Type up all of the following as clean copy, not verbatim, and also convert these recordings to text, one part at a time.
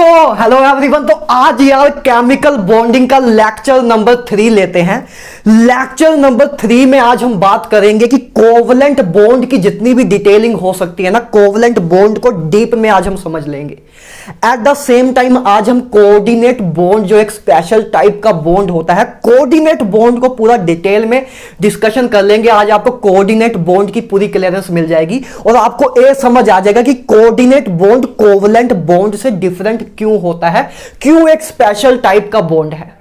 Hello everyone. तो आज यार केमिकल बॉन्डिंग का लेक्चर नंबर 3 लेते हैं। लेक्चर नंबर 3 में आज हम बात करेंगे कि कोवलेंट बॉन्ड की जितनी भी डिटेलिंग हो सकती है ना, कोवलेंट बॉन्ड को डीप में आज हम समझ लेंगे। एट द सेम टाइम आज हम कोऑर्डिनेट बॉन्ड, जो एक स्पेशल टाइप का बॉन्ड होता है, कोऑर्डिनेट बॉन्ड को पूरा डिटेल में डिस्कशन कर लेंगे। आज आपको कोऑर्डिनेट बॉन्ड की पूरी क्लियरेंस मिल जाएगी और आपको ये समझ आ जाएगा कि कोऑर्डिनेट बॉन्ड कोवलेंट बॉन्ड से डिफरेंट क्यों होता है, क्यों एक स्पेशल टाइप का बॉन्ड है।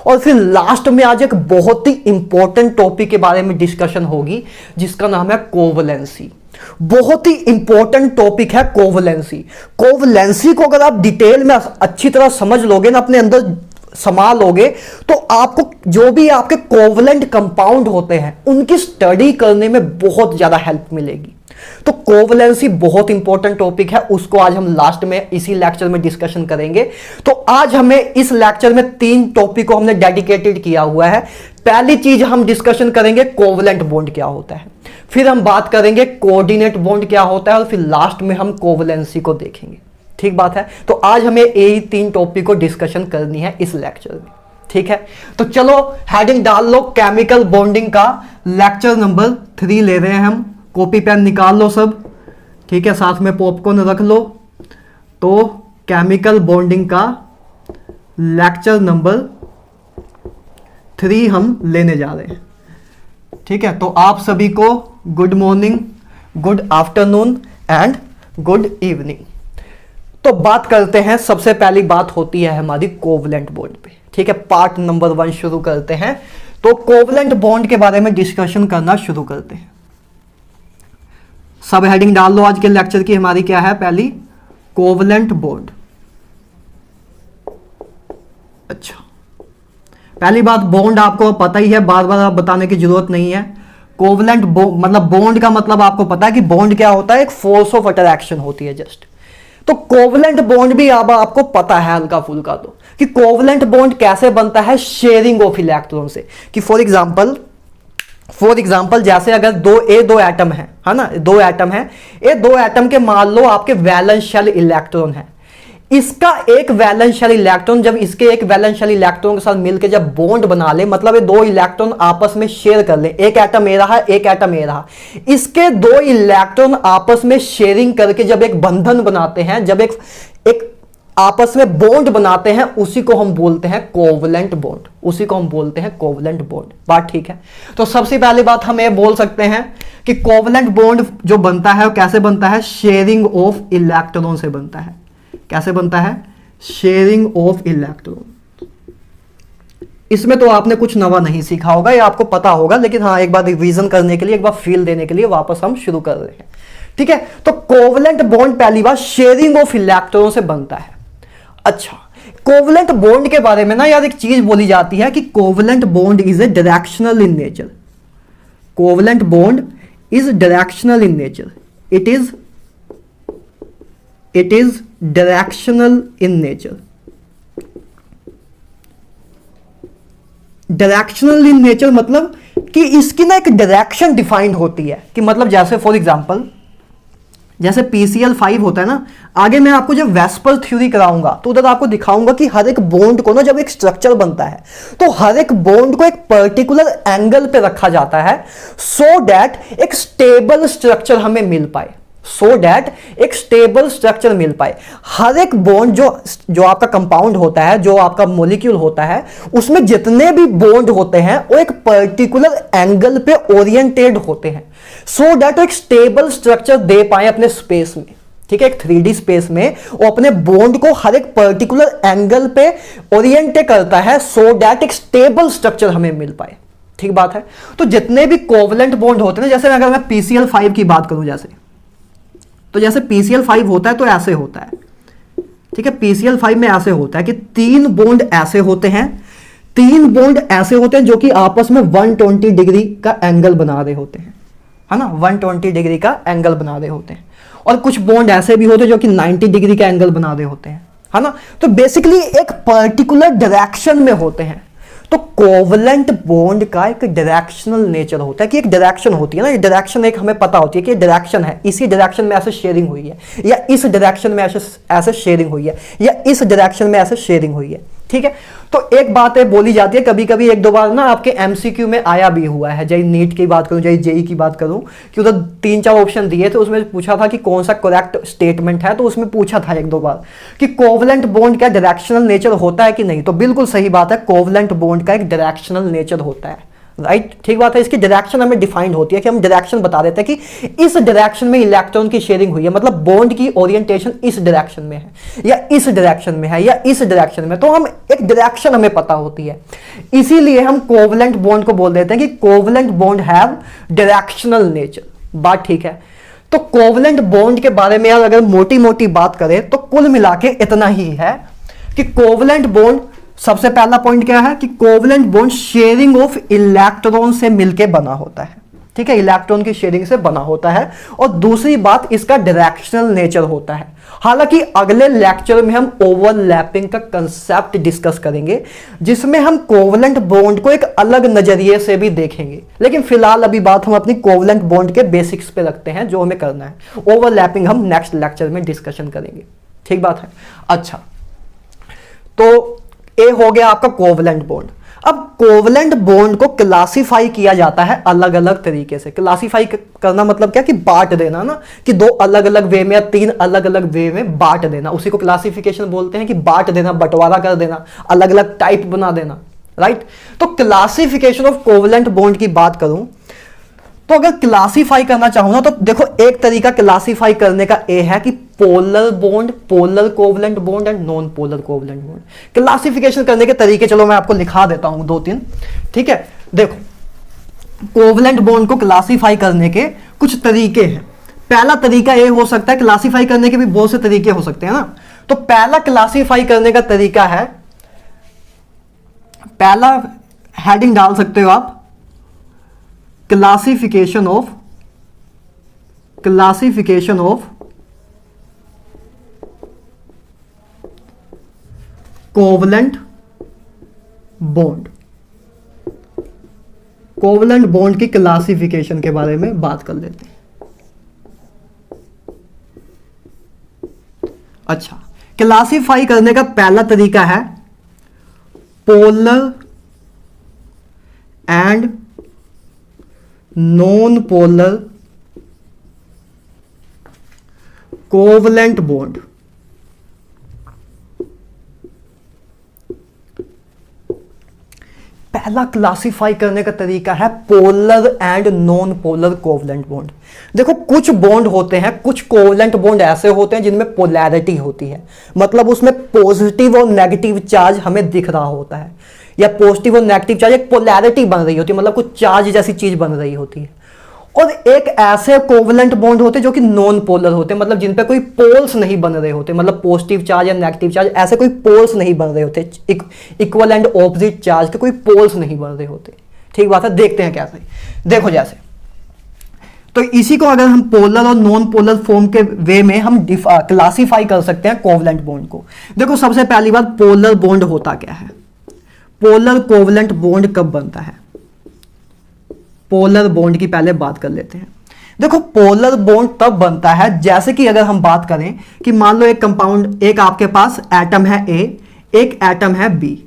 और फिर लास्ट में आज एक बहुत ही इंपॉर्टेंट टॉपिक के बारे में डिस्कशन होगी जिसका नाम है कोवलेंसी। बहुत ही इंपॉर्टेंट टॉपिक है कोवलेंसी। कोवलेंसी को अगर आप डिटेल में अच्छी तरह समझ लोगे ना, अपने अंदर समा लोगे, तो आपको जो भी आपके कोवलेंट कंपाउंड होते हैं उनकी स्टडी करने में बहुत ज्यादा हेल्प मिलेगी। तो कोवलेंसी बहुत इंपॉर्टेंट टॉपिक है, उसको आज हम लास्ट में इसी लेक्चर में डिस्कशन करेंगे। तो आज हमें इस लेक्चर में 3 टॉपिक को हमने डेडिकेटेड किया हुआ है। पहली चीज हम डिस्कशन करेंगे कोवलेंट बॉन्ड क्या होता है, फिर हम बात करेंगे कोऑर्डिनेट बॉन्ड क्या होता है और फिर लास्ट में हम कोवलेंसी को देखेंगे। ठीक बात है। तो आज हमें यही 3 टॉपिक को डिस्कशन करनी है इस लेक्चर में। ठीक है, तो चलो हेडिंग डाल लो, केमिकल बॉन्डिंग का लेक्चर नंबर 3 ले रहे हैं हम। कॉपी पेन निकाल लो सब, ठीक है, साथ में पॉपकॉर्न रख लो। तो केमिकल बॉन्डिंग का लेक्चर नंबर 3 हम लेने जा रहे हैं। ठीक है, तो आप सभी को good morning, good afternoon and good evening. तो बात करते हैं, सबसे पहली बात होती है हमारी कोवलेंट बॉन्ड पे। ठीक है, पार्ट नंबर 1 शुरू करते हैं। तो कोवलेंट बॉन्ड के बारे में डिस्कशन करना शुरू करते हैं। सब हेडिंग डाल लो आज के लेक्चर की। हमारी क्या है? पहली कोवलेंट बॉन्ड। अच्छा, पहली बात, बॉन्ड आपको पता ही है, बार बार आप बताने की जरूरत नहीं है। कोवलेंट मतलब बॉन्ड का मतलब आपको पता है कि बॉन्ड क्या होता है, एक फोर्स ऑफ अट्रैक्शन होती है जस्ट। तो कोवलेंट बॉन्ड भी अब आपको पता है हल्का फुल्का, तो कि कोवलेंट बॉन्ड कैसे बनता है, शेयरिंग ऑफ इलेक्ट्रॉन से। कि फॉर एग्जांपल जैसे अगर दो एटम है ना, 2 एटम है, ये 2 एटम के मान लो आपके वैलेंस शेल इलेक्ट्रॉन है। इसका एक वैलेंस शेल इलेक्ट्रॉन जब इसके एक वैलेंस शेल इलेक्ट्रॉन के साथ मिलकर जब बॉन्ड बना ले, मतलब ये 2 इलेक्ट्रॉन आपस में शेयर कर ले, एक एटम ए रहा, एक एटम ए रहा, इसके 2 इलेक्ट्रॉन आपस में शेयरिंग करके जब एक बंधन बनाते हैं, जब एक आपस में बॉन्ड बनाते हैं, उसी को हम बोलते हैं कोवलेंट बॉन्ड। उसी को हम बोलते हैं कोवलेंट बॉन्ड। बात ठीक है। तो सबसे पहली बात हम ये बोल सकते हैं कि कोवलेंट बॉन्ड जो बनता है वो कैसे बनता है, शेयरिंग ऑफ इलेक्ट्रॉन से बनता है। कैसे बनता है? Sharing of electron. इसमें तो आपने कुछ नवा नहीं सीखा होगा, ये आपको पता होगा, लेकिन हाँ, एक बार रिवीजन करने के लिए, एक बार फील देने के लिए वापस हम शुरू कर रहे हैं। ठीक है, तो कोवलेंट बॉन्ड पहली बार शेयरिंग ऑफ इलेक्ट्रॉन से बनता है। अच्छा, कोवलेंट बॉन्ड के बारे में ना यार एक चीज बोली जाती है कि covalent bond is a directional in nature. Covalent bond is directional in nature. It is directional in nature. Directional in nature मतलब कि इसकी ना एक डायरेक्शन डिफाइंड होती है। कि मतलब जैसे फॉर एग्जांपल जैसे PCl5 होता है ना, आगे मैं आपको जब वेस्पर थ्योरी कराऊंगा तो उधर आपको दिखाऊंगा कि हर एक बॉन्ड को ना जब एक स्ट्रक्चर बनता है तो हर एक बॉन्ड को एक पर्टिकुलर एंगल पे रखा जाता है सो दैट एक स्टेबल स्ट्रक्चर हमें मिल पाए। हर एक बॉन्ड जो आपका कंपाउंड होता है, जो आपका मॉलिक्यूल होता है, उसमें जितने भी बॉन्ड होते हैं वो एक पर्टिकुलर एंगल पे ओरिएंटेड होते हैं सो दैट एक स्टेबल स्ट्रक्चर दे पाए अपने स्पेस में। ठीक है, एक 3D स्पेस में वो अपने बॉन्ड को हर एक पर्टिकुलर एंगल पे ओरिएंट करता है सो दैट एक स्टेबल स्ट्रक्चर हमें मिल पाए। ठीक बात है। तो जितने भी कोवलेंट बॉन्ड होते हैं, जैसे अगर मैं PCl5 की बात करूं, जैसे PCl5 होता है तो ऐसे होता है। ठीक है, PCl5 में ऐसे होता है कि 3 बॉन्ड ऐसे होते हैं, 3 बॉन्ड ऐसे होते हैं जो कि आपस में 120 डिग्री का एंगल बना रहे होते हैं, है ना, 120 डिग्री का एंगल बना रहे होते हैं। और कुछ बॉन्ड ऐसे भी होते हैं जो कि 90 डिग्री का एंगल बना रहे होते हैं, है ना। तो बेसिकली एक पर्टिकुलर डायरेक्शन में होते हैं। तो कोवलेंट बॉन्ड का एक डायरेक्शनल नेचर होता है कि एक डायरेक्शन होती है ना, ये डायरेक्शन एक हमें पता होती है कि डायरेक्शन है, इसी डायरेक्शन में ऐसे शेयरिंग हुई है, या इस डायरेक्शन में ऐसे शेयरिंग हुई है, या इस डायरेक्शन में ऐसे शेयरिंग हुई है। ठीक है, तो एक बात है बोली जाती है, कभी कभी एक दो बार ना आपके एमसीक्यू में आया भी हुआ है, चाहे नीट की बात करूं चाहे जेई की बात करूं, कि उधर 3-4 ऑप्शन दिए थे, उसमें पूछा था कि कौन सा करेक्ट स्टेटमेंट है, तो उसमें पूछा था एक दो बार कि कोवलेंट बॉन्ड का डायरेक्शनल नेचर होता है कि नहीं। तो बिल्कुल सही बात है, कोवलेंट बॉन्ड का एक डायरेक्शनल नेचर होता है, राइट, ठीक बात है। इसकी डायरेक्शन हमें डिफाइंड होती है कि हम डायरेक्शन बता देते हैं कि इस डायरेक्शन में इलेक्ट्रॉन की शेयरिंग हुई है, मतलब बॉन्ड की ओरिएंटेशन इस डायरेक्शन में है, या इस डायरेक्शन में है, या इस डायरेक्शन में, तो हम एक डायरेक्शन हमें पता होती है, इसीलिए हम कोवलेंट बॉन्ड को बोल देते हैं कि covalent bond have directional nature. बात ठीक है। तो कोवलेंट बॉन्ड के बारे में अगर मोटी मोटी बात करें तो कुल मिला के इतना ही है कि कोवलेंट बॉन्ड, सबसे पहला पॉइंट क्या है कि covalent bond sharing of electron से मिलके बना होता है। ठीक है, इलेक्ट्रॉन की शेयरिंग से बना होता है। और दूसरी बात, इसका डायरेक्शनल नेचर होता है। हालांकि अगले लेक्चर में हम ओवरलैपिंग का कंसेप्ट डिस्कस करेंगे, जिसमें हम कोवलेंट बॉन्ड को एक अलग नजरिए से भी देखेंगे, लेकिन फिलहाल अभी बात हम अपनी कोवलेंट बॉन्ड के बेसिक्स पे रखते हैं, जो हमें करना है। ओवरलैपिंग हम नेक्स्ट लेक्चर में डिस्कशन करेंगे, ठीक बात है। अच्छा, तो ए हो गया आपका कोवलेंट बॉन्ड। अब कोवलेंट बॉन्ड को क्लासिफाई किया जाता है अलग अलग तरीके से। क्लासिफाई करना मतलब क्या कि बांट देना ना, कि दो अलग अलग वे में या 3 अलग अलग वे में बांट देना, उसी को क्लासिफिकेशन बोलते हैं, कि बांट देना, बंटवारा कर देना, अलग अलग टाइप बना देना, राइट। तो क्लासिफिकेशन ऑफ कोवलेंट बॉन्ड की बात करूं तो अगर क्लासिफाई करना चाहूं ना, तो देखो एक तरीका क्लासिफाई करने का ए है कि polar bond, polar covalent bond and non polar covalent bond. Classification करने के तरीके चलो मैं आपको लिखा देता हूं 2-3, ठीक है। देखो, कोवलेंट बॉन्ड को क्लासिफाई करने के कुछ तरीके हैं। पहला तरीका ये हो सकता है, क्लासिफाई करने के भी बहुत से तरीके हो सकते हैं ना। तो पहला क्लासिफाई करने का तरीका है, पहला हेडिंग डाल सकते हो आप, classification of covalent bond. Covalent bond की क्लासिफिकेशन के बारे में बात कर लेते हैं। अच्छा, क्लासिफाई करने का पहला तरीका है polar and non polar covalent bond. पहला क्लासिफाई करने का तरीका है polar and non polar covalent bond. देखो, कुछ बॉन्ड होते हैं, कुछ कोवलेंट बॉन्ड ऐसे होते हैं जिनमें पोलैरिटी होती है, मतलब उसमें पॉजिटिव और नेगेटिव चार्ज हमें दिख रहा होता है, या पॉजिटिव और नेगेटिव चार्ज एक पोलैरिटी बन रही होती है, मतलब कुछ चार्ज जैसी चीज बन रही होती है। और एक ऐसे कोवलेंट बॉन्ड होते हैं जो कि नॉन पोलर होते हैं, मतलब जिन पे कोई पोल्स नहीं बन रहे होते, मतलब पॉजिटिव चार्ज या नेगेटिव चार्ज ऐसे कोई पोल्स नहीं बन रहे होते, इक्वल एंड ऑपोजिट चार्ज के कोई पोल्स नहीं बन रहे होते। ठीक बात है, देखते हैं कैसे। देखो जैसे, तो इसी को अगर हम पोलर और नॉन पोलर फॉर्म के वे में हम क्लासिफाई कर सकते हैं कोवलेंट बॉन्ड को। देखो, सबसे पहली बात, पोलर बॉन्ड होता क्या है, पोलर कोवलेंट बॉन्ड कब बनता है। पोलर बॉन्ड की पहले बात कर लेते हैं। देखो, पोलर बॉन्ड तब बनता है जैसे कि अगर हम बात करें कि मान लो एक कंपाउंड, एक आपके पास एटम है ए, एक एटम है बी,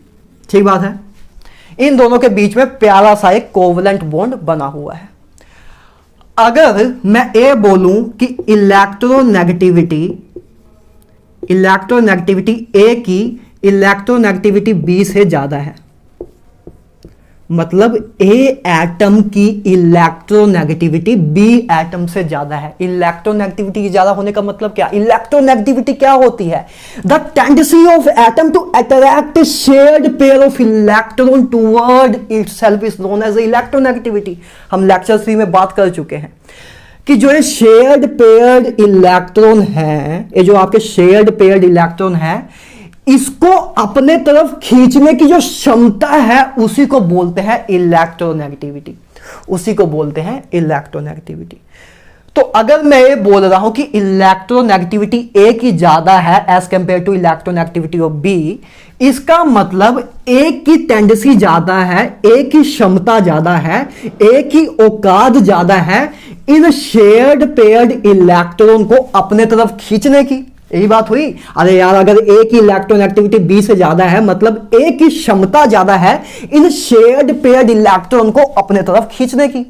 ठीक बात है। इन दोनों के बीच में प्यारा सा एक कोवलेंट बॉन्ड बना हुआ है। अगर मैं ए बोलूं कि इलेक्ट्रोनेगेटिविटी ए की इलेक्ट्रोनेगेटिविटी बी से ज्यादा है, मतलब ए एटम की इलेक्ट्रोनेगेटिविटी बी एटम से ज्यादा है। इलेक्ट्रोनेगेटिविटी ज्यादा होने का मतलब क्या, इलेक्ट्रोनेगेटिविटी क्या होती है, the tendency of atom to attract shared pair of electron toward itself is known as electronegativity. हम लेक्चर 3 में बात कर चुके हैं कि जो ये शेयर्ड पेयर्ड इलेक्ट्रॉन है, ये जो आपके शेयर्ड पेयर्ड इलेक्ट्रॉन है, इसको अपने तरफ खींचने की जो क्षमता है उसी को बोलते हैं इलेक्ट्रोनेगेटिविटी, उसी को बोलते हैं इलेक्ट्रोनेगेटिविटी। तो तो अगर मैं ये बोल रहा हूं कि इलेक्ट्रोनेगेटिविटी ए की ज्यादा है as compare to electronegativity of B, इसका मतलब ए की टेंडेंसी ज्यादा है, ए की क्षमता ज्यादा है, ए की औकात ज्यादा है इन शेयर्ड पेयर्ड इलेक्ट्रॉन को अपने तरफ खींचने की। यही बात हुई। अरे यार, अगर ए की इलेक्ट्रॉन एक्टिविटी बी से ज्यादा है मतलब ए की क्षमता ज्यादा है इन शेयर्ड पेयर्ड इलेक्ट्रॉन को अपने तरफ खींचने की।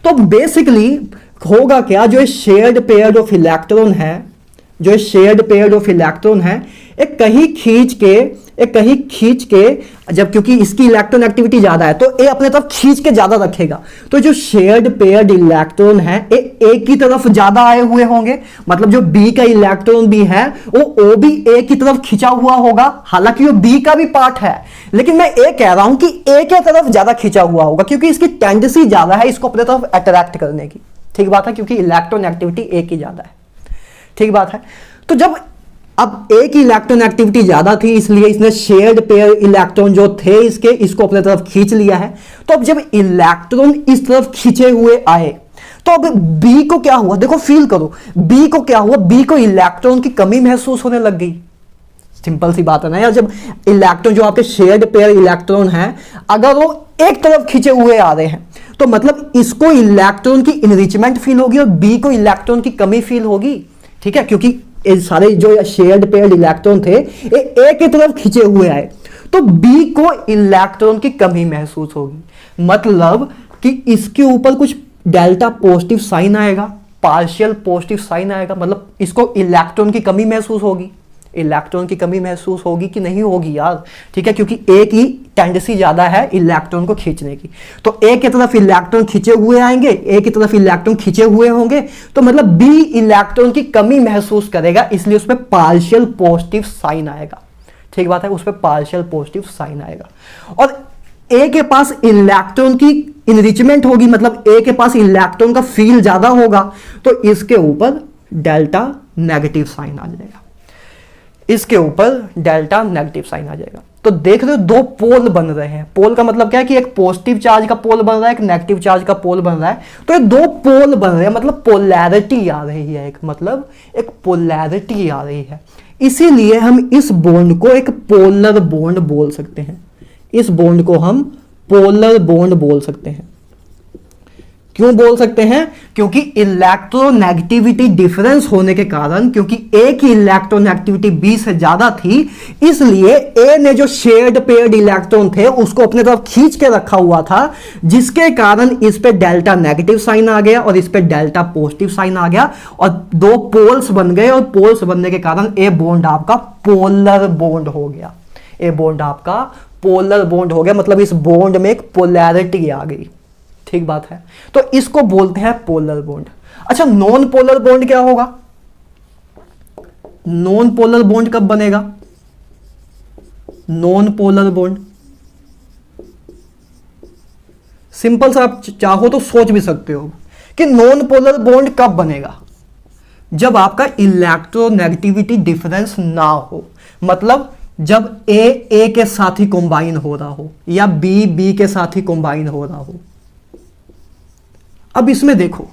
तो बेसिकली होगा क्या, जो शेयर्ड पेयर ऑफ इलेक्ट्रॉन है, जो शेयर्ड पेयर ऑफ इलेक्ट्रॉन है, एक कहीं खींच के जब, क्योंकि इसकी इलेक्ट्रॉन एक्टिविटी ज्यादा है तो ए अपने तरफ खींच के ज्यादा रखेगा। तो जो शेयर्ड पेयर्ड इलेक्ट्रॉन है ए की तरफ ज्यादा आए हुए होंगे, मतलब जो बी का इलेक्ट्रॉन भी है वो भी ए की तरफ खिंचा हुआ होगा। हालांकि वो बी का भी पार्ट है, लेकिन मैं ए कह रहा हूं कि ए के तरफ ज्यादा खिंचा हुआ होगा क्योंकि इसकी टेंडेंसी ज्यादा है इसको अपने तरफ अट्रैक्ट करने की। ठीक बात है, क्योंकि इलेक्ट्रॉन एक्टिविटी ए की ज्यादा है। ठीक बात है। तो जब अब ए की इलेक्ट्रॉन एक्टिविटी ज्यादा थी इसलिए इसने शेयर्ड पेयर इलेक्ट्रॉन जो थे इसको अपने तरफ खींच लिया है। तो अब जब इलेक्ट्रॉन इस तरफ खींचे हुए आए तो अब बी को क्या हुआ, देखो फील करो, बी को क्या हुआ, बी को इलेक्ट्रॉन की कमी महसूस होने लग गई। सिंपल सी बात है ना यार, जब इलेक्ट्रॉन जो आपके शेयर्ड पेयर इलेक्ट्रॉन है अगर वो एक तरफ खींचे हुए आ रहे हैं तो मतलब इसको इलेक्ट्रॉन की इनरिचमेंट फील होगी और बी को इलेक्ट्रॉन की कमी फील होगी। ठीक है, क्योंकि सारे जो शेयर्ड पेयर्ड इलेक्ट्रॉन थे ए की तरफ खींचे हुए आए तो बी को इलेक्ट्रॉन की कमी महसूस होगी। मतलब कि इसके ऊपर कुछ डेल्टा पॉजिटिव साइन आएगा, पार्शियल पॉजिटिव साइन आएगा, मतलब इसको इलेक्ट्रॉन की कमी महसूस होगी। इलेक्ट्रॉन की कमी महसूस होगी कि नहीं होगी यार? ठीक है, क्योंकि ए की टेंडेंसी ज्यादा है इलेक्ट्रॉन को खींचने की। तो ए की तरफ इलेक्ट्रॉन खींचे हुए आएंगे, ए की तरफ इलेक्ट्रॉन खींचे हुए होंगे तो मतलब बी इलेक्ट्रॉन की कमी महसूस करेगा, इसलिए उस पर पार्शियल पॉजिटिव साइन आएगा। ठीक बात है, उस पर पार्शियल पॉजिटिव साइन आएगा। और ए के पास इलेक्ट्रॉन की इनरिचमेंट होगी, मतलब ए के पास इलेक्ट्रॉन का फील ज्यादा होगा तो इसके ऊपर डेल्टा नेगेटिव साइन आ जाएगा, इसके ऊपर डेल्टा नेगेटिव साइन आ जाएगा। तो देख रहे हो दो पोल बन रहे हैं। पोल का मतलब क्या है कि एक पॉजिटिव चार्ज का पोल बन रहा है, एक नेगेटिव चार्ज का पोल बन रहा है। तो ये दो पोल बन रहे हैं, मतलब पोलैरिटी आ रही है, एक पोलैरिटी आ रही है। इसीलिए हम इस बॉन्ड को एक पोलर बॉन्ड बोल सकते हैं। इस बॉन्ड को हम पोलर बॉन्ड बोल सकते हैं। क्यों बोल सकते हैं? क्योंकि इलेक्ट्रोनेगेटिविटी डिफरेंस होने के कारण, क्योंकि ए की इलेक्ट्रोनेगेटिविटी बी से ज्यादा थी इसलिए ए ने जो शेयर्ड पेयर्ड इलेक्ट्रॉन थे उसको अपने तरफ खींच के रखा हुआ था, जिसके कारण इस पे डेल्टा नेगेटिव साइन आ गया और इस पे डेल्टा पॉजिटिव साइन आ गया और दो पोल्स बन गए। और पोल्स बनने के कारण ए बॉन्ड आपका पोलर बॉन्ड हो गया। ए बॉन्ड आपका पोलर बॉन्ड हो गया, मतलब इस बॉन्ड में एक पोलैरिटी आ गई। ठीक बात है, तो इसको बोलते हैं पोलर बॉन्ड। अच्छा, नॉन पोलर बॉन्ड क्या होगा? नॉन पोलर बॉन्ड कब बनेगा? नॉन पोलर बॉन्ड सिंपल सा, आप चाहो तो सोच भी सकते हो कि नॉन पोलर बॉन्ड कब बनेगा? जब आपका इलेक्ट्रोनेगेटिविटी डिफरेंस ना हो, मतलब जब ए के साथ ही कंबाइन हो रहा हो या बी के साथ ही कंबाइन हो रहा हो। अब इसमें देखो,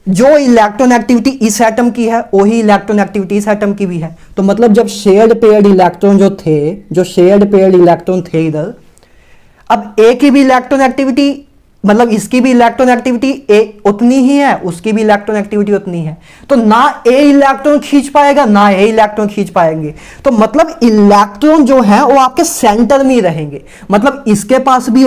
जो इलेक्ट्रॉन एक्टिविटी इस एटम की है वही इलेक्ट्रॉन एक्टिविटी इस एटम की भी है। तो मतलब जब शेयर्ड पेयर्ड इलेक्ट्रॉन जो शेयर्ड पेयर्ड इलेक्ट्रॉन थे इधर, अब ए की भी इलेक्ट्रॉन एक्टिविटी, मतलब इसकी भी इलेक्ट्रॉन एक्टिविटी ए उतनी ही है, उसकी भी इलेक्ट्रॉन एक्टिविटी उतनी है। तो ना ए इलेक्ट्रॉन खींच पाएगा ना ए इलेक्ट्रॉन खींच पाएंगे। तो मतलब इलेक्ट्रॉन जो है वो आपके सेंटर में ही रहेंगे, मतलब इसके पास भी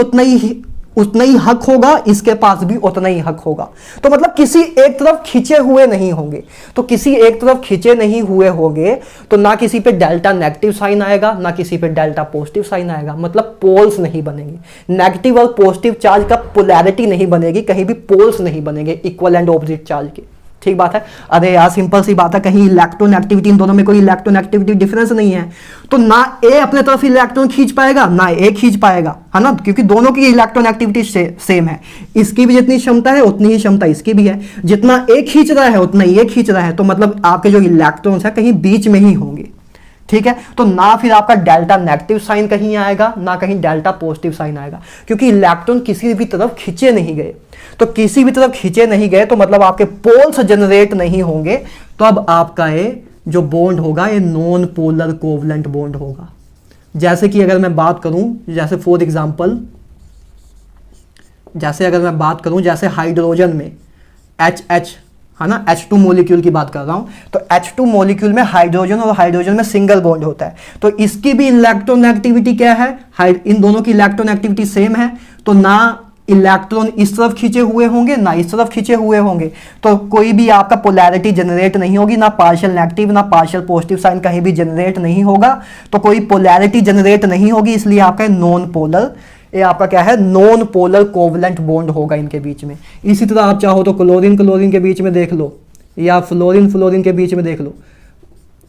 उतना ही हक होगा, इसके पास भी उतना ही हक होगा। तो मतलब किसी एक तरफ खींचे हुए नहीं होंगे। तो किसी एक तरफ खींचे नहीं हुए होंगे तो ना किसी पे डेल्टा नेगेटिव साइन आएगा ना किसी पे डेल्टा पॉजिटिव साइन आएगा, मतलब पोल्स नहीं बनेंगे। नेगेटिव और पॉजिटिव चार्ज का पोलैरिटी नहीं बनेगी, कहीं भी पोल्स नहीं बनेंगे इक्वल एंड ऑपोजिट चार्ज के। ठीक बात है। अरे यार सिंपल सी बात है, कहीं इलेक्ट्रॉन एक्टिविटी, इन दोनों में कोई इलेक्ट्रॉन एक्टिविटी डिफरेंस नहीं है तो ना ए अपने तरफ इलेक्ट्रॉन खींच पाएगा ना ए खींच पाएगा, है ना, क्योंकि दोनों की इलेक्ट्रॉन एक्टिविटी सेम है। इसकी भी जितनी क्षमता है उतनी ही क्षमता इसकी भी है, जितना ए खींच रहा है उतना ही ए खींच रहा है। तो मतलब आपके जो इलेक्ट्रॉन्स है कहीं बीच में ही होंगे। ठीक है। तो ना फिर आपका डेल्टा नेगेटिव साइन कहीं आएगा, ना कहीं डेल्टा पॉजिटिव साइन आएगा, क्योंकि इलेक्ट्रॉन किसी भी तरफ खींचे नहीं गए। तो किसी भी तरफ खींचे नहीं गए तो मतलब आपके पोल्स जनरेट नहीं होंगे। तो अब आपका ये जो बॉन्ड होगा ये नॉन पोलर कोवलेंट बॉन्ड होगा। जैसे कि अगर मैं बात करूं, जैसे फॉर एग्जांपल, जैसे अगर मैं बात करूं, जैसे हाइड्रोजन में HH है ना, H2 मॉलिक्यूल की बात कर रहा हूं। तो H2 मॉलिक्यूल में हाइड्रोजन और हाइड्रोजन में सिंगल बॉन्ड होता है। तो इसकी भी इलेक्ट्रोनेगेटिविटी क्या है, इन दोनों की इलेक्ट्रोनेगेटिविटी सेम है। तो ना इलेक्ट्रॉन इस तरफ खींचे हुए होंगे ना इस तरफ खींचे हुए होंगे, तो कोई भी आपका पोलैरिटी जनरेट नहीं होगी, ना पार्शियल नेगेटिव ना पार्शियल पॉजिटिव साइन कहीं भी जनरेट नहीं होगा। तो कोई पोलैरिटी जनरेट नहीं होगी, इसलिए आपका नॉन पोलर, ये आपका क्या है, नॉन पोलर कोवलेंट बॉन्ड होगा इनके बीच में। इसी तरह आप चाहो तो क्लोरीन क्लोरीन के बीच में देख लो, या फ्लोरीन फ्लोरीन के बीच में देख लो,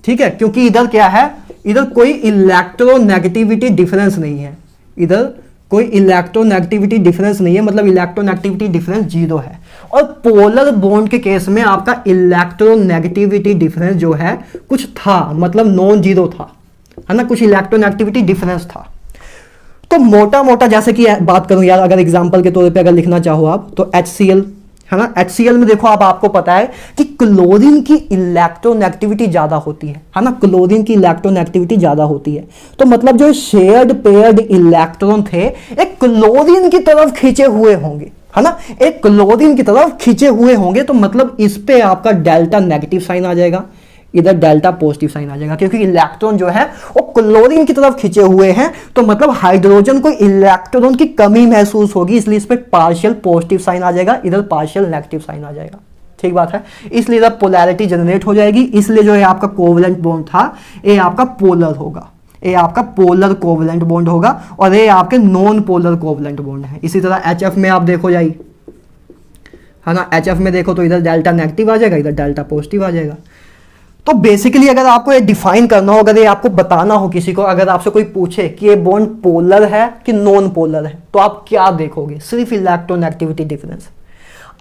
ठीक है। क्योंकि इधर क्या है, इधर कोई इलेक्ट्रोनेगेटिविटी डिफरेंस नहीं है, इधर कोई इलेक्ट्रोनेगेटिविटी डिफरेंस नहीं है, मतलब इलेक्ट्रोनेगेटिविटी डिफरेंस 0 है। और पोलर बॉन्ड के केस में आपका इलेक्ट्रोनेगेटिविटी डिफरेंस जो है कुछ था, मतलब नॉन जीरो था, है ना, कुछ इलेक्ट्रोनेगेटिविटी डिफरेंस था। तो मोटा मोटा जैसे कि बात करूं यार, अगर एग्जांपल के तौर पे अगर लिखना चाहो आप, तो HCl है ना, HCl में देखो अब आपको पता है कि क्लोरीन की इलेक्ट्रोनेगेटिविटी ज्यादा होती है ना, क्लोरीन की इलेक्ट्रोनेगेटिविटी ज्यादा होती है। तो मतलब जो शेयर्ड पेयर्ड इलेक्ट्रॉन थे एक क्लोरीन की तरफ खींचे हुए होंगे, है ना, एक क्लोरीन की तरफ खींचे हुए होंगे। तो मतलब इस पे आपका डेल्टा नेगेटिव साइन आ जाएगा, इधर डेल्टा पॉजिटिव साइन आ जाएगा, क्योंकि इलेक्ट्रॉन जो है वो क्लोरीन की तरफ खींचे हुए हैं। तो मतलब हाइड्रोजन को इलेक्ट्रॉन की कमी महसूस होगी, इसलिए इस पे पार्शियल पॉजिटिव साइन आ जाएगा, इधर पार्शियल नेगेटिव साइन आ जाएगा। ठीक बात है, इसलिए इधर पोलैरिटी जनरेट हो जाएगी। इसलिए जो है आपका कोवलेंट बॉन्ड था ये आपका पोलर होगा, ये आपका पोलर कोवलेंट बॉन्ड होगा, और ये आपके नॉन पोलर कोवलेंट बॉन्ड है। इसी तरह HF में आप देखो जाइए, है ना, HF में देखो तो इधर डेल्टा नेगेटिव आ जाएगा, इधर डेल्टा पॉजिटिव आ जाएगा। तो बेसिकली अगर आपको ये डिफाइन करना हो, अगर ये आपको बताना हो किसी को, अगर आपसे कोई पूछे कि ये बॉन्ड पोलर है कि नॉन पोलर है, तो आप क्या देखोगे, सिर्फ इलेक्ट्रोनेगेटिविटी डिफरेंस।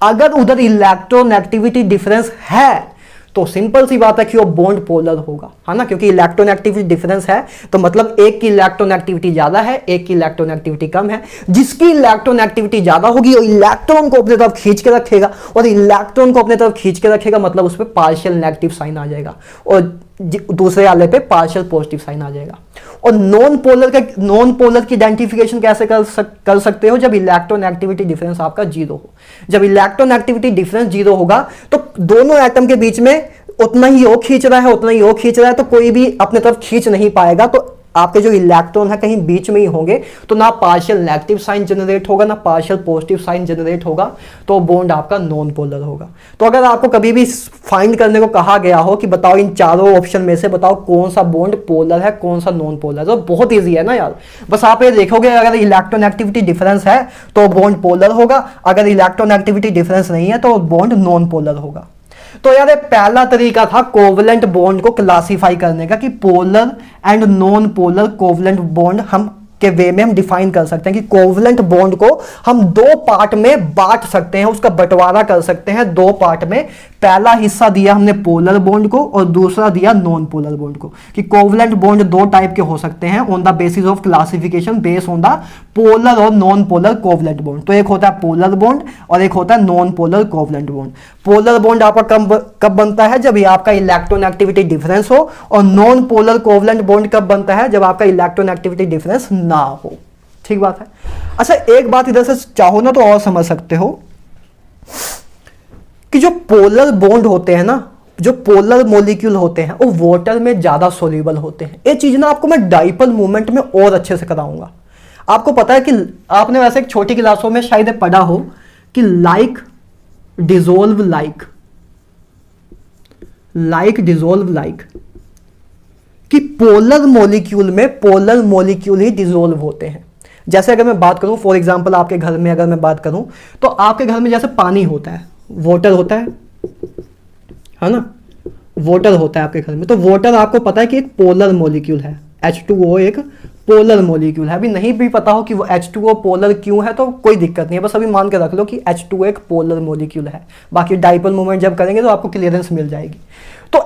अगर उधर इलेक्ट्रोनेगेटिविटी डिफरेंस है तो सिंपल सी बात है कि वो बॉन्ड पोलर होगा, है ना, क्योंकि इलेक्ट्रोनेगेटिविटी डिफरेंस है तो मतलब एक की इलेक्ट्रोनेगेटिविटी ज्यादा है, एक की इलेक्ट्रोनेगेटिविटी कम है। जिसकी इलेक्ट्रोनेगेटिविटी ज्यादा होगी वो इलेक्ट्रॉन को अपने तरफ खींच के रखेगा, और इलेक्ट्रॉन को अपने तरफ खींच के रखेगा मतलब उस पर पार्शियल नेगेटिव साइन आ जाएगा, और दूसरे वाले पे पार्शियल पॉजिटिव साइन आ जाएगा। और नॉन पोलर की आइडेंटिफिकेशन कैसे कर सकते हो, जब इलेक्ट्रोनेगेटिविटी डिफरेंस आपका 0 हो। जब इलेक्ट्रोनेगेटिविटी डिफरेंस 0 होगा तो दोनों एटम के बीच में उतना ही वो खींच रहा है, उतना ही वो खींच रहा है, तो कोई भी अपने तरफ खींच नहीं पाएगा। तो आपके जो इलेक्ट्रॉन है कहीं बीच में ही होंगे, तो ना पार्शियल नेगेटिव साइन जनरेट होगा ना पार्शियल पॉजिटिव साइन जनरेट होगा, तो बॉन्ड आपका नॉन पोलर होगा। तो अगर आपको कभी भी फाइंड करने को कहा गया हो कि बताओ इन चारों ऑप्शन में से बताओ कौन सा बॉन्ड पोलर है कौन सा नॉन पोलर है, तो बहुत ईजी है ना यार, बस आप ये देखोगे अगर इलेक्ट्रोनेगेटिविटी डिफरेंस है तो बॉन्ड पोलर होगा, अगर इलेक्ट्रोनेगेटिविटी डिफरेंस नहीं है तो बॉन्ड नॉन पोलर होगा। तो यार पहला तरीका था कोवलेंट बॉन्ड को क्लासिफाई करने का कि polar and non polar covalent bond हम के वे में हम डिफाइन कर सकते हैं कि कोवलेंट बॉन्ड को हम 2 पार्ट में बांट सकते हैं, उसका बंटवारा कर सकते हैं 2 पार्ट में। पहला हिस्सा दिया हमने पोलर बॉन्ड को और दूसरा दिया नॉन पोलर बॉन्ड को, कि कोवलेंट बॉन्ड 2 टाइप के हो सकते हैं on the basis of classification based on the polar और नॉन पोलर कोवलेंट बॉन्ड। तो एक होता है पोलर बॉन्ड और एक होता है non polar covalent bond. Polar bond आपका कब बनता है, जब ये आपका इलेक्ट्रोनेगेटिविटी डिफरेंस हो, और नॉन पोलर कोवलेंट बॉन्ड कब बनता है, जब आपका इलेक्ट्रोनेगेटिविटी डिफरेंस ना हो। ठीक बात है। अच्छा एक बात इधर से चाहो ना तो और समझ सकते हो कि जो पोलर बॉन्ड होते हैं ना, जो पोलर मॉलिक्यूल होते हैं वो वाटर में ज्यादा सोल्यूबल होते हैं। ये चीज ना आपको मैं डाइपोल मूवमेंट में और अच्छे से कराऊंगा। आपको पता है कि आपने वैसे एक छोटी क्लासों में शायद पढ़ा हो कि like dissolve like, like dissolve like, कि पोलर मॉलिक्यूल ही डिसॉल्व होते हैं। जैसे अगर मैं बात करूं फॉर एग्जांपल आपके घर में अगर मैं बात करूं तो आपके घर में जैसे पानी होता है, वाटर होता है ना, वाटर होता है आपके घर में। तो वाटर आपको पता है कि एक पोलर मॉलिक्यूल है, H2O एक पोलर मॉलिक्यूल है। अभी नहीं भी पता हो कि वो H2O पोलर क्यों है तो कोई दिक्कत नहीं है, बस अभी मान के रख लो कि H2O एक पोलर मॉलिक्यूल है। बाकी डाइपोल मूवमेंट जब करेंगे तो आपको क्लियरेंस मिल जाएगी। तो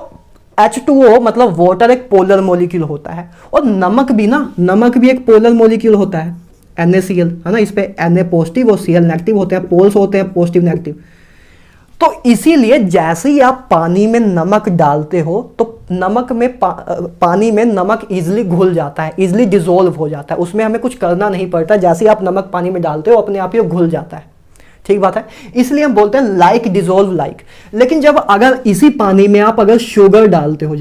H2O मतलब वाटर एक पोलर मॉलिक्यूल होता है, और नमक भी ना, नमक भी एक पोलर मॉलिक्यूल होता है, NaCl है ना, इस पे Na पॉजिटिव और Cl नेगेटिव होते हैं, पोल्स होते हैं पॉजिटिव नेगेटिव। तो इसीलिए जैसे ही आप पानी में नमक डालते हो तो नमक में पानी में नमक इजिली घुल जाता है, इजिली डिसॉल्व हो जाता है, उसमें हमें कुछ करना नहीं पड़ता, जैसे ही आप नमक पानी में डालते हो अपने आप ही घुल जाता है। ठीक बात है, इसलिए हम बोलते हैं लाइक डिसॉल्व लाइक। लेकिन जब अगर इसी पानी में आप अगर शुगर डालते हो,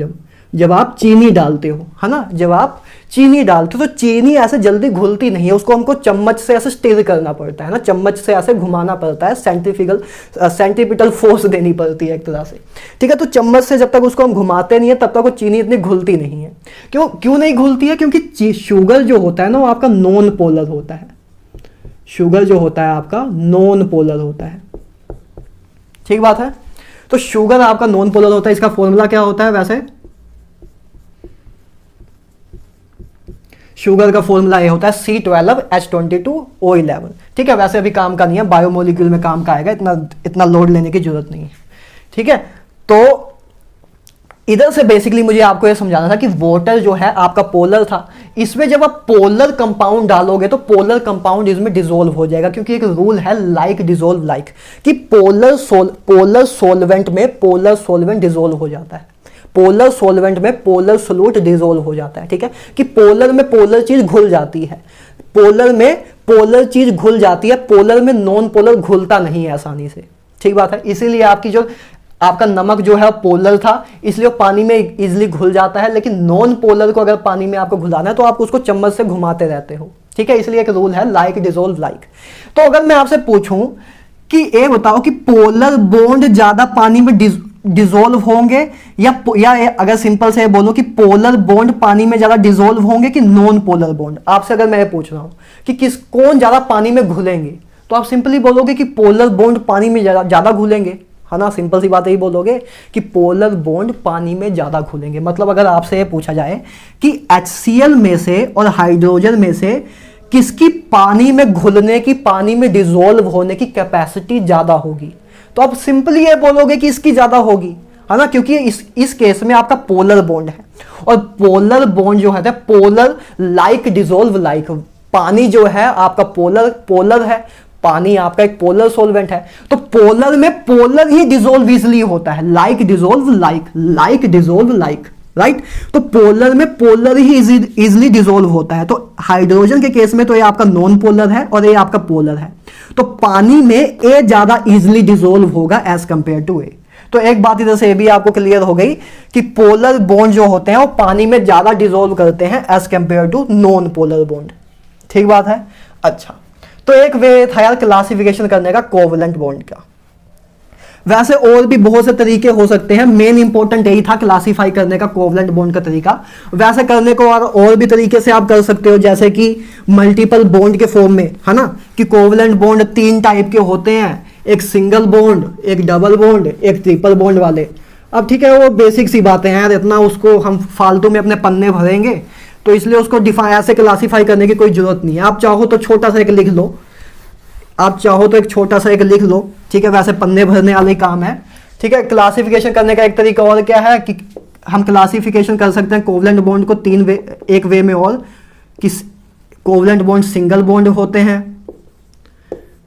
जब आप चीनी डालते हो, है ना, जब आप चीनी डालते हो तो चीनी ऐसे जल्दी घुलती नहीं है, उसको हमको चम्मच से ऐसे स्टिर करना पड़ता है ना, चम्मच से ऐसे घुमाना पड़ता है, सेंट्रीपिटल फोर्स देनी पड़ती है एक तरह से। ठीक है, तो चम्मच से जब तक उसको हम घुमाते नहीं है तब तक वो चीनी इतनी घुलती नहीं है। क्यों नहीं घुलती है? क्योंकि शुगर जो होता है ना वो आपका नॉन पोलर होता है, शुगर जो होता है आपका नॉन पोलर होता है। ठीक बात है, तो शुगर आपका नॉन पोलर होता है। इसका फॉर्मूला क्या होता है? वैसे शुगर का फॉर्मूला ये होता है C12H22O11। ठीक है, वैसे अभी काम का नहीं है, बायोमोलिक्यूल में काम का आएगा, इतना लोड लेने की जरूरत नहीं है। ठीक है, तो इधर से बेसिकली मुझे आपको ये समझाना था कि वाटर जो है आपका पोलर था, इसमें जब आप पोलर कंपाउंड डालोगे तो पोलर कंपाउंड इसमें डिसॉल्व हो जाएगा, क्योंकि एक रूल है लाइक डिसॉल्व लाइक, कि पोलर सॉल्वेंट में पोलर सॉल्वेंट डिसॉल्व हो जाता है, पोलर सॉल्वेंट में पोलर सोल्यूट डिसॉल्व हो जाता है। ठीक है, कि पोलर में पोलर चीज घुल जाती है, पोलर में पोलर चीज घुल जाती है, पोलर में नॉन पोलर घुलता नहीं है आसानी से। ठीक बात है, इसीलिए आपका नमक जो है पोलर था, इसलिए वो पानी में इजिली घुल जाता है, लेकिन नॉन पोलर को अगर पानी में आपको घुलाना है तो आप उसको चम्मच से घुमाते रहते हो। ठीक है, इसलिए एक रूल है लाइक डिसॉल्व लाइक। तो अगर मैं आपसे पूछूं कि ये बताओ कि पोलर बॉन्ड ज्यादा पानी में डिसॉल्व होंगे या अगर सिंपल से बोलो कि पोलर बॉन्ड पानी में ज्यादा डिसॉल्व होंगे कि नॉन पोलर बॉन्ड, आपसे अगर मैं ये पूछ रहा हूं कि कौन ज्यादा पानी में घुलेंगे, तो आप सिंपली बोलोगे कि पोलर बॉन्ड पानी में ज्यादा घुलेंगे, है ना, सिंपल सी बात यही बोलोगे कि पोलर बॉन्ड पानी में ज्यादा घुलेंगे। मतलब अगर आपसे ये पूछा जाए कि HCl में से और हाइड्रोजन में से किसकी पानी में घुलने की, पानी में डिसॉल्व होने की कैपेसिटी ज्यादा होगी, तो आप सिंपली ये बोलोगे कि इसकी ज्यादा होगी, है ना, क्योंकि इस केस में आपका पोलर बॉन्ड है, और पोलर बॉन्ड जो है पोलर लाइक डिसॉल्व लाइक, पानी जो है आपका पोलर है, पानी आपका एक पोलर सॉल्वेंट है, तो पोलर में पोलर ही डिसॉल्व इजिली होता है, like dissolve like, like dissolve like, right. तो पोलर में पोलर ही इजिली डिसॉल्व होता है। तो हाइड्रोजन के केस में तो ये आपका नॉन पोलर है और ये आपका पोलर है, तो पानी में ए ज्यादा इजिली डिसॉल्व होगा एज कंपेयर टू ए। तो एक बात इधर से ये भी आपको क्लियर हो गई कि पोलर बॉन्ड जो होते हैं वो पानी में ज्यादा डिसॉल्व करते हैं as compare to non polar bond. ठीक बात है। अच्छा, तो एक वे था यार क्लासिफिकेशन करने का कोवलेंट बॉन्ड का। वैसे और भी बहुत से तरीके हो सकते हैं, मेन इंपॉर्टेंट यही था क्लासिफाई करने का कोवलेंट बॉन्ड का तरीका। वैसे करने को और भी तरीके से आप कर सकते हो, जैसे कि मल्टीपल बॉन्ड के फॉर्म में, है ना, कि कोवलेंट बॉन्ड 3 टाइप के होते हैं, एक सिंगल बॉन्ड, एक डबल बॉन्ड, एक ट्रिपल बॉन्ड वाले। अब ठीक है, वो बेसिक सी बातें हैं यार, इतना उसको हम फालतू में अपने पन्ने भरेंगे, तो इसलिए उसको ऐसे क्लासिफाई करने की कोई जरूरत नहीं है। आप चाहो तो छोटा सा एक लिख लो, आप चाहो तो एक छोटा सा एक लिख लो, ठीक है, वैसे पन्ने भरने वाले काम है। ठीक है, क्लासिफिकेशन करने का एक तरीका और क्या है कि हम क्लासिफिकेशन कर सकते हैं कोवलेंट बॉन्ड को एक वे में, और कि कोवलेंट बॉन्ड सिंगल बॉन्ड होते हैं,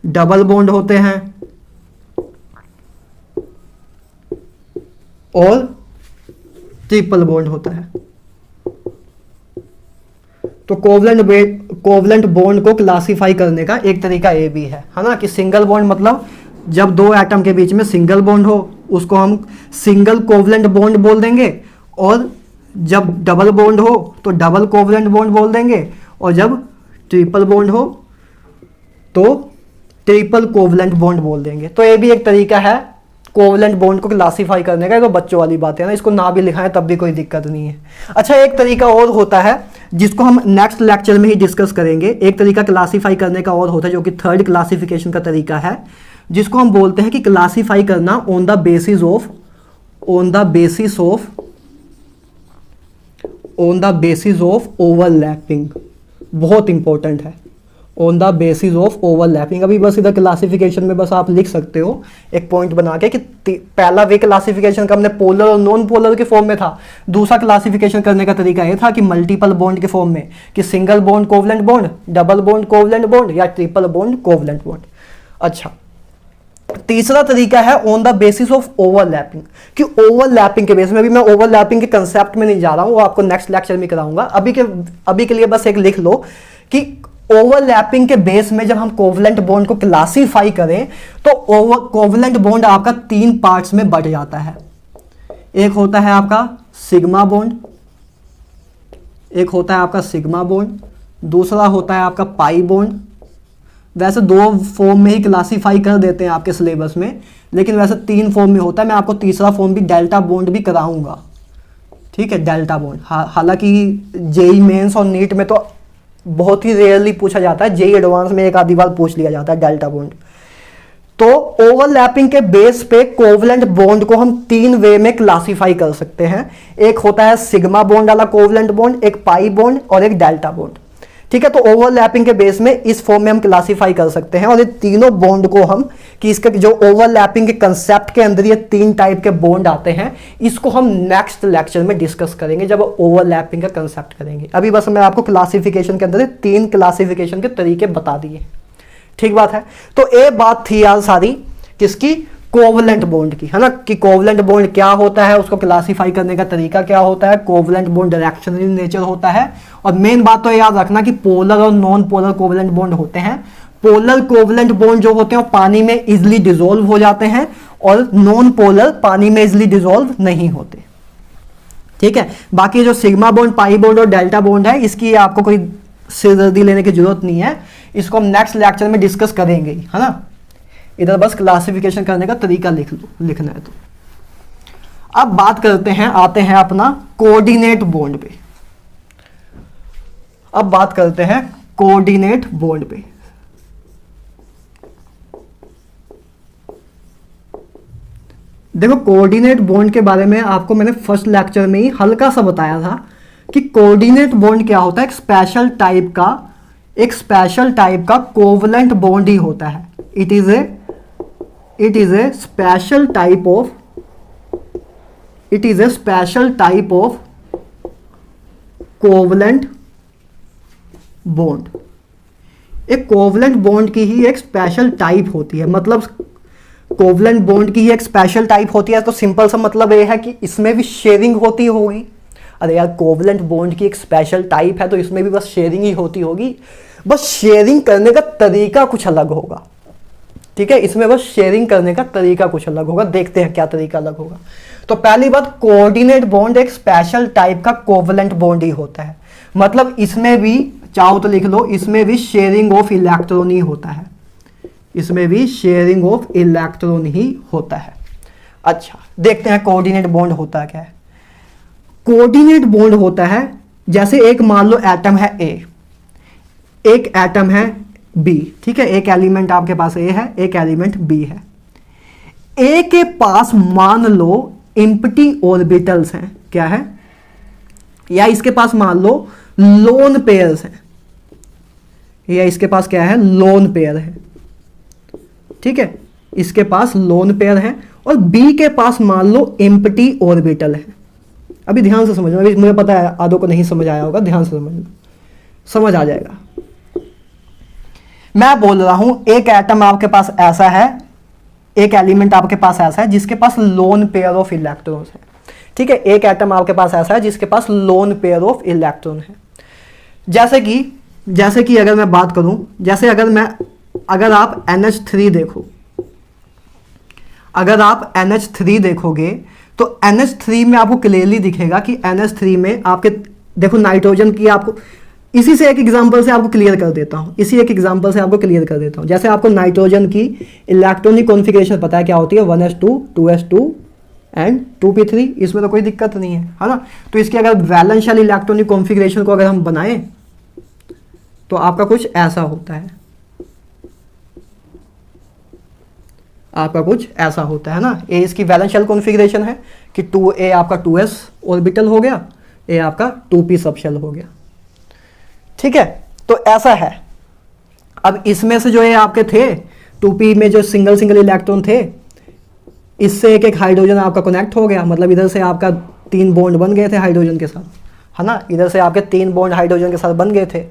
डबल बॉन्ड होते हैं और ट्रिपल बॉन्ड होता है। तो कोवलेंट बॉन्ड को क्लासिफाई करने का एक तरीका ये भी है ना, कि सिंगल बॉन्ड मतलब जब 2 एटम के बीच में सिंगल बॉन्ड हो उसको हम सिंगल कोवलेंट बॉन्ड बोल देंगे, और जब डबल बॉन्ड हो तो डबल कोवलेंट बॉन्ड बोल देंगे, और जब ट्रिपल बॉन्ड हो तो ट्रिपल कोवलेंट बॉन्ड बोल देंगे। तो ये भी एक तरीका है कोवलेंट बॉन्ड को क्लासिफाई करने का। तो बच्चों वाली बात है ना, इसको ना भी लिखाएं तब भी कोई दिक्कत नहीं है। अच्छा, एक तरीका और होता है जिसको हम नेक्स्ट लेक्चर में ही डिस्कस करेंगे। एक तरीका क्लासिफाई करने का और होता है जो कि थर्ड क्लासिफिकेशन का तरीका है, जिसको हम बोलते हैं कि क्लासिफाई करना on the basis of overlapping. बहुत इंपॉर्टेंट है, on the basis of overlapping. अभी बस इधर क्लासिफिकेशन में बस आप लिख सकते हो एक पॉइंट बना के कि पहला वे क्लासिफिकेशन का हमने पोलर और नॉन पोलर के फॉर्म में था। दूसरा क्लासिफिकेशन करने का तरीका ये था कि मल्टीपल बॉन्ड के फॉर्म में, कि single bond covalent bond, double bond covalent bond या ट्रिपल बॉन्ड कोवलेंट बॉन्ड। अच्छा, तीसरा तरीका है on the basis of overlapping, कि ओवरलैपिंग के बेस में, अभी मैं ओवरलैपिंग के कंसेप्ट में नहीं जा रहा हूं, वो आपको नेक्स्ट लेक्चर में कराऊंगा। अभी के लिए बस एक लिख लो कि ओवरलैपिंग के बेस में जब हम कोवलेंट बॉन्ड को क्लासीफाई करें तो कोवलेंट बॉन्ड आपका 3 पार्ट्स में बढ़ जाता है। एक होता है आपका सिग्मा बॉन्ड, एक होता है आपका सिग्मा बॉन्ड, दूसरा होता है आपका पाई बॉन्ड। वैसे 2 फॉर्म में ही क्लासीफाई कर देते हैं आपके सिलेबस में, लेकिन वैसे 3 फॉर्म में होता है। मैं आपको तीसरा फॉर्म भी डेल्टा बॉन्ड भी कराऊंगा, ठीक है, डेल्टा बॉन्ड। हालांकि जेई मेंस और नीट में तो बहुत ही रेयरली पूछा जाता है, जेई एडवांस में एक आधी बार पूछ लिया जाता है डेल्टा बॉन्ड। तो ओवरलैपिंग के बेस पे कोवलेंट बॉन्ड को हम 3 वे में क्लासीफाई कर सकते हैं। एक होता है सिग्मा बॉन्ड वाला कोवलेंट बॉन्ड, एक पाई बॉन्ड और एक डेल्टा बॉन्ड, ठीक है। तो ओवरलैपिंग के बेस में इस फॉर्म में हम क्लासीफाई कर सकते हैं। और ये तीनों बॉन्ड को हम, कि इसका जो ओवरलैपिंग के कंसेप्ट के अंदर ये 3 टाइप के बॉन्ड आते हैं, इसको हम नेक्स्ट लेक्चर में डिस्कस करेंगे जब ओवरलैपिंग का कंसेप्ट करेंगे। अभी बस मैं आपको क्लासिफिकेशन के अंदर 3 क्लासिफिकेशन के तरीके बता दिए, ठीक बात है। तो ये बात थी यार सारी किसकी, कोवलेंट बॉन्ड की, है ना, कि कोवलेंट बॉन्ड क्या होता है, उसको क्लासीफाई करने का तरीका क्या होता है, covalent bond directional in nature होता है। और मेन बात तो याद रखना कि पोलर और नॉन पोलर कोवलेंट बॉन्ड होते हैं। पोलर कोवलेंट बॉन्ड जो होते हैं वो पानी में इजिली डिसॉल्व हो जाते हैं, और नॉन पोलर पानी में इजिली डिसॉल्व नहीं होते, ठीक है। बाकी जो सिग्मा बॉन्ड, पाई बॉन्ड और डेल्टा बॉन्ड है, इसकी आपको कोई सिरदर्दी लेने की जरूरत नहीं है, इसको हम नेक्स्ट लेक्चर में डिस्कस करेंगे, है ना। इधर बस क्लासिफिकेशन करने का तरीका लिख लो, लिखना है तो। अब बात करते हैं, आते हैं अपना कोऑर्डिनेट बॉन्ड पे। अब बात करते हैं कोऑर्डिनेट बॉन्ड पे। देखो, कोऑर्डिनेट बॉन्ड के बारे में आपको मैंने फर्स्ट लेक्चर में ही हल्का सा बताया था कि कोऑर्डिनेट बॉन्ड क्या होता है। एक स्पेशल टाइप का कोवलेंट बॉन्ड ही होता है। It is a special type of covalent bond. एक कोवलेंट बॉन्ड की ही एक स्पेशल टाइप होती है, मतलब कोवलेंट बॉन्ड की ही एक स्पेशल टाइप होती है। तो सिंपल सा मतलब ये है कि इसमें भी शेयरिंग होती होगी। अरे यार, कोवलेंट बॉन्ड की एक स्पेशल टाइप है तो इसमें भी बस शेयरिंग ही होती होगी, बस शेयरिंग करने का तरीका कुछ अलग होगा, ठीक है। इसमें बस शेयरिंग करने का तरीका कुछ अलग होगा, देखते हैं क्या तरीका अलग होगा। तो पहली बात, कोऑर्डिनेट बॉन्ड एक स्पेशल टाइप का कोवलेंट बॉन्ड ही होता है, मतलब इसमें भी, चाहो तो लिख लो, इसमें भी शेयरिंग ऑफ इलेक्ट्रॉन ही होता है, इसमें भी शेयरिंग ऑफ इलेक्ट्रॉन ही होता है। अच्छा, देखते हैं कोऑर्डिनेट बॉन्ड होता क्या है। कोऑर्डिनेट बॉन्ड होता है, जैसे एक मान लो एटम है ए, एक एटम है बी, ठीक है। एक एलिमेंट आपके पास ए है, एक एलिमेंट बी है। ए के पास मान लो एम्प्टी ऑर्बिटल्स हैं, क्या है, या इसके पास मान लो लोन पेयर्स हैं, या इसके पास क्या है, लोन पेयर है, ठीक है। इसके पास लोन पेयर है और बी के पास मान लो एम्प्टी ऑर्बिटल है। अभी ध्यान से समझना, अभी मुझे पता है आधों को नहीं समझ आया होगा, ध्यान से समझना, समझ आ जाएगा। मैं बोल रहा हूं एक एटम आपके पास ऐसा है, एक एलिमेंट आपके पास ऐसा है जिसके पास लोन पेयर ऑफ इलेक्ट्रॉन्स है, ठीक है। एक एटम आपके पास ऐसा है जिसके पास लोन पेयर ऑफ इलेक्ट्रॉन है। जैसे कि अगर मैं बात करूं, जैसे अगर आप NH3 देखो, अगर आप NH3 देखोगे तो NH3 में आपको क्लियरली दिखेगा कि NH3 में आपके, देखो नाइट्रोजन की, आपको इसी से एक एग्जांपल से आपको क्लियर कर देता हूं, जैसे आपको नाइट्रोजन की इलेक्ट्रॉनिक कॉन्फ़िगरेशन पता है क्या होती है, 1s2 2s2 एंड 2p3, इसमें तो कोई दिक्कत नहीं है ना। तो इसकी अगर वैलेंशियल इलेक्ट्रॉनिक कॉन्फ़िगरेशन को अगर हम बनाएं तो आपका कुछ ऐसा होता है, आपका कुछ ऐसा होता है ना। ए इसकी वैलेंशियल कॉन्फ़िगरेशन है कि 2a आपका 2s ऑर्बिटल हो गया, ए आपका 2p सबशेल हो गया, ठीक है। तो ऐसा है। अब इसमें से जो है आपके थे 2p में जो सिंगल सिंगल इलेक्ट्रॉन थे, इससे एक एक हाइड्रोजन आपका कनेक्ट हो गया, मतलब इधर से आपका 3 बॉन्ड बन गए थे हाइड्रोजन के साथ, है ना, इधर से आपके 3 बॉन्ड हाइड्रोजन के साथ बन गए थे।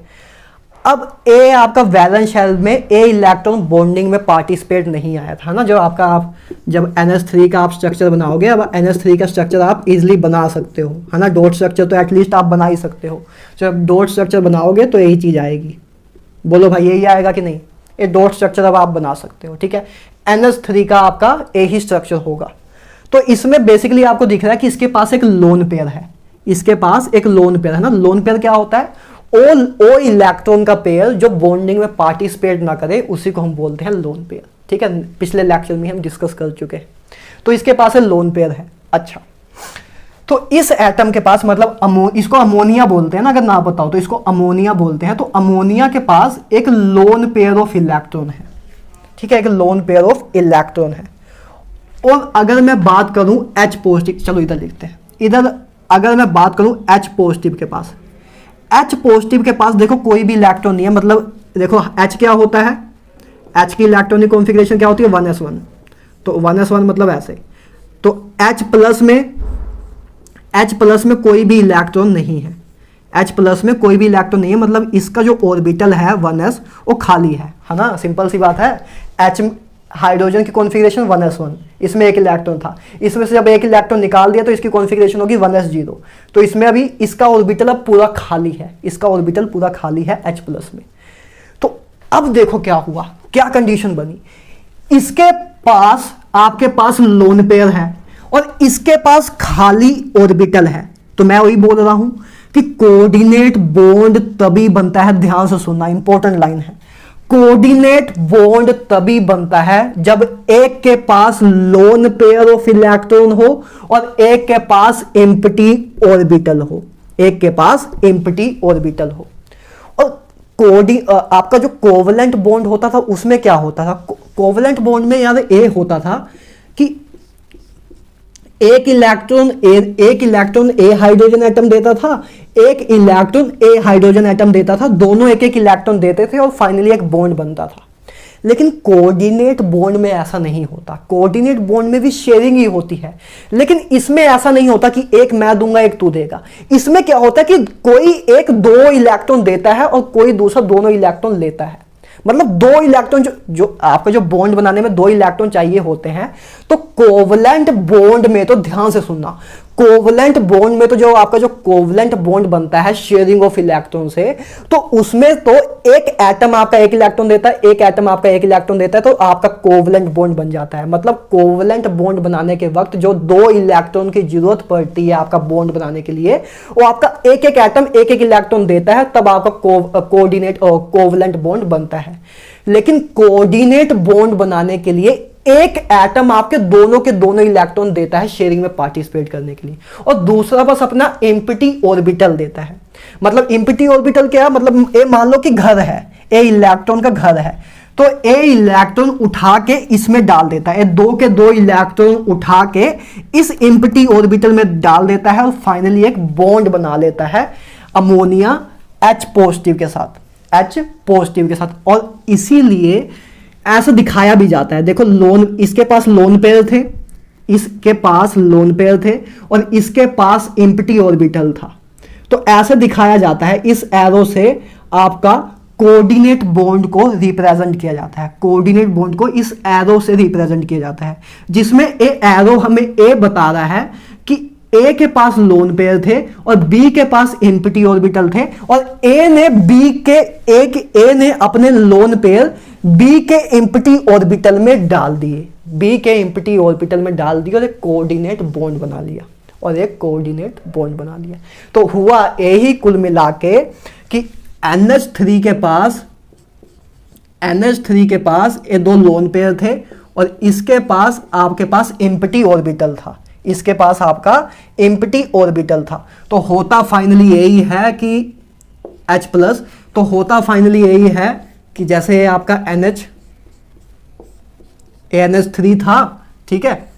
अब ए आपका वैलेंस शेल में ए इलेक्ट्रॉन बॉन्डिंग में पार्टिसिपेट नहीं आया था ना, जो आपका आप जब NH3 का आप स्ट्रक्चर बनाओगे, अब NH3 का स्ट्रक्चर आप इजीली बना सकते हो, है ना, डॉट स्ट्रक्चर तो एटलीस्ट आप बना ही सकते हो। जब डॉट स्ट्रक्चर बनाओगे तो यही चीज़ आएगी, बोलो भाई यही आएगा कि नहीं, ये डॉट स्ट्रक्चर अब आप बना सकते हो, ठीक है। NH3 का आपका ए ही स्ट्रक्चर होगा। तो इसमें बेसिकली आपको दिख रहा है कि इसके पास एक लोन पेयर है, इसके पास एक लोन पेयर है ना। लोन पेयर क्या होता है, ओ इलेक्ट्रॉन का पेयर जो बॉन्डिंग में पार्टिसिपेट ना करे, उसी को हम बोलते हैं लोन पेयर, ठीक है। पिछले लेक्चर में हम डिस्कस कर चुके हैं। तो इसके पास है लोन पेयर है। अच्छा, तो इस एटम के पास, मतलब इसको अमोनिया बोलते हैं ना, अगर ना बताओ तो इसको अमोनिया बोलते हैं। तो अमोनिया के पास एक लोन पेयर ऑफ इलेक्ट्रॉन है, ठीक है, एक लोन पेयर ऑफ इलेक्ट्रॉन है। और अगर मैं बात करूं H पॉजिटिव, चलो इधर लिखते हैं, इधर अगर मैं बात करूं H पॉजिटिव के पास, H पॉजिटिव के पास देखो कोई भी इलेक्ट्रॉन नहीं है, मतलब देखो H क्या होता है, H की इलेक्ट्रॉनिक कॉन्फ़िगरेशन क्या होती है 1s1, तो 1s1 मतलब ऐसे। तो H प्लस में कोई भी इलेक्ट्रॉन नहीं है, H प्लस में कोई भी इलेक्ट्रॉन नहीं है, मतलब इसका जो ऑर्बिटल है 1s वो खाली है ना, सिंपल सी बात है। H हाइड्रोजन की कॉन्फ़िगरेशन 1s1, इसमें एक इलेक्ट्रॉन था, इसमें से जब एक इलेक्ट्रॉन निकाल दिया तो इसकी कॉन्फ़िगरेशन होगी 1s0। तो इसमें अभी इसका ऑर्बिटल अब पूरा खाली है, इसका ऑर्बिटल पूरा खाली है H प्लस में। तो अब देखो क्या हुआ, क्या कंडीशन बनी, इसके पास आपके पास लोन पेयर है और इसके पास खाली ऑर्बिटल है। तो मैं वही बोल रहा हूं कि कोऑर्डिनेट बॉन्ड तभी बनता है, ध्यान से सुनना, इंपॉर्टेंट लाइन है, कोऑर्डिनेट बॉन्ड तभी बनता है जब एक के पास लोन पेयर ऑफ इलेक्ट्रॉन हो और एक के पास एम्प्टी ऑर्बिटल हो, एक के पास एम्प्टी ऑर्बिटल हो। और आपका जो कोवलेंट बॉन्ड होता था उसमें क्या होता था, कोवलेंट बॉन्ड में यार ए होता था कि एक इलेक्ट्रॉन ए हाइड्रोजन एटम देता था, एक इलेक्ट्रॉन ए हाइड्रोजन एटम देता था, दोनों एक एक इलेक्ट्रॉन देते थे और फाइनली एक बॉन्ड बनता था। लेकिन कोऑर्डिनेट बॉन्ड में ऐसा नहीं होता, कोऑर्डिनेट बॉन्ड में भी शेयरिंग ही होती है, लेकिन इसमें ऐसा नहीं होता कि एक मैं दूंगा एक तू देगा। इसमें क्या होता है कि कोई एक 2 इलेक्ट्रॉन देता है और कोई दूसरा दोनों इलेक्ट्रॉन लेता है, मतलब 2 इलेक्ट्रॉन जो आपका जो बॉन्ड बनाने में 2 इलेक्ट्रॉन चाहिए होते हैं। तो कोवलेंट बॉन्ड में तो ध्यान से सुनना, कोवलेंट बॉन्ड में तो जो आपका जो कोवलेंट बॉन्ड बनता है शेयरिंग ऑफ इलेक्ट्रॉन से, तो उसमें तो एक एटम आपका एक इलेक्ट्रॉन देता है, एक एटम आपका एक इलेक्ट्रॉन देता है, तो आपका कोवलेंट बॉन्ड बन जाता है। मतलब कोवलेंट बॉन्ड बनाने के वक्त जो 2 इलेक्ट्रॉन की जरूरत पड़ती है आपका बॉन्ड बनाने के लिए, वो आपका एक एक एटम एक एक इलेक्ट्रॉन देता है, तब आपका कोऑर्डिनेट और कोवलेंट बॉन्ड बनता है। लेकिन कोऑर्डिनेट बॉन्ड बनाने के लिए एक एटम आपके दोनों के दोनों इलेक्ट्रॉन देता है शेयरिंग में पार्टिसिपेट करने के लिए, और दूसरा बस अपना एम्प्टी ऑर्बिटल देता है। मतलब एम्प्टी ऑर्बिटल क्या है, मतलब ए मान लो कि घर है, ए इलेक्ट्रॉन का घर है, तो ए इलेक्ट्रॉन उठा के इसमें डाल देता है, 2 के 2 इलेक्ट्रॉन उठा के इस एम्प्टी ऑर्बिटल में डाल देता है और फाइनली एक बॉन्ड बना लेता है अमोनिया H पॉजिटिव के साथ, H पॉजिटिव के साथ। और इसीलिए ऐसा दिखाया भी जाता है, देखो लोन, इसके पास लोन पेयर थे, इसके पास लोन पेयर थे और इसके पास एम्प्टी ऑर्बिटल था। तो ऐसे दिखाया जाता है, इस एरो से आपका कोऑर्डिनेट बॉन्ड को रिप्रेजेंट किया जाता है, कोऑर्डिनेट बॉन्ड को इस एरो से रिप्रेजेंट किया जाता है, जिसमें एरो हमें ए बता रहा है कि ए के पास लोन पेयर थे और बी के पास एम्प्टी ऑर्बिटल थे, और ए ने अपने लोन पेयर बी के एम्प्टी ऑर्बिटल में डाल दिए, बी के एम्प्टी ऑर्बिटल में डाल दिए और एक कोऑर्डिनेट बॉन्ड बना लिया, और एक कोऑर्डिनेट बॉन्ड बना लिया। तो हुआ यही कुल मिला के कि NH3 के पास ये 2 लोन पेयर थे और इसके पास आपके पास एम्प्टी ऑर्बिटल था, इसके पास आपका एम्प्टी ऑर्बिटल था। तो होता फाइनली यही है कि H प्लस, तो होता फाइनली यही है कि जैसे आपका NH3 था, ठीक है,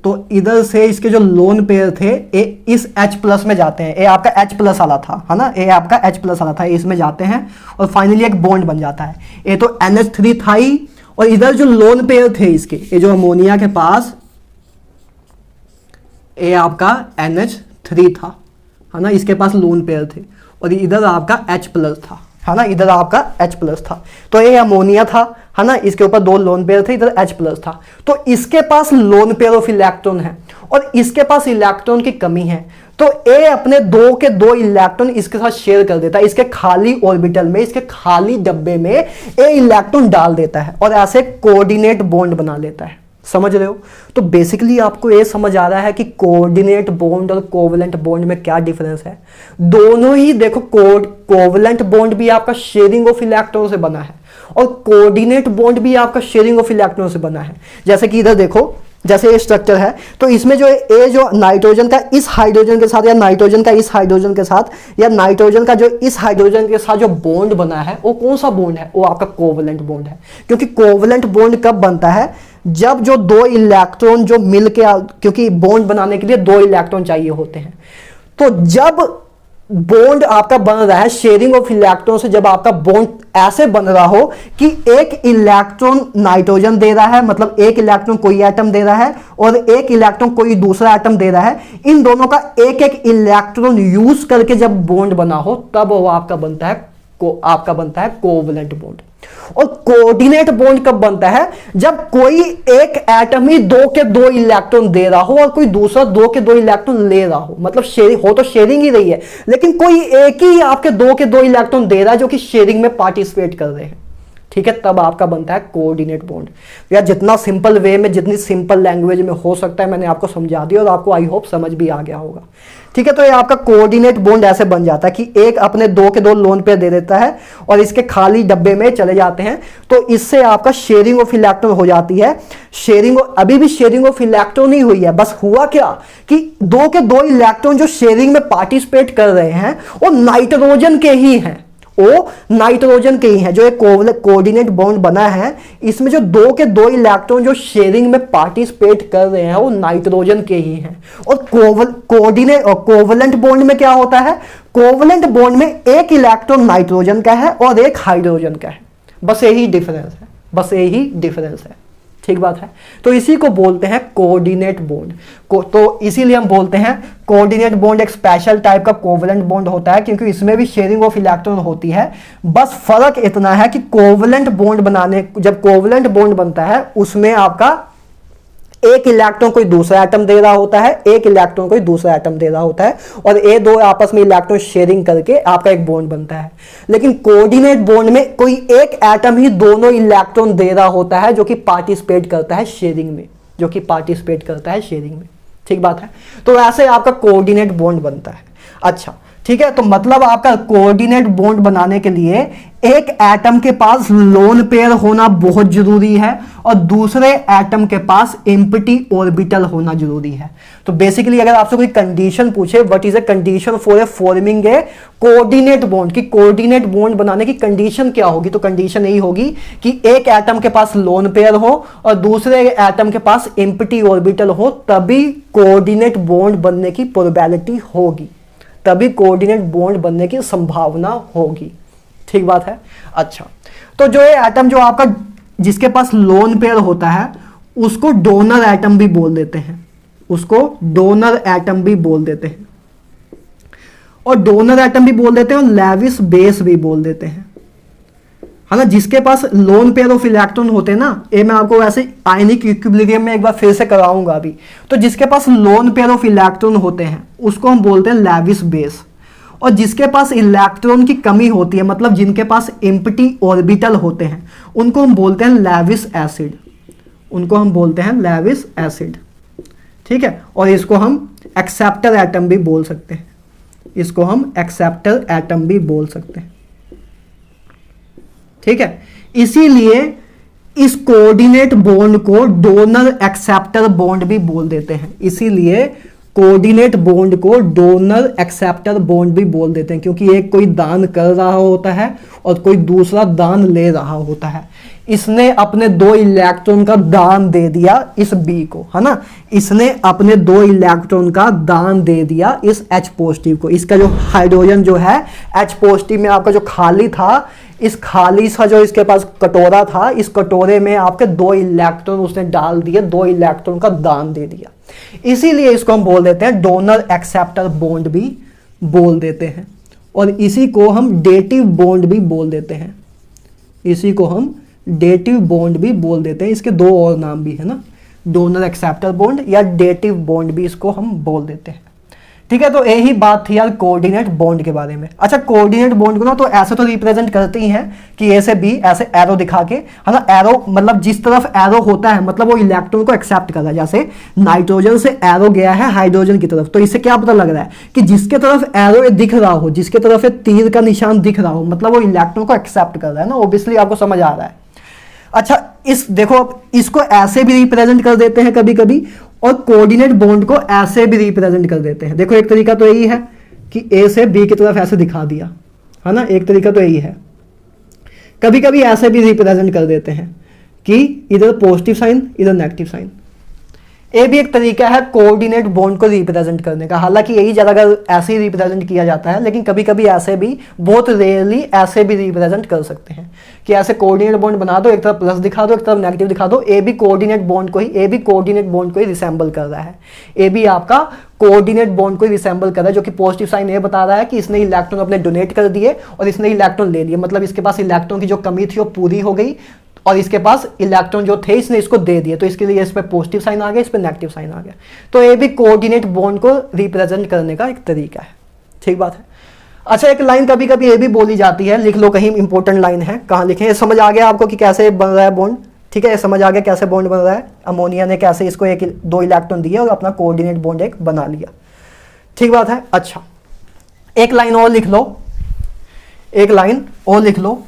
तो इधर से इसके जो लोन पेयर थे ए इस H+ में जाते हैं, ए आपका H+ वाला था, है ना, ए आपका H+ वाला था, इसमें जाते हैं और फाइनली एक बॉन्ड बन जाता है। ये तो NH3 था ही, और इधर जो लोन पेयर थे इसके, ये जो अमोनिया के पास ए आपका NH3 था, है ना, इसके पास लोन पेयर थे, और इधर आपका H+ था, है ना, इधर आपका H+ था। तो ये अमोनिया था, है ना, इसके ऊपर 2 लोन पेयर थे, इधर H+ था। तो इसके पास लोन पेयर ऑफ इलेक्ट्रॉन है और इसके पास इलेक्ट्रॉन की कमी है, तो ए अपने 2 के 2 इलेक्ट्रॉन इसके साथ शेयर कर देता है, इसके खाली ऑर्बिटल में, इसके खाली डब्बे में ए इलेक्ट्रॉन डाल देता है और ऐसे कोऑर्डिनेट बॉन्ड बना लेता है। समझ रहे हो? तो बेसिकली आपको ये समझ आ रहा है कि कोऑर्डिनेट बॉन्ड और कोवलेंट बॉन्ड में क्या डिफरेंस है। दोनों ही देखो, कोवलेंट बॉन्ड भी आपका शेयरिंग ऑफ इलेक्ट्रॉन से बना है और कोऑर्डिनेट बॉन्ड भी आपका शेयरिंग ऑफ इलेक्ट्रॉन से बना है। जैसे कि इधर देखो, जैसे ये स्ट्रक्चर है, तो इसमें जो ए जो नाइट्रोजन का इस हाइड्रोजन के साथ, या नाइट्रोजन का इस हाइड्रोजन के साथ, या नाइट्रोजन का जो इस हाइड्रोजन के साथ जो बॉन्ड बना है, वो कौन सा बॉन्ड है? वो आपका कोवलेंट बॉन्ड है। क्योंकि कोवलेंट बॉन्ड कब बनता है? जब जो 2 इलेक्ट्रॉन जो मिलके, क्योंकि बॉन्ड बनाने के लिए 2 इलेक्ट्रॉन चाहिए होते हैं, तो जब बॉन्ड आपका बन रहा है शेयरिंग ऑफ इलेक्ट्रॉन से, जब आपका बॉन्ड ऐसे बन रहा हो कि एक इलेक्ट्रॉन नाइट्रोजन दे रहा है, मतलब एक इलेक्ट्रॉन कोई एटम दे रहा है और एक इलेक्ट्रॉन कोई दूसरा एटम दे रहा है, इन दोनों का एक एक इलेक्ट्रॉन यूज करके जब बॉन्ड बना हो, तब वो आपका बनता है कोवलेंट बॉन्ड। और कोऑर्डिनेट बॉन्ड कब बनता है? जब कोई एक एटम ही 2 के 2 इलेक्ट्रॉन दे रहा हो और कोई दूसरा 2 के 2 इलेक्ट्रॉन ले रहा हो, मतलब शेयरिंग हो तो शेयरिंग ही रही है, लेकिन कोई एक ही आपके 2 के 2 इलेक्ट्रॉन दे रहा है जो कि शेयरिंग में पार्टिसिपेट कर रहे हैं। ठीक है, तब आपका बनता है कोऑर्डिनेट बॉन्ड। या जितना सिंपल वे में, जितनी सिंपल लैंग्वेज में हो सकता है मैंने आपको समझा दिया और आपको आई होप समझ भी आ गया होगा। ठीक है, तो ये आपका कोऑर्डिनेट बॉन्ड ऐसे बन जाता है कि एक अपने 2 के 2 लोन पे दे देता है और इसके खाली डब्बे में चले जाते हैं, तो इससे आपका शेयरिंग ऑफ इलेक्ट्रॉन हो जाती है। अभी भी शेयरिंग ऑफ इलेक्ट्रॉन ही हुई है, बस हुआ क्या कि 2 के 2 इलेक्ट्रॉन जो शेयरिंग में पार्टिसिपेट कर रहे हैं वो नाइट्रोजन के ही हैं, जो एक कोऑर्डिनेट बॉन्ड बना है, इसमें जो 2 के 2 इलेक्ट्रॉन जो शेयरिंग में पार्टिसिपेट कर रहे हैं वो नाइट्रोजन के ही हैं। और कोऑर्डिनेट और कोवलेंट बॉन्ड में क्या होता है? कोवलेंट बॉन्ड में एक इलेक्ट्रॉन नाइट्रोजन का है और एक हाइड्रोजन का है, बस यही डिफरेंस है। ठीक बात है, तो इसी को बोलते हैं कोऑर्डिनेट बॉन्ड तो इसीलिए हम बोलते हैं कोऑर्डिनेट बॉन्ड एक स्पेशल टाइप का कोवलेंट बॉन्ड होता है, क्योंकि इसमें भी शेयरिंग ऑफ इलेक्ट्रॉन होती है। बस फर्क इतना है कि जब कोवलेंट बॉन्ड बनता है उसमें आपका एक इलेक्ट्रॉन कोई दूसरा एटम दे रहा होता है, और ये 2 आपस में इलेक्ट्रॉन शेयरिंग करके आपका एक बॉन्ड बनता है। लेकिन कोऑर्डिनेट बॉन्ड में कोई एक एटम ही दोनों इलेक्ट्रॉन दे रहा होता है जो कि पार्टिसिपेट करता है शेयरिंग में, ठीक बात है। तो ऐसे आपका कोऑर्डिनेट बॉन्ड बनता है। अच्छा ठीक है, तो मतलब आपका कोऑर्डिनेट बॉन्ड बनाने के लिए एक एटम के पास लोन पेयर होना बहुत जरूरी है और दूसरे एटम के पास एम्प्टी ऑर्बिटल होना जरूरी है। तो बेसिकली अगर आपसे कोई कंडीशन पूछे what is a condition for forming a coordinate bond, कि कोऑर्डिनेट बॉन्ड बनाने की कंडीशन क्या होगी, तो कंडीशन यही होगी कि एक एटम के पास लोन पेयर हो और दूसरे एटम के पास एम्प्टी ऑर्बिटल हो, तभी कोऑर्डिनेट बॉन्ड बनने की प्रोबेबिलिटी होगी, तभी कोऑर्डिनेट बॉन्ड बनने की संभावना होगी। ठीक बात है। अच्छा, तो जो ये एटम जो आपका जिसके पास लोन पेयर होता है उसको डोनर एटम भी बोल देते हैं, और डोनर एटम भी बोल देते हैं और लेविस बेस भी बोल देते हैं, है ना। जिसके पास लोन पेयर ऑफ इलेक्ट्रॉन होते हैं ना, ये मैं आपको वैसे आयनिक इक्विलिब्रियम में एक बार फिर से कराऊंगा अभी। तो जिसके पास लोन पेयर ऑफ इलेक्ट्रॉन होते हैं उसको हम बोलते हैं लेविस बेस, और जिसके पास इलेक्ट्रॉन की कमी होती है, मतलब जिनके पास एम्प्टी ऑर्बिटल होते हैं, उनको हम बोलते हैं लेविस एसिड, ठीक है। और इसको हम एक्सेप्टर एटम भी बोल सकते हैं, ठीक है। इसीलिए इस कोऑर्डिनेट बॉन्ड को डोनर एक्सेप्टर बॉन्ड भी बोल देते हैं, इसीलिए कोऑर्डिनेट बॉन्ड को डोनर एक्सेप्टर बॉन्ड भी बोल देते हैं, क्योंकि एक कोई दान कर रहा होता है और कोई दूसरा दान ले रहा होता है। इसने अपने 2 इलेक्ट्रॉन का दान दे दिया इस बी को, है ना, इसने अपने 2 इलेक्ट्रॉन का दान दे दिया इस H पॉजिटिव को। इसका जो हाइड्रोजन जो है H पॉजिटिव में आपका जो खाली था, इस खाली सा जो इसके पास कटोरा था, इस कटोरे में आपके 2 इलेक्ट्रॉन उसने डाल दिए, 2 इलेक्ट्रॉन का दान दे दिया। इसीलिए इसको हम बोल देते हैं डोनर एक्सेप्टर बॉन्ड भी बोल देते हैं, और इसी को हम डेटिव बॉन्ड भी बोल देते हैं। इसी को हम डेटिव बॉन्ड भी बोल देते हैं। इसके 2 और नाम भी है ना, डोनर एक्सेप्टर बॉन्ड या डेटिव बॉन्ड भी इसको हम बोल देते हैं। ठीक है, तो यही बात थी यार कोऑर्डिनेट बॉन्ड के बारे में। अच्छा, कोऑर्डिनेट बॉन्ड को ना तो ऐसे तो रिप्रेजेंट करते ही हैं कि ए से बी ऐसे एरो दिखा के, है ना, एरो मतलब जिस तरफ एरो होता है मतलब वो इलेक्ट्रॉन को एक्सेप्ट कर रहा है। जैसे नाइट्रोजन से एरो गया है हाइड्रोजन की तरफ, तो इससे क्या पता लग रहा है कि जिसके तरफ एरो दिख रहा हो, जिसके तरफ तीर का निशान दिख रहा हो, मतलब वो इलेक्ट्रॉन को एक्सेप्ट कर रहा है ना। ऑब्वियसली आपको समझ आ रहा है। अच्छा, इस देखो अब इसको ऐसे भी रिप्रेजेंट कर देते हैं कभी कभी, और कोऑर्डिनेट बॉन्ड को ऐसे भी रिप्रेजेंट कर देते हैं। देखो एक तरीका तो यही है कि ए से बी की तरफ ऐसे दिखा दिया, है ना, एक तरीका तो यही है। कभी कभी ऐसे भी रिप्रेजेंट कर देते हैं कि इधर पॉजिटिव साइन इधर नेगेटिव साइन। ये भी एक तरीका है कोऑर्डिनेट बॉन्ड को रिप्रेजेंट करने का। हालांकि यही ज्यादातर ऐसे ही रिप्रेजेंट किया जाता है, लेकिन कभी कभी ऐसे भी, बहुत रेयरली ऐसे भी रिप्रेजेंट कर सकते हैं कि ऐसे कोऑर्डिनेट बॉन्ड बना दो, एक तरफ प्लस दिखा दो, एक तरफ नेगेटिव दिखा दो। ए भी कोऑर्डिनेट बॉन्ड को ही, ए भी कोऑर्डिनेट बॉन्ड को ही रिसेंबल कर रहा है। ए भी आपका कोऑर्डिनेट बॉन्ड को ही रिसेंबल कर रहा है, जो कि पॉजिटिव साइन ये बता रहा है कि इसने इलेक्ट्रॉन अपने डोनेट कर दिए और इसने इलेक्ट्रॉन ले लिए, मतलब इसके पास इलेक्ट्रॉन की जो कमी थी वो पूरी हो गई और इसके पास इलेक्ट्रॉन जो थे इसने इसको दे दिए, तो इसके लिए इस पे पॉजिटिव साइन आ गया, इस पे नेगेटिव साइन आ गया। तो ये भी कोऑर्डिनेट बॉन्ड को रिप्रेजेंट करने का एक तरीका है। ठीक बात है। अच्छा, एक लाइन कभी कभी ये भी बोली जाती है, लिख लो कहीं, इंपॉर्टेंट लाइन है, कहाँ लिखें, ये समझ आ गया आपको कि कैसे बन रहा है बॉन्ड। ठीक है, ये समझ आ गया कैसे बॉन्ड बन रहा है। अमोनिया ने कैसे इसको 2 इलेक्ट्रॉन दिए और अपना कोऑर्डिनेट बॉन्ड एक बना लिया। ठीक बात है। अच्छा, एक लाइन और लिख लो, एक लाइन और लिख लो।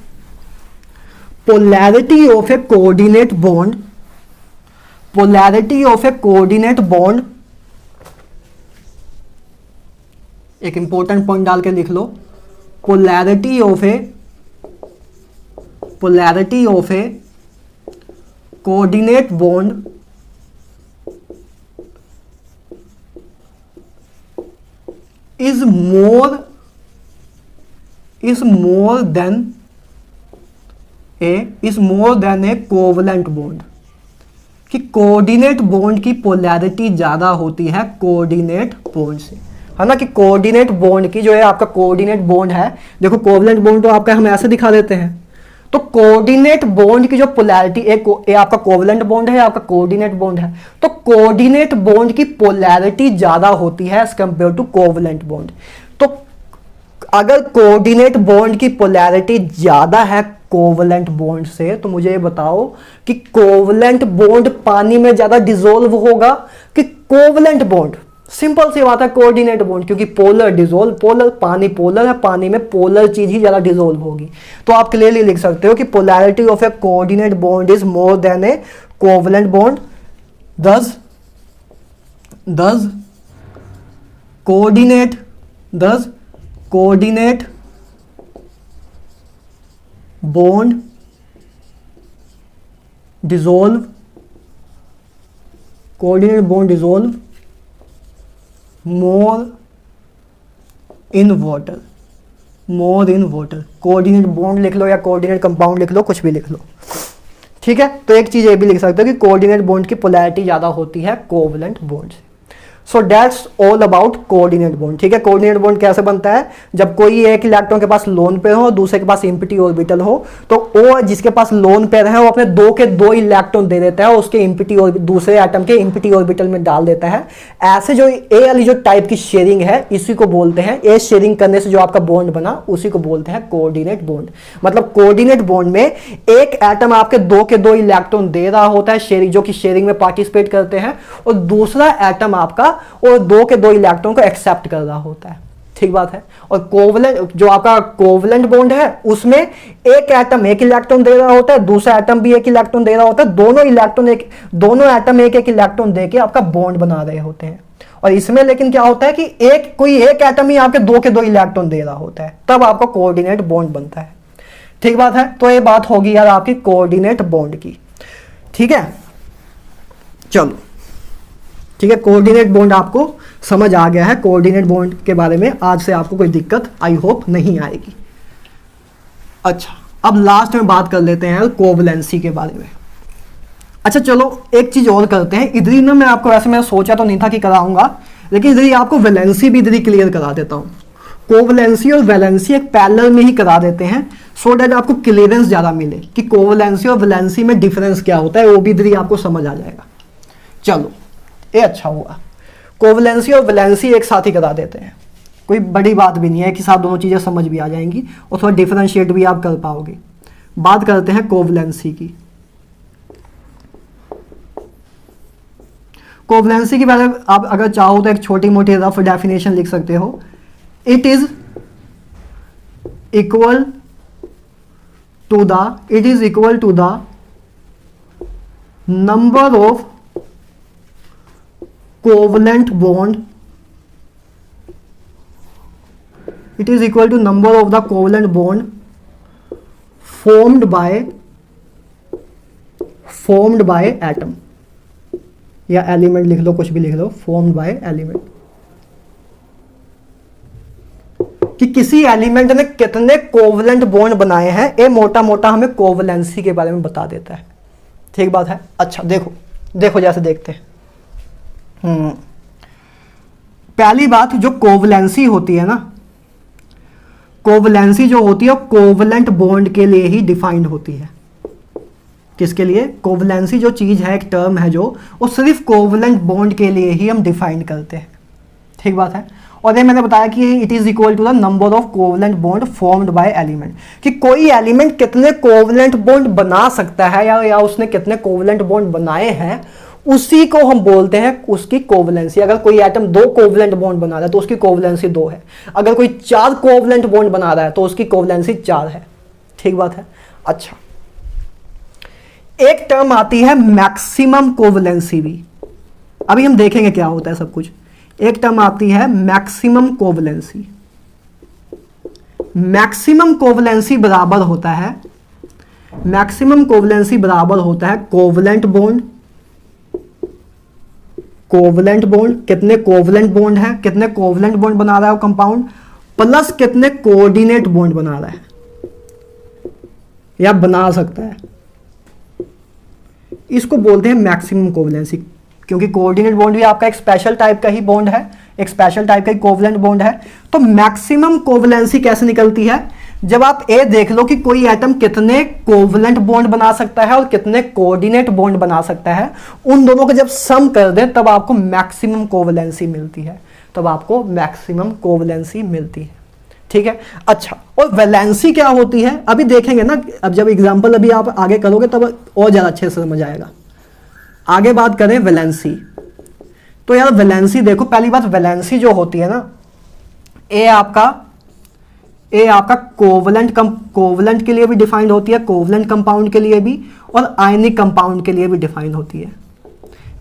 polarity of a coordinate bond, polarity of a coordinate bond, एक इंपॉर्टेंट पॉइंट डाल के लिख लो, polarity of a coordinate bond is more than a covalent bond, कि कोऑर्डिनेट बॉन्ड की पोलैरिटी ज्यादा होती है कोऑर्डिनेट बॉन्ड से, है ना, कि कोऑर्डिनेट बॉन्ड की जो है आपका कोऑर्डिनेट बॉन्ड है, देखो कोवलेंट बॉन्ड तो आपका हम ऐसे दिखा देते हैं, तो कोऑर्डिनेट बॉन्ड की जो पोलैरिटी, एक आपका कोवलेंट बॉन्ड है, आपका कोऑर्डिनेट बॉन्ड है, तो कोऑर्डिनेट बॉन्ड की पोलैरिटी ज्यादा होती है as compare to covalent bond. तो अगर कोऑर्डिनेट बॉन्ड की पोलैरिटी ज्यादा है कोवलेंट बॉन्ड से, तो मुझे ये बताओ कि कोवलेंट बॉन्ड पानी में ज्यादा डिसॉल्व होगा कि कोवलेंट बॉन्ड? सिंपल सी बात है, कोऑर्डिनेट बॉन्ड, क्योंकि पोलर डिसॉल्व, पोलर पानी पोलर है, पानी में पोलर चीज ही ज्यादा डिसॉल्व होगी। तो आप क्लियरली लिख सकते हो कि polarity of a coordinate bond is more than a covalent bond, thus coordinate bond dissolve, coordinate bond dissolve more in water, coordinate bond लिख लो या कोऑर्डिनेट कंपाउंड लिख लो, कुछ भी लिख लो। ठीक है, तो एक चीज ये भी लिख सकते हो कि कोऑर्डिनेट बॉन्ड की पोलैरिटी ज्यादा होती है कोवलेंट बॉन्ड से। So that's all about coordinate bond. ठीक है, कोऑर्डिनेट बॉन्ड कैसे बनता है? जब कोई एक इलेक्ट्रॉन के पास लोन पेयर हो, दूसरे के पास एम्प्टी ऑर्बिटल हो, तो वो जिसके पास लोन पेयर है वो अपने 2 के 2 इलेक्ट्रॉन दे देता है, उसके एम्प्टी और दूसरे एटम के एम्प्टी ऑर्बिटल में डाल देता है। ऐसे जो ए वाली जो टाइप की शेयरिंग है, इसी को बोलते हैं, ए शेयरिंग करने से जो आपका बॉन्ड बना उसी को बोलते हैं कोऑर्डिनेट बॉन्ड। मतलब कोऑर्डिनेट बॉन्ड में एक एटम आपके 2 के 2 इलेक्ट्रॉन दे रहा होता है शेयरिंग, जो कि शेयरिंग में पार्टिसिपेट करते हैं, और दूसरा एटम आपका और 2 के 2 इलेक्ट्रॉन को एक्सेप्ट कर रहा होता है। ठीक बात है। और कोवलेंट जो आपका कोवलेंट बॉन्ड है, उसमें एक एटम 1 इलेक्ट्रॉन दे रहा होता है, दूसरा एटम भी 1 इलेक्ट्रॉन दे रहा होता है, दोनों एटम एक एक इलेक्ट्रॉन देके आपका बॉन्ड बना रहे होते हैं। और इसमें लेकिन क्या होता है कि कोई एक एटम ही आपके दो के दो इलेक्ट्रॉन दे रहा होता है, तब आपका कोऑर्डिनेट बॉन्ड बनता है। ठीक बात है, तो ये बात होगी यार आपकी कोऑर्डिनेट बॉन्ड की। ठीक है, चलो ठीक है, कोऑर्डिनेट बॉन्ड आपको समझ आ गया है। कोऑर्डिनेट बॉन्ड के बारे में आज से आपको कोई दिक्कत आई होप नहीं आएगी। अच्छा, अब लास्ट में बात कर लेते हैं कोवलेंसी के बारे में। अच्छा चलो एक चीज और करते हैं, इधर ही ना मैं आपको, वैसे मैं सोचा तो नहीं था कि कराऊंगा, लेकिन इधर ही आपको वैलेंसी भी इधर ही क्लियर करा देता हूं। कोवलेंसी और वैलेंसी एक पैरेलल में ही करा देते हैं, सो डैट आपको क्लियरेंस ज्यादा मिले कि कोवलेंसी और वैलेंसी में डिफरेंस क्या होता है, वो भी इधर ही आपको समझ आ जाएगा। चलो ये अच्छा हुआ, कोवलेंसी और वैलेंसी एक साथ ही करा देते हैं, कोई बड़ी बात भी नहीं है कि साथ दोनों चीजें समझ भी आ जाएंगी और थोड़ा डिफरेंशिएट भी आप कर पाओगे। बात करते हैं कोवलेंसी की। कोवलेंसी के बारे में आप अगर चाहो तो एक छोटी मोटी रफ डेफिनेशन लिख सकते हो। It is equal to the number of covalent bond, it is equal to number of the covalent bond formed by atom, या एलिमेंट लिख लो, कुछ भी लिख लो, formed by element, कि किसी एलिमेंट ने कितने कोवलेंट बॉन्ड बनाए हैं, ये मोटा मोटा हमें कोवलेंसी के बारे में बता देता है। ठीक बात है। अच्छा देखो जैसे देखते हैं। पहली बात, जो कोवलेंसी होती है ना, कोवलेंसी जो होती है कोवलेंट बॉन्ड के लिए ही डिफाइंड होती है। किसके लिए? कोवलेंसी जो चीज है, एक टर्म है जो, वो सिर्फ कोवलेंट बॉन्ड के लिए ही हम डिफाइन करते हैं। ठीक बात है। और ये मैंने बताया कि it is equal to the number of covalent bond formed by element, कि कोई एलिमेंट कितने कोवलेंट बॉन्ड बना सकता है या उसने कितने कोवलेंट बॉन्ड बनाए हैं, उसी को हम बोलते हैं उसकी कोवलेंसी। अगर कोई एटम 2 कोवलेंट बॉन्ड बना रहा है तो उसकी कोवलेंसी 2 है। अगर कोई 4 कोवलेंट बॉन्ड बना रहा है तो उसकी कोवलेंसी 4 है। ठीक बात है। अच्छा, एक टर्म आती है मैक्सिमम कोवलेंसी भी, अभी हम देखेंगे क्या होता है सब कुछ। एक टर्म आती है मैक्सिमम कोवलेंसी। मैक्सिमम कोवलेंसी बराबर होता है, मैक्सिमम कोवलेंसी बराबर होता है कोवलेंट बॉन्ड, कोवलेंट बॉन्ड, कितने कोवलेंट बॉन्ड है, कितने कोवलेंट बॉन्ड बना रहा है वो कंपाउंड, प्लस कितने कोऑर्डिनेट बॉन्ड बना रहा है या बना सकता है, इसको बोलते हैं मैक्सिमम कोवलेंसी। क्योंकि कोऑर्डिनेट बॉन्ड भी आपका एक स्पेशल टाइप का ही बॉन्ड है, एक स्पेशल टाइप का ही कोवलेंट बॉन्ड है। तो मैक्सिमम कोवलेंसी कैसे निकलती है? जब आप ये देख लो कि कोई एटम कितने कोवलेंट बॉन्ड बना सकता है और कितने कोऑर्डिनेट बॉन्ड बना सकता है, उन दोनों को जब सम कर दें तब आपको मैक्सिमम कोवलेंसी मिलती है, तब आपको मैक्सिमम कोवलेंसी मिलती है। ठीक है। अच्छा, और वैलेंसी क्या होती है अभी देखेंगे ना, अब जब एग्जांपल अभी आप आगे करोगे तब और ज्यादा अच्छे से समझ आएगा। आगे बात करें वैलेंसी, तो यार वैलेंसी देखो, पहली बात वैलेंसी जो होती है ना, ये आपका कोवलेंट के लिए भी डिफाइंड होती है, कोवलेंट कंपाउंड के लिए भी और आयनिक कंपाउंड के लिए भी डिफाइन होती है।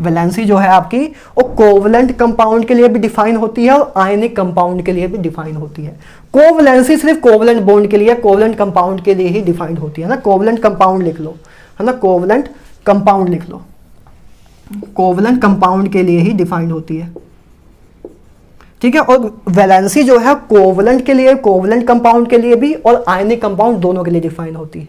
वैलेंसी जो है आपकी वो कोवलेंट कंपाउंड के लिए भी डिफाइन होती है और आयनिक कंपाउंड के लिए भी डिफाइन होती है। कोवलेंसी सिर्फ कोवलेंट बॉन्ड के लिए, कोवलेंट कंपाउंड के लिए ही डिफाइंड होती है ना। कोवलेंट कंपाउंड लिख लो, है ना, कोवलेंट कंपाउंड लिख लो, कोवलेंट कंपाउंड के लिए ही डिफाइंड होती है। ठीक है। और वैलेंसी जो है कोवलेंट के लिए, कोवलेंट कंपाउंड के लिए भी और आयनिक कंपाउंड दोनों के लिए डिफाइन होती है।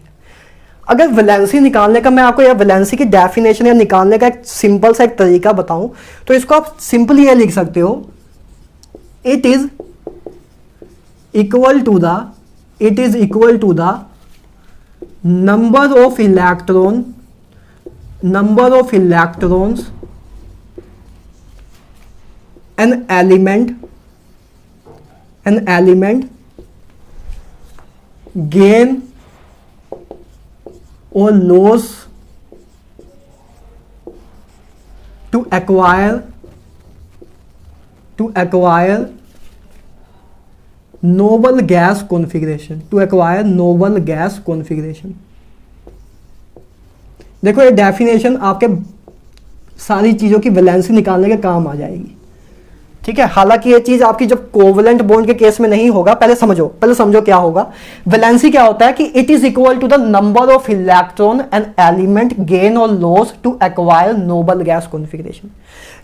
अगर वैलेंसी निकालने का मैं आपको या वैलेंसी की डेफिनेशन या निकालने का एक सिंपल सा एक तरीका बताऊं तो इसको आप सिंपली ये लिख सकते हो, it is equal to the number of electrons an element gain or loss to acquire noble gas configuration, देखो ये डेफिनेशन आपके सारी चीजों की वैलेंसी निकालने के काम आ जाएगी। ठीक है। हालांकि ये चीज आपकी जब कोवलेंट बॉन्ड के केस में नहीं होगा, पहले समझो क्या होगा। वैलेंसी क्या होता है कि it is equal to the number of electron and element gain और loss to acquire noble gas configuration,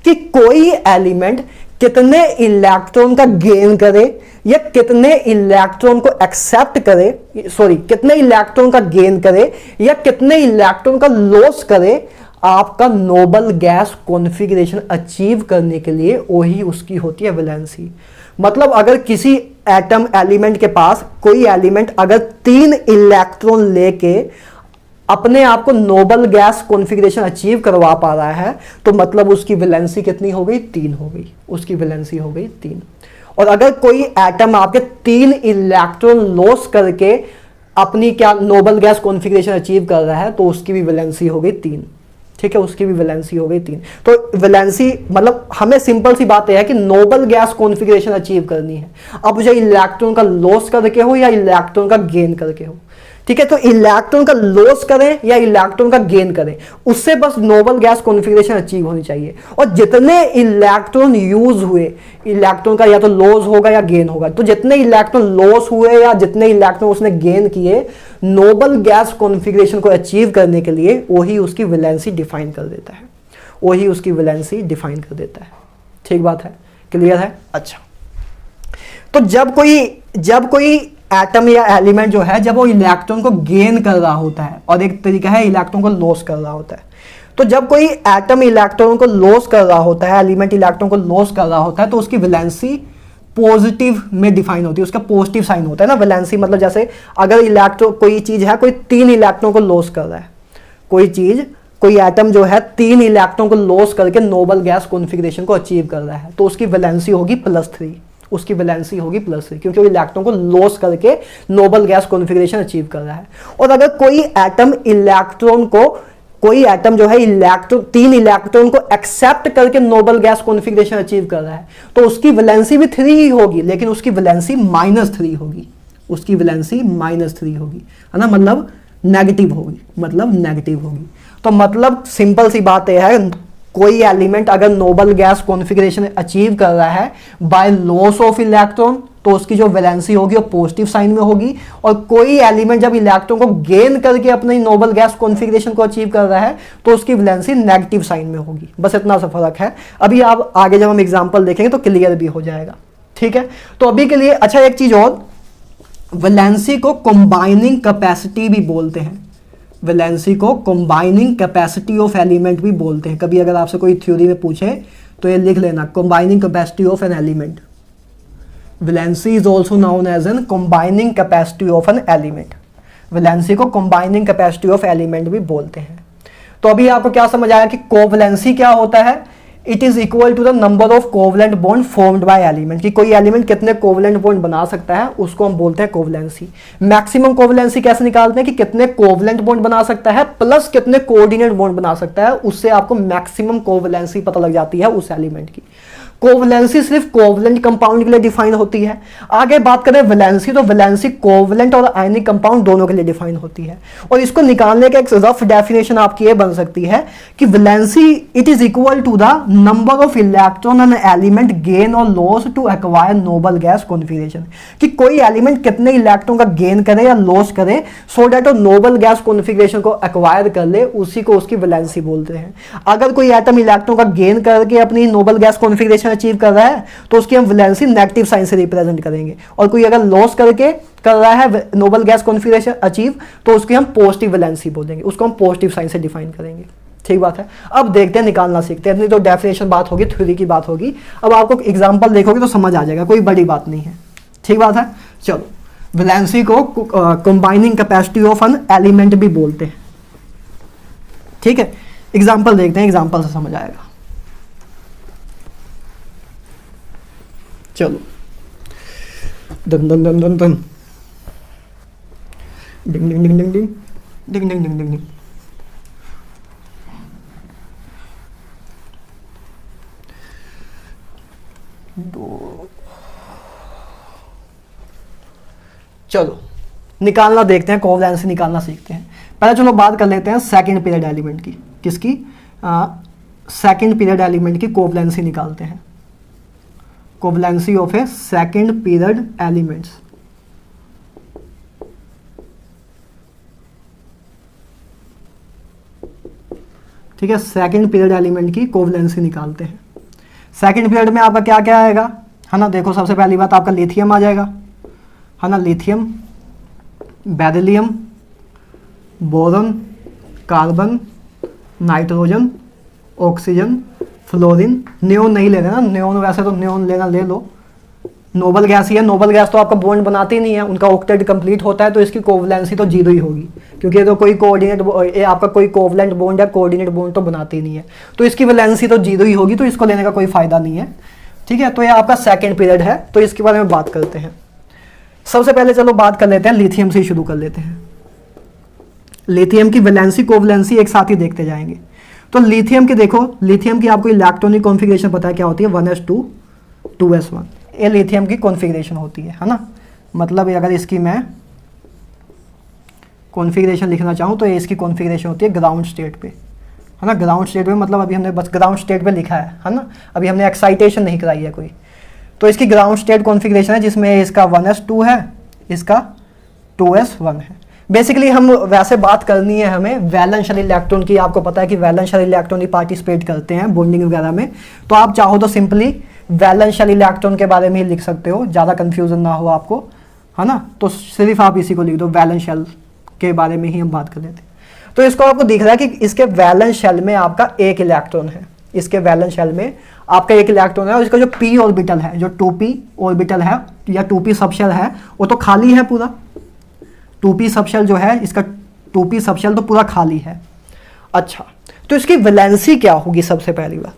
कि कोई एलिमेंट कितने इलेक्ट्रॉन का गेन करे या कितने इलेक्ट्रॉन को एक्सेप्ट करे, कितने इलेक्ट्रॉन का गेन करे या कितने इलेक्ट्रॉन का लॉस करे आपका नोबल गैस कॉन्फ़िगरेशन अचीव करने के लिए, वही उसकी होती है वैलेंसी। मतलब अगर किसी एटम एलिमेंट के पास कोई एलिमेंट अगर 3 इलेक्ट्रॉन लेके अपने आप को नोबल गैस कॉन्फ़िगरेशन अचीव करवा पा रहा है, तो मतलब उसकी वैलेंसी कितनी हो गई? 3 हो गई। उसकी वैलेंसी हो गई 3। और अगर कोई एटम आपके 3 इलेक्ट्रॉन लॉस करके अपनी क्या नोबल गैस कॉन्फ़िगरेशन अचीव कर रहा है, तो उसकी भी वैलेंसी हो गई 3। ठीक है, उसकी भी वैलेंसी हो गई 3। तो वैलेंसी मतलब हमें सिंपल सी बात यह है कि नोबल गैस कॉन्फ़िगरेशन अचीव करनी है, अब जो इलेक्ट्रॉन का लॉस करके हो या इलेक्ट्रॉन का गेन करके हो। ठीक है, तो इलेक्ट्रॉन का लॉस करें या इलेक्ट्रॉन का गेन करें, उससे बस नोबल गैस कॉन्फ़िगरेशन अचीव होनी चाहिए। और जितने इलेक्ट्रॉन यूज हुए, इलेक्ट्रॉन का या तो लॉस होगा या गेन होगा, तो जितने इलेक्ट्रॉन लॉस हुए या जितने इलेक्ट्रॉन उसने गेन किए नोबल गैस कॉन्फ़िगरेशन को अचीव करने के लिए, वही उसकी वैलेंसी डिफाइन कर देता है, वही उसकी वैलेंसी डिफाइन कर देता है। ठीक बात है, क्लियर है? अच्छा, तो जब कोई एटम या एलिमेंट जो है, जब वो इलेक्ट्रॉन को गेन कर रहा होता है और एक तरीका है इलेक्ट्रॉन को लॉस कर रहा होता है, तो जब कोई एटम इलेक्ट्रॉन को लॉस कर रहा होता है, एलिमेंट इलेक्ट्रॉन को लॉस कर रहा होता है, तो उसकी वैलेंसी पॉजिटिव में डिफाइन होती है, उसका पॉजिटिव साइन होता है ना। वैलेंसी मतलब जैसे अगर इलेक्ट्रॉन कोई चीज है, कोई 3 इलेक्ट्रॉन को लॉस कर रहा है, कोई एटम जो है 3 इलेक्ट्रॉन को लॉस करके नोबल गैस कॉन्फ़िगरेशन को अचीव कर रहा है, तो उसकी वैलेंसी होगी +3। उसकी वैलेंसी होगी +3, क्योंकि वो इलेक्ट्रॉन को लॉस करके नोबल गैस कॉन्फ़िगरेशन अचीव कर रहा है। और अगर कोई एटम जो है 3 इलेक्ट्रॉन को एक्सेप्ट करके नोबल गैस कॉन्फ़िगरेशन अचीव कर रहा है, तो उसकी वैलेंसी भी 3 ही होगी, लेकिन उसकी वैलेंसी -3 होगी। उसकी वैलेंसी -3 होगी, है ना, मतलब नेगेटिव होगी। तो मतलब सिंपल सी बात यह है, कोई एलिमेंट अगर नोबल गैस कॉन्फ़िगरेशन अचीव कर रहा है बाय लॉस ऑफ इलेक्ट्रॉन, तो उसकी जो वैलेंसी होगी वो पॉजिटिव साइन में होगी। और कोई एलिमेंट जब इलेक्ट्रॉन को गेन करके अपनी नोबल गैस कॉन्फ़िगरेशन को अचीव कर रहा है, तो उसकी वैलेंसी नेगेटिव साइन में होगी। बस इतना सा फर्क है। अभी आप आगे जब हम एग्जाम्पल देखेंगे तो क्लियर भी हो जाएगा। ठीक है, तो अभी के लिए अच्छा एक चीज और, वैलेंसी को कंबाइनिंग कैपेसिटी भी बोलते हैं। वैलेंसी को कंबाइनिंग कैपेसिटी ऑफ एलिमेंट भी बोलते हैं। कभी अगर आपसे कोई थ्योरी में पूछे तो ये लिख लेना, combining capacity of an element. Valency is also known as an combining capacity of an element. Valency को कंबाइनिंग कैपेसिटी ऑफ एलिमेंट भी बोलते हैं। तो अभी आपको क्या समझ आया कि कोवैलेंसी क्या होता है? It is equal to the number of covalent bond formed by element, कि कोई एलिमेंट कितने कोवलेंट बॉन्ड बना सकता है, उसको हम बोलते हैं कोवलेंसी। मैक्सिमम कोवलेंसी कैसे निकालते हैं कि कितने कोवलेंट बॉन्ड बना सकता है प्लस कितने कोऑर्डिनेट बॉन्ड बना सकता है, उससे आपको मैक्सिमम कोवलेंसी पता लग जाती है उस एलिमेंट की। कोवलेंसी सिर्फ कोवलेंट कंपाउंड के लिए डिफाइन होती है। आगे बात करें वैलेंसी, तो वैलेंसी कोवलेंट और आयनिक कंपाउंड दोनों के लिए डिफाइन होती है। और इसको निकालने का एक रफ डेफिनेशन आपकी ये बन सकती है कि valency it is equal to the number of electron an element gain और loss to acquire noble gas configuration, कि कोई एलिमेंट कितने इलेक्ट्रॉन का गेन करे या लॉस करे सो दैट वो नोबल गैस कॉन्फ़िगरेशन को एक्वायर कर ले, उसी को उसकी वैलेंसी बोलते हैं। अगर कोई एटम इलेक्ट्रॉन का गेन करके अपनी नोबल गैस कॉन्फ़िगरेशन अचीव कर रहा है, तो उसकी हम वैलेंसी नेगेटिव साइन से रिप्रेजेंट करेंगे। और कोई अगर लॉस करके कर रहा है नोबल गैस कॉन्फ़िगरेशन अचीव, तो उसकी हम पॉजिटिव वैलेंसी बोलेंगे, उसको हम पॉजिटिव साइन से डिफाइन करेंगे। ठीक बात है। अब देखते हैं, निकालना सीखते हैं। इतनी तो डेफिनेशन बात होगी, थ्योरी की बात होगी। अब आपको एग्जांपल देखोगे तो समझ आ जाएगा, कोई बड़ी बात नहीं है। ठीक बात है। चलो, वैलेंसी को combining capacity of an element भी बोलते हैं। ठीक है, एग्जांपल देखते हैं, एग्जांपल से समझ आएगा। चलो, दन दन दन दन दन, डिंग डिंग डिंग डिंग डिंग डिंग डिंग डिंग डिंग डिंग। चलो निकालना देखते हैं, कोवैलेंसी निकालना सीखते हैं। पहले चलो बात कर लेते हैं सेकंड पीरियड एलिमेंट की। किसकी? सेकंड पीरियड एलिमेंट की कोवैलेंसी निकालते हैं। Covalency of a second period elements. ठीक है, सेकंड पीरियड एलिमेंट की कोवलेंसी निकालते हैं। सेकंड पीरियड में आपका क्या क्या आएगा, है ना, देखो सबसे पहली बात आपका लिथियम आ जाएगा, है ना, lithium, beryllium, boron, carbon, nitrogen, oxygen, fluorine. Neon नहीं ले लेना, नियोन वैसे तो नियोन लेना ले लो, नोबल गैस ही है, नोबल गैस तो आपका बॉन्ड बनाती नहीं है, उनका ऑक्टेट कंप्लीट होता है तो इसकी कोवलेंसी तो जीरो ही होगी, क्योंकि ये तो कोई कोऑर्डिनेट, ये आपका कोई कोवलेंट बॉन्ड या कोऑर्डिनेट बॉन्ड तो बनाती नहीं है, तो इसकी वैलेंसी तो जीरो ही होगी, तो इसको लेने का कोई फायदा नहीं है। ठीक है, तो ये आपका सेकेंड पीरियड है, तो इसके बारे में बात करते हैं। सबसे पहले चलो बात कर लेते हैं, लिथियम से शुरू कर लेते हैं। लिथियम की वैलेंसी कोवलेंसी एक साथ ही देखते जाएंगे। तो लिथियम की देखो, लिथियम की आपको इलेक्ट्रॉनिक कॉन्फ़िगरेशन पता है क्या होती है, 1s2 2s1, ये लिथियम की कॉन्फ़िगरेशन होती है ना। मतलब अगर इसकी मैं कॉन्फ़िगरेशन लिखना चाहूँ तो ये इसकी कॉन्फ़िगरेशन होती है ग्राउंड स्टेट पे, है ना। ग्राउंड स्टेट पे मतलब अभी हमने बस ग्राउंड स्टेट पे लिखा है ना, अभी हमने एक्साइटेशन नहीं कराई है कोई। तो इसकी ग्राउंड स्टेट कॉन्फ़िगरेशन है जिसमें इसका 1s2 है, इसका 2s1 है। बेसिकली हम वैसे बात करनी है हमें वैलेंस शेल इलेक्ट्रॉन की। आपको पता है कि वैलेंस शेल इलेक्ट्रॉन ही पार्टिसिपेट करते हैं बॉन्डिंग वगैरह में, तो आप चाहो तो सिंपली वैलेंस शेल इलेक्ट्रॉन के बारे में ही लिख सकते हो, ज़्यादा कंफ्यूजन ना हो आपको, है ना। तो सिर्फ आप इसी को लिख दो, वैलेंस शेल के बारे में ही हम बात कर लेते हैं। तो इसको आपको दिख रहा है कि इसके वैलेंस शेल में आपका एक इलेक्ट्रॉन है, इसके वैलेंस शेल में आपका एक इलेक्ट्रॉन है, और इसका जो p ऑर्बिटल है, जो 2p ऑर्बिटल है या 2p सबशेल है, वो तो खाली है पूरा। 2p सबशेल जो है, इसका 2p सबशेल तो पूरा खाली है। अच्छा, तो इसकी वैलेंसी क्या होगी सबसे पहली बात।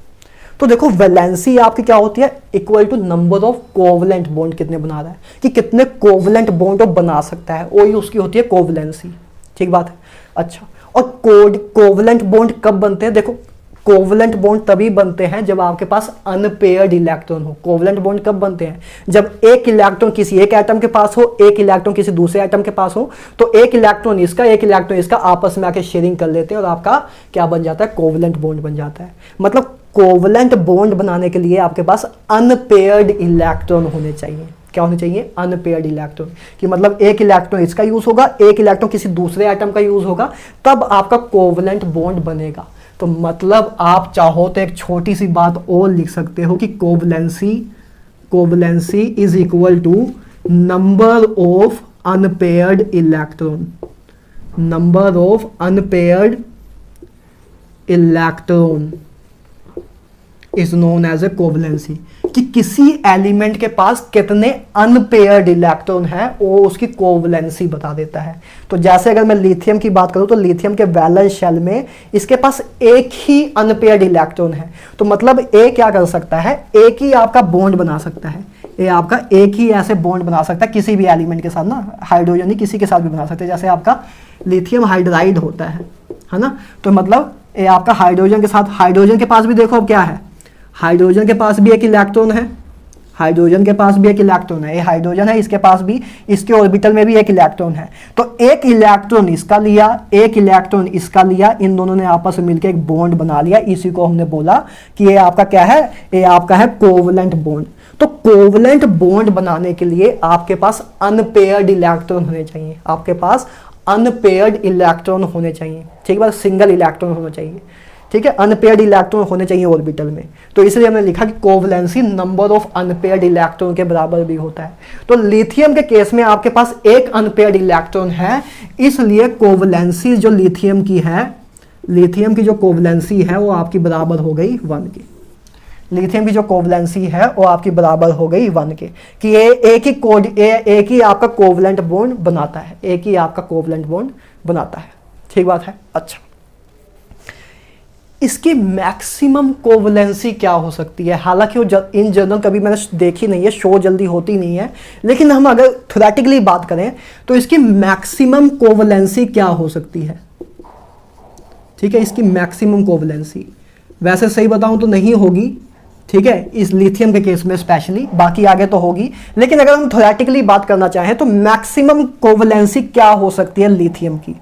तो देखो वैलेंसी आपकी क्या होती है, equal to number of covalent bond कितने बना रहा है, कि कितने कोवलेंट बॉन्ड बना सकता है, वही उसकी होती है कोवलेंसी। ठीक बात है। अच्छा, और कोवलेंट बॉन्ड कब बनते हैं, देखो कोवलेंट बॉन्ड तभी बनते हैं जब आपके पास अनपेयर्ड इलेक्ट्रॉन हो। कोवलेंट बॉन्ड कब बनते हैं, जब एक इलेक्ट्रॉन किसी एक एटम के पास हो, एक इलेक्ट्रॉन किसी दूसरे एटम के पास हो, तो एक इलेक्ट्रॉन इसका एक इलेक्ट्रॉन इसका आपस में आके शेयरिंग कर लेते हैं और आपका क्या बन जाता है, कोवलेंट बॉन्ड बन जाता है। मतलब कोवलेंट बॉन्ड बनाने के लिए आपके पास अनपेयर्ड इलेक्ट्रॉन होने चाहिए। क्या होने चाहिए, अनपेयर्ड इलेक्ट्रॉन, कि मतलब एक इलेक्ट्रॉन इसका यूज होगा, एक इलेक्ट्रॉन किसी दूसरे एटम का यूज होगा, तब आपका कोवलेंट बॉन्ड बनेगा। तो मतलब आप चाहो तो एक छोटी सी बात और लिख सकते हो कि covalency is equal to number of unpaired electron, number of unpaired electron is known as a covalency, कि किसी एलिमेंट के पास कितने अनपेयर्ड इलेक्ट्रॉन है वो उसकी कोवलेंसी बता देता है। तो जैसे अगर मैं लिथियम की बात करूं तो लिथियम के वैलेंस शेल में इसके पास एक ही अनपेयर्ड इलेक्ट्रॉन है, तो मतलब ए क्या कर सकता है, एक ही आपका बॉन्ड बना सकता है, ये आपका एक ही ऐसे बॉन्ड बना सकता है किसी भी एलिमेंट के साथ ना, हाइड्रोजन ही किसी के साथ भी बना सकते हैं। जैसे आपका लिथियम हाइड्राइड होता है ना, तो मतलब ये आपका हाइड्रोजन के साथ, हाइड्रोजन के पास भी देखो अब क्या है, हाइड्रोजन के पास भी एक इलेक्ट्रॉन है, हाइड्रोजन के पास भी एक इलेक्ट्रॉन है, ये हाइड्रोजन है, इसके पास भी, इसके ऑर्बिटल में भी एक इलेक्ट्रॉन है। तो एक इलेक्ट्रॉन इसका लिया, एक इलेक्ट्रॉन इसका लिया, इन दोनों ने आपस में मिलकर एक बॉन्ड बना लिया, इसी को हमने बोला कि ये आपका क्या है, ये आपका है कोवलेंट बॉन्ड। तो कोवलेंट बॉन्ड बनाने के लिए आपके पास अनपेयर्ड इलेक्ट्रॉन होने चाहिए, आपके पास अनपेयर्ड इलेक्ट्रॉन होने चाहिए। ठीक है, सिंगल इलेक्ट्रॉन होना चाहिए। ठीक है, अनपेयर्ड इलेक्ट्रॉन होने चाहिए ऑर्बिटल में, तो इसलिए हमने लिखा कि कोवलेंसी नंबर ऑफ अनपेयर्ड इलेक्ट्रॉन के बराबर भी होता है। तो लिथियम के केस में आपके पास एक अनपेयर्ड इलेक्ट्रॉन है, इसलिए कोवलेंसी जो लिथियम की है, लिथियम की जो कोवलेंसी है वो आपकी बराबर हो गई 1 की। लिथियम की जो कोवलेंसी है वो आपकी बराबर हो गई 1 के, कि ये एक ही आपका कोवलेंट बॉन्ड बनाता है, एक ही आपका कोवलेंट बॉन्ड बनाता है। ठीक बात है। अच्छा, इसकी मैक्सिमम कोवलेंसी क्या हो सकती है, हालांकि वो इन जनरल कभी मैंने देखी नहीं है, शो जल्दी होती नहीं है, लेकिन हम अगर थ्योरेटिकली बात करें तो इसकी मैक्सिमम कोवलेंसी क्या हो सकती है। ठीक है, इसकी मैक्सिमम कोवलेंसी वैसे सही बताऊं तो नहीं होगी, ठीक है, इस लिथियम के केस में स्पेशली, बाकी आगे तो होगी, लेकिन अगर हम थ्योरेटिकली बात करना चाहें तो मैक्सिमम कोवलेंसी क्या हो सकती है लिथियम की।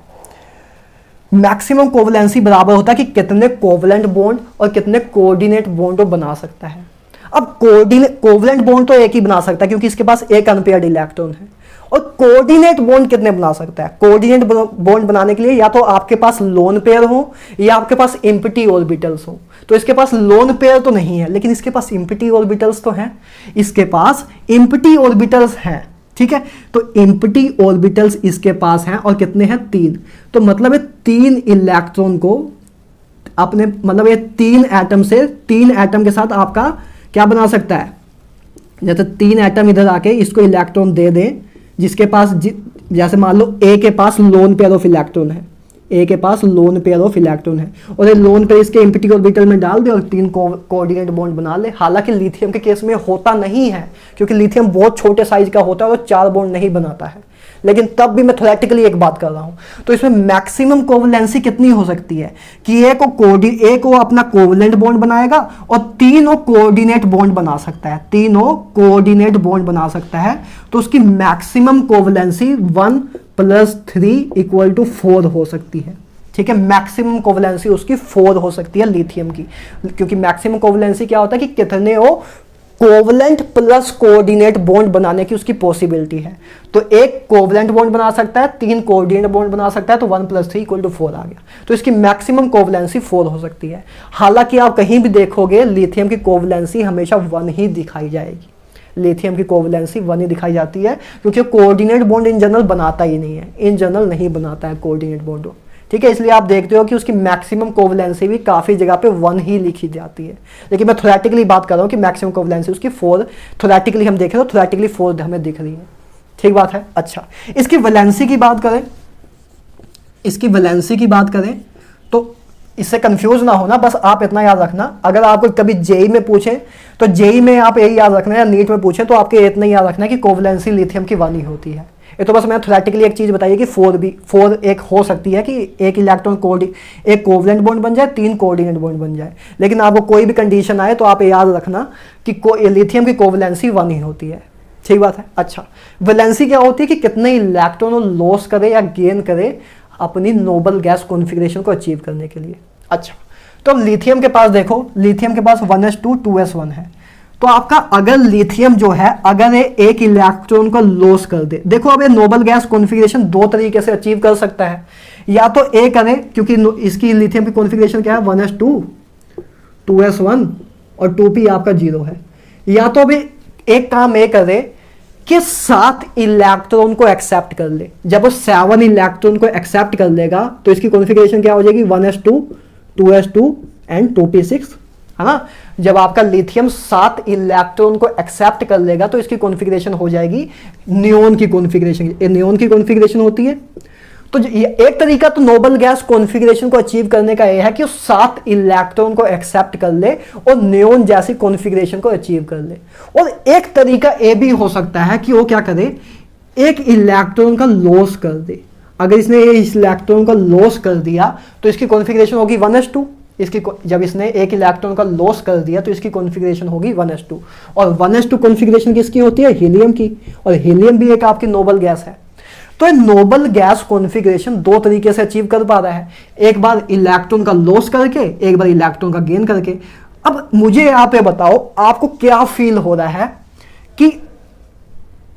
मैक्सिमम कोवलेंसी बराबर होता है कि कितने कोवलेंट बॉन्ड और कितने कोऑर्डिनेट बॉन्ड बना सकता है। अब कोवलेंट बॉन्ड तो एक ही बना सकता है क्योंकि इसके पास एक अनपेयर्ड इलेक्ट्रॉन है। और कोऑर्डिनेट बॉन्ड कितने बना सकता है? कोऑर्डिनेट बॉन्ड बनाने के लिए या तो आपके पास लोन पेयर हो या आपके पास एम्प्टी ऑर्बिटल्स हो। तो इसके पास लोन पेयर तो नहीं है, लेकिन इसके पास एम्प्टी ऑर्बिटल्स तो हैं। इसके पास एम्प्टी ऑर्बिटल्स हैं, ठीक है। तो एम्प्टी ऑर्बिटल्स इसके पास हैं और कितने हैं? 3। तो मतलब है 3 इलेक्ट्रॉन को अपने, मतलब ये 3 एटम से, 3 एटम के साथ आपका क्या बना सकता है? जैसे 3 एटम इधर आके इसको इलेक्ट्रॉन दे दें, जिसके पास जैसे मान लो ए के पास लोन पेयर ऑफ इलेक्ट्रॉन है, ए के पास लोन पेयर ऑफ इलेक्ट्रॉन है, और ये लोन पेयर इसके एम्प्टी ऑर्बिटल में डाल दे और 3 कोऑर्डिनेट बॉन्ड बना ले। हालांकि लिथियम के केस में होता नहीं है क्योंकि लिथियम बहुत छोटे साइज का होता है और 4 बॉन्ड नहीं बनाता है, लेकिन तब भी मैं थ्योरेटिकली एक बात कर रहा हूं। तो इसमें मैक्सिमम कोवलेंसी कितनी हो सकती है कि ए को अपना कोवलेंट बॉन्ड बनाएगा और तीनों कोऑर्डिनेट बॉन्ड बना सकता है, तीनों कोऑर्डिनेट बॉन्ड बना सकता है। तो उसकी मैक्सिमम कोवलेंसी 1 + 3 = 4 हो सकती है, ठीक है। मैक्सिमम कोवलेंसी उसकी 4 हो सकती है लिथियम की, क्योंकि मैक्सिमम कोवलेंसी क्या होता है कि कितने वो कोवलेंट प्लस कोऑर्डिनेट बॉन्ड बनाने की उसकी पॉसिबिलिटी है। तो एक कोवलेंट बॉन्ड बना सकता है, 3 कोऑर्डिनेट बॉन्ड बना सकता है, तो 1 + 3 = 4 आ गया। तो इसकी मैक्सिमम कोवलेंसी 4 हो सकती है। हालांकि आप कहीं भी देखोगे लिथियम की कोवलेंसी हमेशा 1 ही दिखाई जाएगी, लिथियम की कोवलेंसी 1 ही दिखाई जाती है, क्योंकि कोऑर्डिनेट बॉन्ड इन जनरल बनाता ही नहीं है, इन जनरल नहीं बनाता है कोऑर्डिनेट बॉन्ड, ठीक है। इसलिए आप देखते हो कि उसकी मैक्सिमम कोवलेंसी भी काफी जगह पे 1 ही लिखी जाती है, लेकिन मैं थ्योरेटिकली बात कर रहा हूं कि मैक्सिमम कोवलेंसी उसकी 4, थ्योरेटिकली हम देखें तो थ्योरेटिकली 4 हमें दिख रही है, ठीक बात है। अच्छा, इसकी वैलेंसी की बात करें, इसकी वैलेंसी की बात करें तो इससे कंफ्यूज ना होना, बस आप इतना याद रखना, अगर आपको कभी जेई में पूछे तो जेई में आप यही याद रखना, या नीट में पूछे तो आपके इतना याद रखना कि कोवलेंसी लिथियम की 1 ही होती है। ये तो बस मैं थ्योरेटिकली एक चीज बताइए कि 4 एक हो सकती है कि एक इलेक्ट्रॉन एक कोवलेंट बॉन्ड बन जाए, 3 कोऑर्डिनेट बॉन्ड बन जाए, लेकिन आपको कोई भी कंडीशन आए तो आप याद रखना कि लिथियम की कोवलेंसी 1 ही होती है, ठीक बात है। अच्छा, वैलेंसी क्या होती है कि कितने इलेक्ट्रॉन लॉस करे या गेन करे अपनी नोबल गैस कॉन्फ़िगरेशन को अचीव करने के लिए। अच्छा, तो अब लिथियम के पास देखो, लिथियम के पास 1s2 2s1 है। तो आपका अगर लिथियम जो है, अगर ये एक इलेक्ट्रॉन को लॉस कर दे, देखो अब ये नोबल गैस कॉन्फ़िगरेशन 2 तरीके से अचीव कर सकता है, या तो ए करे, क्योंकि इसकी लिथियम की कॉन्फ़िगरेशन क्या है 1s2 2s1 और 2p आपका 0 है, या तो अभी एक काम ए करे कि 7 इलेक्ट्रॉन को एक्सेप्ट कर ले। जब वो 7 इलेक्ट्रॉन को एक्सेप्ट कर लेगा तो इसकी कॉन्फ़िगरेशन क्या हो जाएगी 1s2 2s2 एंड 2p6, है ना। जब आपका लिथियम 7 इलेक्ट्रॉन को एक्सेप्ट कर लेगा तो इसकी कॉन्फ़िगरेशन हो जाएगी नियोन की कॉन्फ़िगरेशन, ये नियोन की कॉन्फ़िगरेशन होती है। तो एक तरीका तो नोबल गैस कॉन्फ़िगरेशन को अचीव करने का यह है कि वो 7 इलेक्ट्रॉन को एक्सेप्ट कर ले और नियोन जैसी कॉन्फ़िगरेशन को अचीव कर ले। और एक तरीका ये भी हो सकता है कि वो क्या करे, एक इलेक्ट्रॉन का लॉस कर दे। अगर इसने इस इलेक्ट्रॉन का लॉस कर दिया तो इसकी कॉन्फ़िगरेशन होगी 1s2, इसकी जब इसने एक इलेक्ट्रॉन का लॉस कर दिया तो इसकी कॉन्फ़िगरेशन होगी 1s2, और 1s2 कॉन्फ़िगरेशन किसकी होती है, हीलियम की, और हीलियम भी एक आपकी नोबल गैस है। तो ये नोबल गैस कॉन्फ़िगरेशन 2 तरीके से अचीव कर पा रहा है, एक बार इलेक्ट्रॉन का लॉस करके, एक बार इलेक्ट्रॉन का गेन करके। अब मुझे आप ये बताओ, आपको क्या फील हो रहा है कि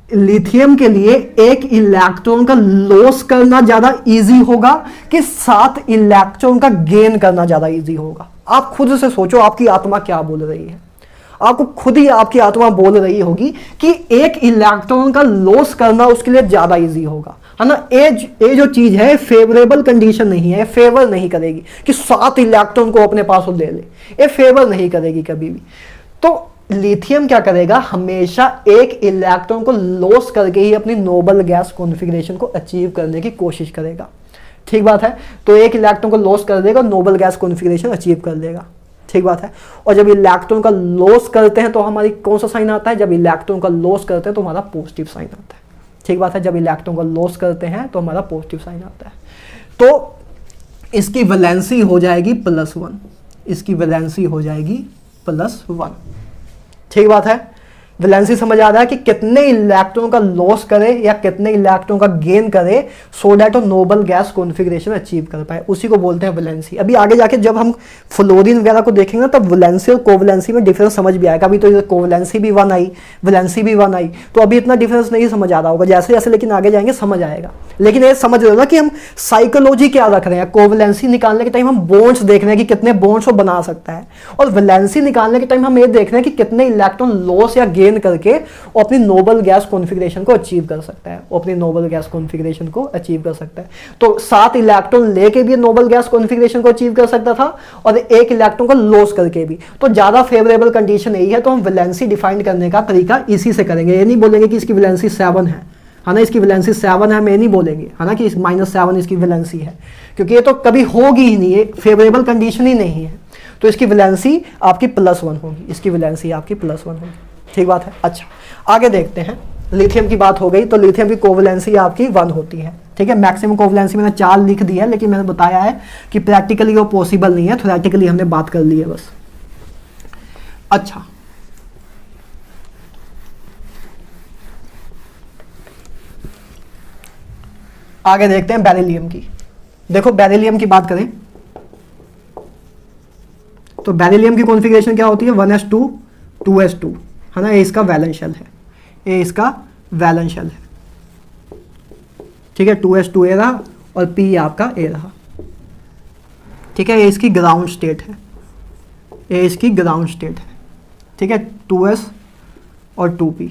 लिथियम के लिए एक इलेक्ट्रॉन का लॉस करना ज्यादा इजी होगा कि 7 इलेक्ट्रॉन का गेन करना ज्यादा इजी होगा? आप खुद से सोचो, आपकी आत्मा क्या बोल रही है। आपको खुद ही आपकी आत्मा बोल रही होगी कि एक इलेक्ट्रॉन का लॉस करना उसके लिए ज्यादा इजी होगा, है ना। ये जो चीज है फेवरेबल कंडीशन नहीं है, फेवर नहीं करेगी कि 7 इलेक्ट्रॉन को अपने पास ले ले, ये फेवर नहीं करेगी कभी भी। तो लिथियम क्या करेगा, हमेशा एक इलेक्ट्रॉन को लॉस करके ही अपनी नोबल गैस कॉन्फ़िगरेशन को अचीव करने की कोशिश करेगा, ठीक बात है। तो एक इलेक्ट्रॉन को लॉस कर देगा, नोबल गैस कॉन्फ़िगरेशन अचीव कर लेगा, ठीक बात है। और जब इलेक्ट्रॉन का लॉस करते हैं तो हमारी कौन सा साइन आता है, जब इलेक्ट्रॉन का लॉस करते हैं तो हमारा पॉजिटिव साइन आता है, ठीक बात है। जब इलेक्ट्रॉन का लॉस करते हैं तो हमारा पॉजिटिव साइन आता है। तो इसकी वैलेंसी हो जाएगी +1, इसकी वैलेंसी हो जाएगी +1, ठीक बात है। वैलेंसी समझ आ रहा है कि कितने इलेक्ट्रॉन का लॉस करे या कितने इलेक्ट्रॉन का गेन करे सो दैट वो नोबल गैस कॉन्फ़िगरेशन अचीव कर पाए, उसी को बोलते हैं वैलेंसी। अभी आगे जाके जब हम फ्लोरीन वगैरह को देखेंगे तब वैलेंसी और कोवैलेंसी में डिफरेंस समझ भी आएगा। अभी तो कोवैलेंसी भी 1 आई, वैलेंसी भी 1 आई, तो अभी इतना डिफरेंस नहीं समझ आ रहा होगा, जैसे जैसे लेकिन आगे जाएंगे समझ आएगा। लेकिन ये समझ लो ना कि हम साइकोलॉजी क्या रख रहे हैं। कोवैलेंसी निकालने के टाइम हम बॉन्ड्स देख रहे हैं कि कितने बॉन्ड्स वो बना सकता है, और वैलेंसी निकालने के टाइम हम ये देख रहे हैं कि कितने इलेक्ट्रॉन लॉस या गेन करके वो अपनी नोबल गैस कॉन्फ़िगरेशन को अचीव कर सकता है, वो अपनी नोबल गैस कॉन्फ़िगरेशन को अचीव कर सकता है। तो 7 इलेक्ट्रॉन लेके भी नोबल गैस कॉन्फ़िगरेशन को अचीव कर सकता था और 1 इलेक्ट्रॉन को लॉस करके भी। तो ज्यादा फेवरेबल कंडीशन यही है, तो हम वैलेंसी डिफाइन करने का तरीका इसी से करेंगे। ये नहीं बोलेंगे कि इसकी वैलेंसी 7 है ना, इसकी वैलेंसी 7 है, हम ये नहीं बोलेंगे है ना कि -7 इसकी वैलेंसी है, क्योंकि ये तो कभी होगी ही नहीं, ये फेवरेबल कंडीशन ही नहीं है। तो इसकी वैलेंसी आपकी +1 होगी, इसकी वैलेंसी आपकी +1 होगी। ठीक बात है। अच्छा आगे देखते हैं, लिथियम की बात हो गई, तो लिथियम की कोवैलेंसी आपकी 1 होती है। ठीक है, मैक्सिमम कोवैलेंसी मैंने 4 लिख दी है, लेकिन मैंने बताया है कि प्रैक्टिकली वो पॉसिबल नहीं है, थ्योरेटिकली हमने बात कर ली है बस। अच्छा आगे देखते हैं बेरिलियम की। देखो बेरिलियम की बात करें तो बेरिलियम की कॉन्फ़िगरेशन क्या होती है, 1s2 2s2 है ना, ये इसका वैलेंस शेल है, ये इसका वैलेंस शेल है। ठीक है, 2s2 ए रहा और p आपका ए रहा। ठीक है, ये इसकी ग्राउंड स्टेट है, ये इसकी ग्राउंड स्टेट है। ठीक है, 2s और 2p।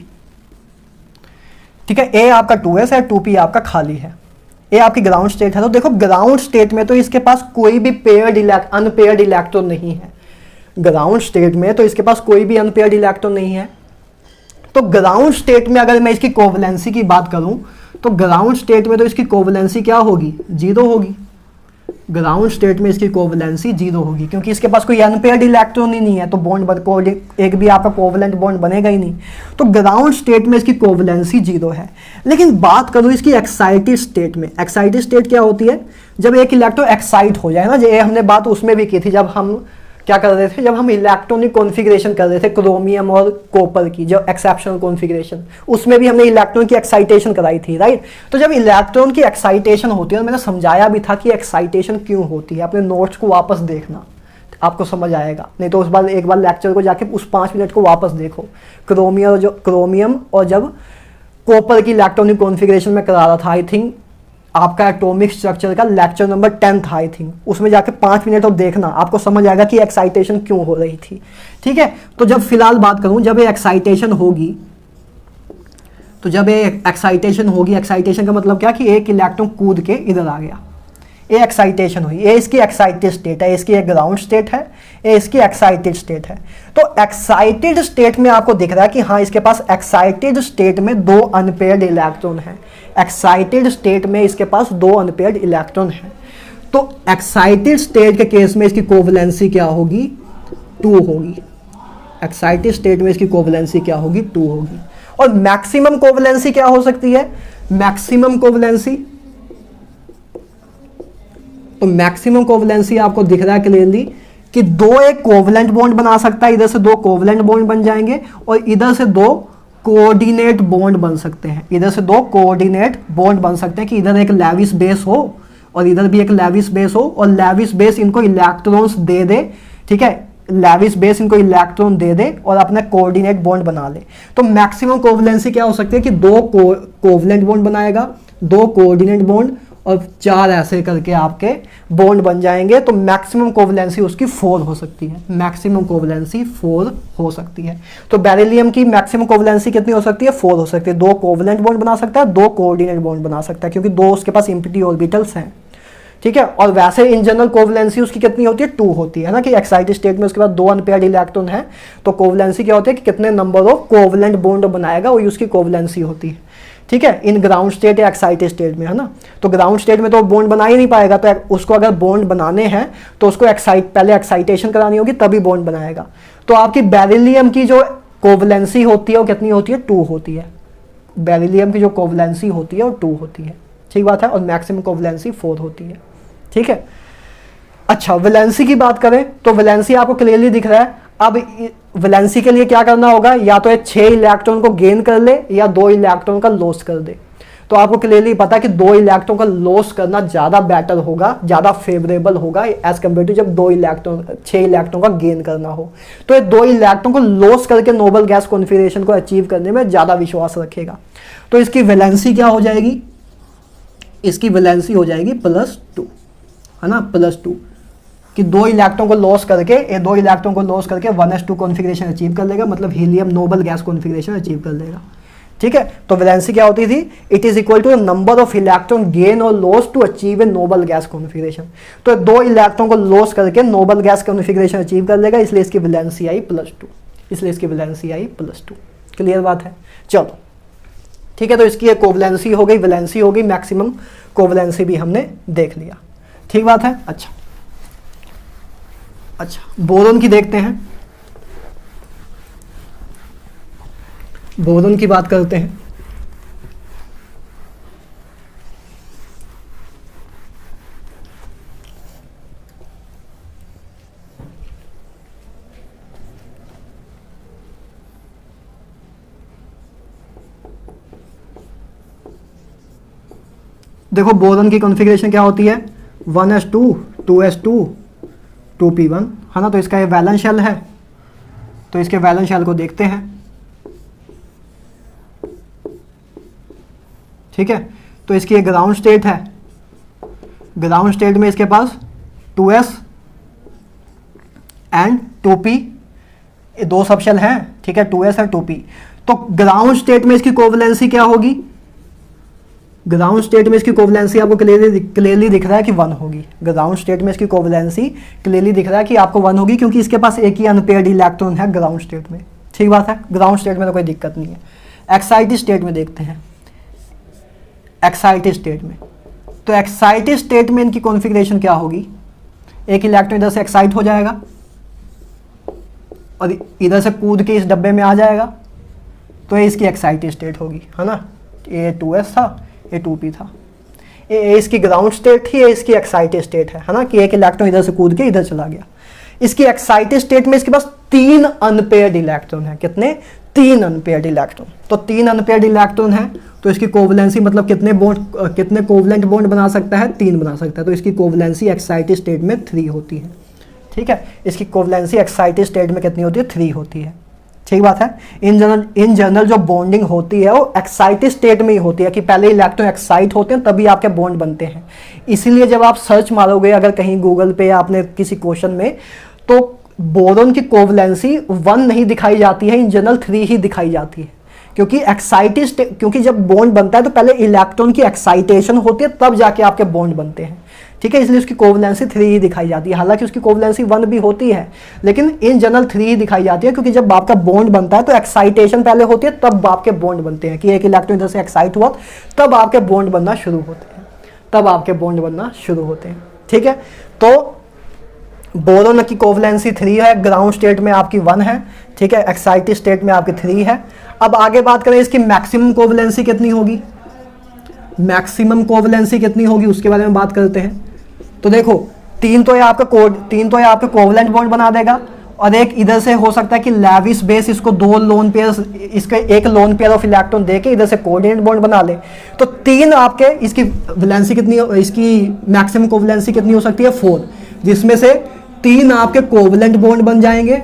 ठीक है, ए आपका 2s है, 2p आपका खाली है, ये आपकी ग्राउंड स्टेट है। तो देखो ग्राउंड स्टेट में तो इसके पास कोई भी अनपेयर्ड इलेक्ट्रॉन नहीं है, ग्राउंड स्टेट में तो इसके पास कोई भी अनपेयर्ड इलेक्ट्रॉन नहीं है। तो ग्राउंड स्टेट में अगर मैं इसकी कोवैलेंसी की बात करूं तो ग्राउंड स्टेट में तो इसकी कोवैलेंसी क्या होगी, 0 होगी। ग्राउंड स्टेट में इसकी कोवैलेंसी 0 होगी, क्योंकि इसके पास कोई अनपेयर्ड इलेक्ट्रॉन ही नहीं है, तो बॉन्ड एक भी आपका कोवैलेंट बॉन्ड बनेगा ही नहीं। तो ग्राउंड स्टेट में इसकी कोवैलेंसी 0 है। लेकिन बात करूं इसकी एक्साइटेड स्टेट में, एक्साइटेड स्टेट क्या होती है, जब एक इलेक्ट्रॉन एक्साइट हो जाए ना, ये हमने बात उसमें भी की थी, जब हम क्या कर रहे थे, जब हम इलेक्ट्रॉनिक कॉन्फ़िगरेशन कर रहे थे क्रोमियम और कॉपर की, जो एक्सेप्शनल कॉन्फ़िगरेशन, उसमें भी हमने इलेक्ट्रॉन की एक्साइटेशन कराई थी, राइट। तो जब इलेक्ट्रॉन की एक्साइटेशन होती है, और मैंने समझाया भी था कि एक्साइटेशन क्यों होती है, अपने नोट्स को वापस देखना, आपको समझ आएगा। नहीं तो एक बार लेक्चर को जाके उस 5 मिनट को वापस देखो। क्रोमियम और जब कॉपर की इलेक्ट्रॉनिक कॉन्फ़िगरेशन में करा रहा था, आई थिंक आपका एटॉमिक स्ट्रक्चर का लेक्चर नंबर 10 था आई थिंक, उसमें जाके 5 मिनट और देखना, आपको समझ आएगा कि एक्साइटेशन क्यों हो रही थी। ठीक है, तो जब फिलहाल बात करूं, जब ये एक्साइटेशन होगी, तो जब ये एक्साइटेशन होगी, एक्साइटेशन का मतलब क्या कि एक इलेक्ट्रॉन कूद के इधर आ गया, ये एक्साइटेशन हुई, ये इसकी एक्साइटेड स्टेट है, इसकी एक ग्राउंड स्टेट है, ये इसकी एक्साइटेड स्टेट है। तो एक्साइटेड स्टेट में आपको दिख रहा है कि हाँ इसके पास एक्साइटेड स्टेट में 2 अनपेयर्ड इलेक्ट्रॉन है, एक्साइटेड स्टेट में इसके पास 2 अनपेयर्ड इलेक्ट्रॉन है। तो एक्साइटेड स्टेट के केस में इसकी कोवैलेंसी क्या होगी, 2 होगी। एक्साइटेड स्टेट में इसकी कोवैलेंसी क्या होगी, 2 होगी। और मैक्सिमम कोवैलेंसी क्या हो सकती है, मैक्सिमम कोवैलेंसी, तो मैक्सिमम कोवैलेंसी आपको दिख रहा है क्लियरली कि एक कोवैलेंट बॉन्ड बना सकता है, इधर से 2 कोवैलेंट बॉन्ड बन जाएंगे और इधर से 2 कोऑर्डिनेट बॉन्ड बन सकते हैं, इधर से 2 कोऑर्डिनेट बॉन्ड बन सकते हैं कि इधर एक लेविस बेस हो और इधर भी एक लेविस बेस हो, और लेविस बेस इनको इलेक्ट्रॉन्स दे दे। ठीक है, लेविस बेस इनको इलेक्ट्रॉन दे दे और अपना कोऑर्डिनेट बॉन्ड बना ले। तो मैक्सिमम कोवैलेंसी क्या हो सकती है कि 2 कोवैलेंट बॉन्ड बनाएगा, 2 कोऑर्डिनेट बॉन्ड और 4 ऐसे करके आपके बॉन्ड बन जाएंगे। तो मैक्सिमम कोवैलेंसी उसकी 4 हो सकती है, मैक्सिमम कोवैलेंसी 4 हो सकती है। तो बेरिलियम की मैक्सिमम कोवैलेंसी कितनी हो सकती है, 4 हो सकती है। 2 कोवैलेंट बॉन्ड बना सकता है, 2 कोऑर्डिनेट बॉन्ड बना सकता है, क्योंकि 2 उसके पास इम्पिटी ऑर्बिटल्स हैं। ठीक है, और वैसे इन जनरल कोवैलेंसी उसकी कितनी होती है, 2 होती है ना, कि एक्साइटेड स्टेट में उसके पास 2 अनपेयर्ड इलेक्ट्रॉन है, तो कोवैलेंसी क्या होती है कि कितने नंबर ऑफ कोवैलेंट बॉन्ड बनाएगा, वही उसकी कोवैलेंसी होती है। ठीक है, इन ग्राउंड स्टेट या एक्साइटेड स्टेट में, है ना। तो ग्राउंड स्टेट में तो बॉन्ड बना ही नहीं पाएगा, तो उसको अगर बॉन्ड बनाने हैं तो उसको पहले एक्साइटेशन करानी होगी, तभी बॉन्ड बनाएगा। तो आपकी बेरिलियम की जो कोवैलेंसी होती है वो कितनी होती है, 2 होती है। बेरिलियम की जो कोवैलेंसी होती है वो 2 होती है, ठीक बात है। और मैक्सिमम कोवैलेंसी 4 होती है। ठीक है, अच्छा वैलेंसी की बात करें तो वैलेंसी आपको क्लियरली दिख रहा है, अब वैलेंसी के लिए क्या करना होगा, या तो 6 इलेक्ट्रॉन को गेन कर ले या 2 इलेक्ट्रॉन का लॉस कर दे। तो आपको क्लियरली पता है कि 2 इलेक्ट्रॉन का लॉस करना ज्यादा बेटर होगा, ज्यादा फेवरेबल होगा एज कंपेयर टू जब 6 इलेक्ट्रॉन का गेन करना हो। तो ये 2 इलेक्ट्रॉन को लॉस करके नोबल गैस कॉन्फिगरेशन को अचीव करने में ज्यादा विश्वास रखेगा। तो इसकी वैलेंसी क्या हो जाएगी, इसकी वैलेंसी हो जाएगी +2, है ना, +2, कि 2 इलेक्ट्रॉन को लॉस करके, ये 2 इलेक्ट्रॉन को लॉस करके 1s2 कॉन्फिगरेशन अचीव कर लेगा, मतलब helium noble gas configuration achieve कर लेगा। ठीक है, तो वैलेंसी क्या होती थी, it is equal to the number of electron gain और loss to achieve a noble gas configuration. तो 2 इलेक्ट्रॉन को लॉस करके नोबल गैस कॉन्फिगरेशन अचीव कर लेगा, इसलिए इसकी वैलेंसी आई +2, इसलिए इसकी वैलेंसी आई +2। क्लियर बात है, चलो ठीक है। तो इसकी कोवलेंसी हो गई, वैलेंसी हो गई, मैक्सिमम कोवलेंसी भी हमने देख लिया, ठीक बात है। अच्छा बोरोन की देखते हैं, बोरोन की बात करते हैं। देखो बोरोन की कॉन्फ़िगरेशन क्या होती है, 1s2 2s2 2p1, है ना। तो इसका ये वैलेंस शेल है, तो इसके वैलेंस शेल को देखते हैं, ठीक है। तो इसकी एक ग्राउंड स्टेट है, ग्राउंड स्टेट में इसके पास 2s एंड 2p, ये 2 सबशेल हैं, ठीक है, 2s और 2p। तो ग्राउंड स्टेट में इसकी कोवलेंसी क्या होगी, ग्राउंड स्टेट में इसकी कोवलेंसी आपको क्लियरली दिख रहा है कि 1 होगी। ग्राउंड स्टेट में इसकी कोवलेंसी क्लियरली दिख रहा है कि आपको 1 होगी, क्योंकि इसके पास एक ही अनपेयर्ड इलेक्ट्रॉन है ग्राउंड स्टेट में, ठीक बात है। ग्राउंड स्टेट में तो कोई दिक्कत नहीं है। एक्साइटेड स्टेट में देखते हैं, एक्साइटेड स्टेट में, तो एक्साइटेड स्टेट में इनकी कॉन्फ़िगरेशन क्या होगी, एक इलेक्ट्रॉन इधर से एक्साइट हो जाएगा और इधर से कूद के इस डब्बे में आ जाएगा, तो ये इसकी एक्साइटेड स्टेट होगी, है ना। ये 2s था, ये 2p था, ये इसकी ग्राउंड स्टेट थी, ये इसकी एक्साइटेड स्टेट है ना, कि एक इलेक्ट्रॉन इधर से कूद के इधर चला गया। इसकी एक्साइटेड स्टेट में इसके पास 3 अनपेयर्ड इलेक्ट्रॉन है, कितने, 3 अनपेयर्ड इलेक्ट्रॉन। तो 3 अनपेयर्ड इलेक्ट्रॉन है, तो इसकी कोवलेंसी मतलब कितने कोवलेंट बॉन्ड बना सकता है, 3 बना सकता है। तो इसकी कोवलेंसी एक्साइटेड स्टेट में 3 होती है, ठीक है। इसकी कोवलेंसी एक्साइटेड स्टेट में कितनी होती है, 3 होती है, ठीक बात है। इन जनरल जो बॉन्डिंग होती है वो एक्साइटेड स्टेट में ही होती है, कि पहले इलेक्ट्रॉन एक्साइट होते हैं तभी आपके बॉन्ड बनते हैं। इसीलिए जब आप सर्च मारोगे अगर कहीं गूगल पे या आपने किसी क्वेश्चन में, तो बोरोन की कोवलेंसी 1 नहीं दिखाई जाती है, इन जनरल 3 ही दिखाई जाती है, क्योंकि एक्साइटेड स्टेट, क्योंकि जब बॉन्ड बनता है तो पहले इलेक्ट्रॉन की एक्साइटेशन होती है तब जाके आपके बॉन्ड बनते हैं, ठीक है। इसलिए उसकी कोवलेंसी 3 ही दिखाई जाती है। हालांकि उसकी कोवलेंसी 1 भी होती है, लेकिन इन जनरल 3 ही दिखाई जाती है, क्योंकि जब आपका बॉन्ड बनता है तो एक्साइटेशन पहले होती है तब आपके बॉन्ड बनते हैं, कि एक इलेक्ट्रॉन इधर से एक्साइट हुआ तब आपके बॉन्ड बनना शुरू होते हैं, तब आपके बॉन्ड बनना शुरू होते हैं, ठीक है। तो बोरोन की कोवलेंसी 3 है, ग्राउंड स्टेट में आपकी 1 है, ठीक है, एक्साइटेड स्टेट में आपकी 3 है। अब आगे बात करें इसकी मैक्सिमम कोवलेंसी कितनी होगी, मैक्सिमम कोवलेंसी कितनी होगी उसके बारे में बात करते हैं। तो देखो 3 तो ये आपका कोवलेंट बॉन्ड बना देगा, और एक इधर से हो सकता है कि लेविस बेस इसको 2 लोन पेयर, इसके एक लोन पेयर ऑफ इलेक्ट्रॉन देके इधर से कोऑर्डिनेट बॉन्ड बना ले। तो 3 आपके, इसकी वैलेंसी कितनी, इसकी मैक्सिमम कोवलेंसी कितनी हो सकती है, 4, जिसमें से 3 आपके कोवलेंट बॉन्ड बन जाएंगे,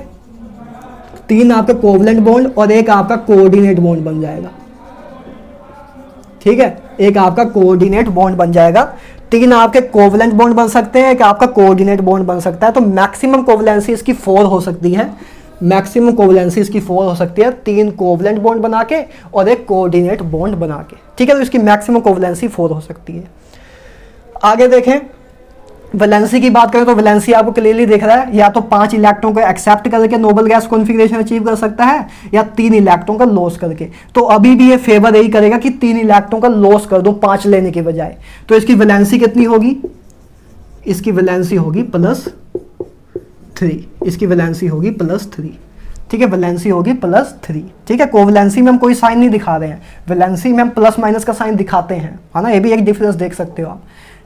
3 आपके कोवलेंट बॉन्ड और एक आपका कोऑर्डिनेट बॉन्ड बन जाएगा, ठीक है। एक आपका कोऑर्डिनेट बॉन्ड बन जाएगा, 3 आपके कोवलेंट बॉन्ड बन सकते हैं, एक आपका कोऑर्डिनेट बॉन्ड बन सकता है। तो मैक्सिमम कोवलेंसी इसकी 4 हो सकती है, मैक्सिमम कोवलेंसी इसकी 4 हो सकती है, 3 कोवलेंट बॉन्ड बना के और एक कोऑर्डिनेट बॉन्ड बना के, ठीक है। तो इसकी मैक्सिमम कोवलेंसी 4 हो सकती है। आगे देखें, वैलेंसी की बात करें तो वैलेंसी आपको क्लियरली दिख रहा है, या तो 5 इलेक्ट्रॉन को एक्सेप्ट करके नोबल गैस कॉन्फिगरेशन अचीव कर सकता है, या 3 इलेक्ट्रॉन का लॉस करके। तो अभी भी ये फेवर यही करेगा कि 3 इलेक्ट्रॉन का लॉस कर दो 5 लेने के बजाय। तो इसकी वैलेंसी कितनी होगी, इसकी वैलेंसी होगी +3, इसकी वैलेंसी होगी +3, ठीक है, वैलेंसी होगी +3, ठीक है। कोवलेंसी में हम कोई साइन नहीं दिखा रहे हैं, वैलेंसी में हम प्लस माइनस का साइन दिखाते हैं, है ना, ये भी एक डिफरेंस देख सकते हो आप,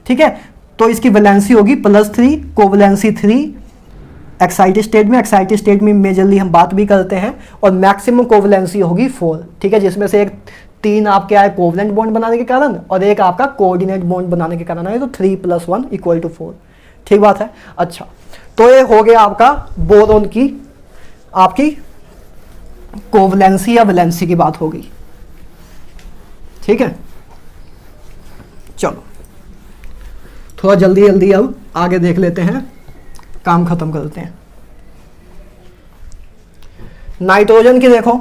ठीक है। तो इसकी वैलेंसी होगी +3, कोवलेंसी 3, एक्साइटेड स्टेट में मेजरली हम बात भी करते हैं, और मैक्सिमम कोवलेंसी होगी 4, ठीक है, जिसमें से एक 3 आपके आए कोवलेंट बॉन्ड बनाने के कारण और एक आपका कोऑर्डिनेट बॉन्ड बनाने के कारण आए, तो 3 + 1 = 4, ठीक बात है। अच्छा, तो ये हो गया आपका बोरोन की आपकी कोवलेंसी या वैलेंसी की बात हो गई, ठीक है। चलो थोड़ा जल्दी जल्दी अब आगे देख लेते हैं, काम खत्म करते हैं। नाइट्रोजन की देखो,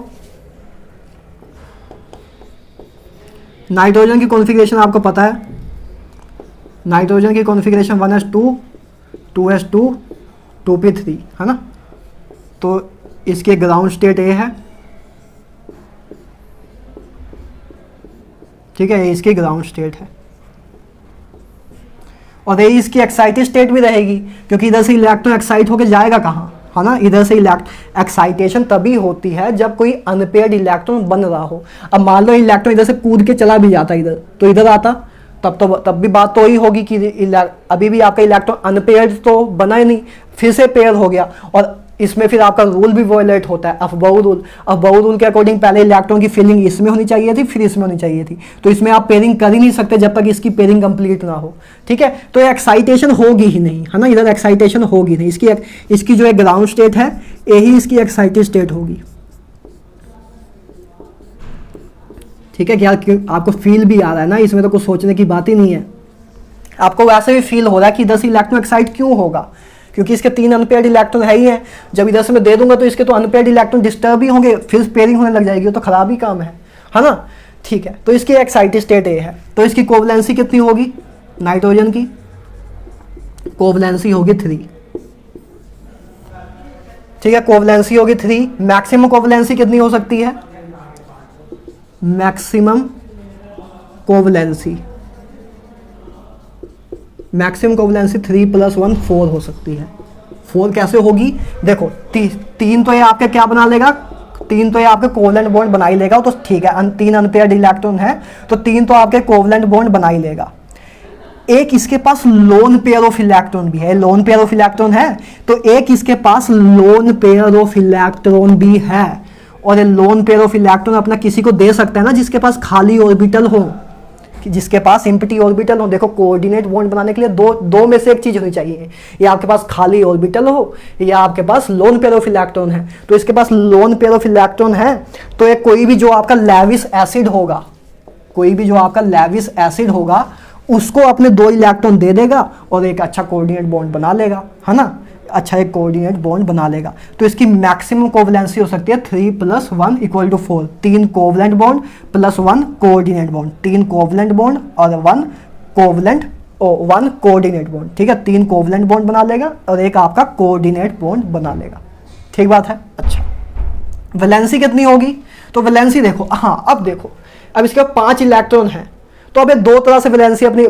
नाइट्रोजन की कॉन्फ़िगरेशन आपको पता है, नाइट्रोजन की कॉन्फ़िगरेशन 1s2 2s2 2p3 है ना। तो इसके ग्राउंड स्टेट ए है, ठीक है, ये इसकी ग्राउंड स्टेट है, और ये इसकी एक्साइटेड स्टेट भी रहेगी, क्योंकि इधर से इलेक्ट्रॉन एक्साइट होकर जाएगा कहाँ, है ना, इधर से एक्साइटेशन तभी होती है जब कोई अनपेयर्ड इलेक्ट्रॉन बन रहा हो। अब मान लो इलेक्ट्रॉन इधर से कूद के चला भी जाता इधर, तो इधर आता, तब भी बात तो ही होगी कि अभी भी आपका इलेक्ट्रॉन अनपेयर्ड तो बना ही नहीं, फिर से पेयर हो गया, और इसमें फिर आपका रूल भी वॉयलेट होता है, अफबाउ रूल के अकॉर्डिंग पहले इलेक्ट्रॉन की फिलिंग इसमें होनी चाहिए थी, फिर इसमें होनी चाहिए थी, तो इसमें आप पेयरिंग कर ही नहीं सकते जब तक इसकी पेयरिंग कंप्लीट ना हो, ठीक है। तो ये एक्साइटेशन होगी ही नहीं, है ना, इधर एक्साइटेशन होगी नहीं, इसकी जो है ग्राउंड स्टेट है, यही इसकी एक्साइटेड स्टेट होगी, ठीक है। क्या आपको फील भी आ रहा है ना, इसमें तो कुछ सोचने की बात ही नहीं है, आपको वैसे भी फील हो रहा है कि इधर से इलेक्ट्रॉन एक्साइट क्यों होगा, क्योंकि इसके 3 अनपेयर्ड इलेक्ट्रॉन है ही हैं। जब इधर से मैं दे दूंगा तो इसके तो अनपेयर्ड इलेक्ट्रॉन डिस्टर्ब ही होंगे, फिर पेयरिंग होने लग जाएगी, तो खराब ही काम है ना, ठीक है। तो इसकी एक्साइटेड स्टेट ए है, तो इसकी कोवलेंसी कितनी होगी, नाइट्रोजन की कोवलेंसी होगी 3, ठीक है, कोवलेंसी होगी 3। मैक्सिमम कोवलेंसी कितनी हो सकती है, मैक्सिमम कोवलेंसी 3 + 1 4 हो सकती है। 4 कैसे होगी, देखो 3 तो ये आपके क्या बना लेगा, 3 तो ये आपके कोवलेंट बॉन्ड बना ही लेगा, तो ठीक है, 3 अनपेयर्ड इलेक्ट्रॉन है, तो 3 तो आपके कोवलेंट बॉन्ड बना ही लेगा। एक इसके पास लोन पेयर ऑफ इलेक्ट्रॉन भी है, लोन पेयर ऑफ इलेक्ट्रॉन है, तो एक इसके पास लोन पेयर ऑफ इलेक्ट्रॉन भी है, और ये लोन पेयर ऑफ इलेक्ट्रॉन अपना किसी को दे सकता है ना जिसके पास खाली ऑर्बिटल हो, जिसके पास एम्प्टी ऑर्बिटल हो। देखो कोऑर्डिनेट बॉन्ड बनाने के लिए दो में से एक चीज होनी चाहिए, या आपके पास खाली ऑर्बिटल हो, या आपके पास लोन पेयर ऑफ इलेक्ट्रॉन है। तो इसके पास लोन पेयर ऑफ इलेक्ट्रॉन है, तो ये कोई भी जो आपका लेविस एसिड होगा, कोई भी जो आपका लेविस एसिड होगा, उसको अपने 2 इलेक्ट्रॉन दे देगा और एक अच्छा कोऑर्डिनेट बॉन्ड बना लेगा, है ना, अच्छा एक कोऑर्डिनेट बॉन्ड बना लेगा। तो इसकी मैक्सिमम कोवलेंसी हो सकती है 3 + 1 = 4, 3 covalent bond + 1 coordinate bond, 3 covalent bond और 1 कोऑर्डिनेट बॉन्ड, ठीक है, 3 कोवलेंट बॉन्ड बना लेगा और एक आपका कोऑर्डिनेट बॉन्ड बना लेगा, ठीक बात है। अच्छा, वैलेंसी कितनी होगी, तो वैलेंसी देखो, हाँ अब देखो, अब इसके 5 इलेक्ट्रॉन हैं, तो अब ये 2 तरह से वैलेंसी अपनी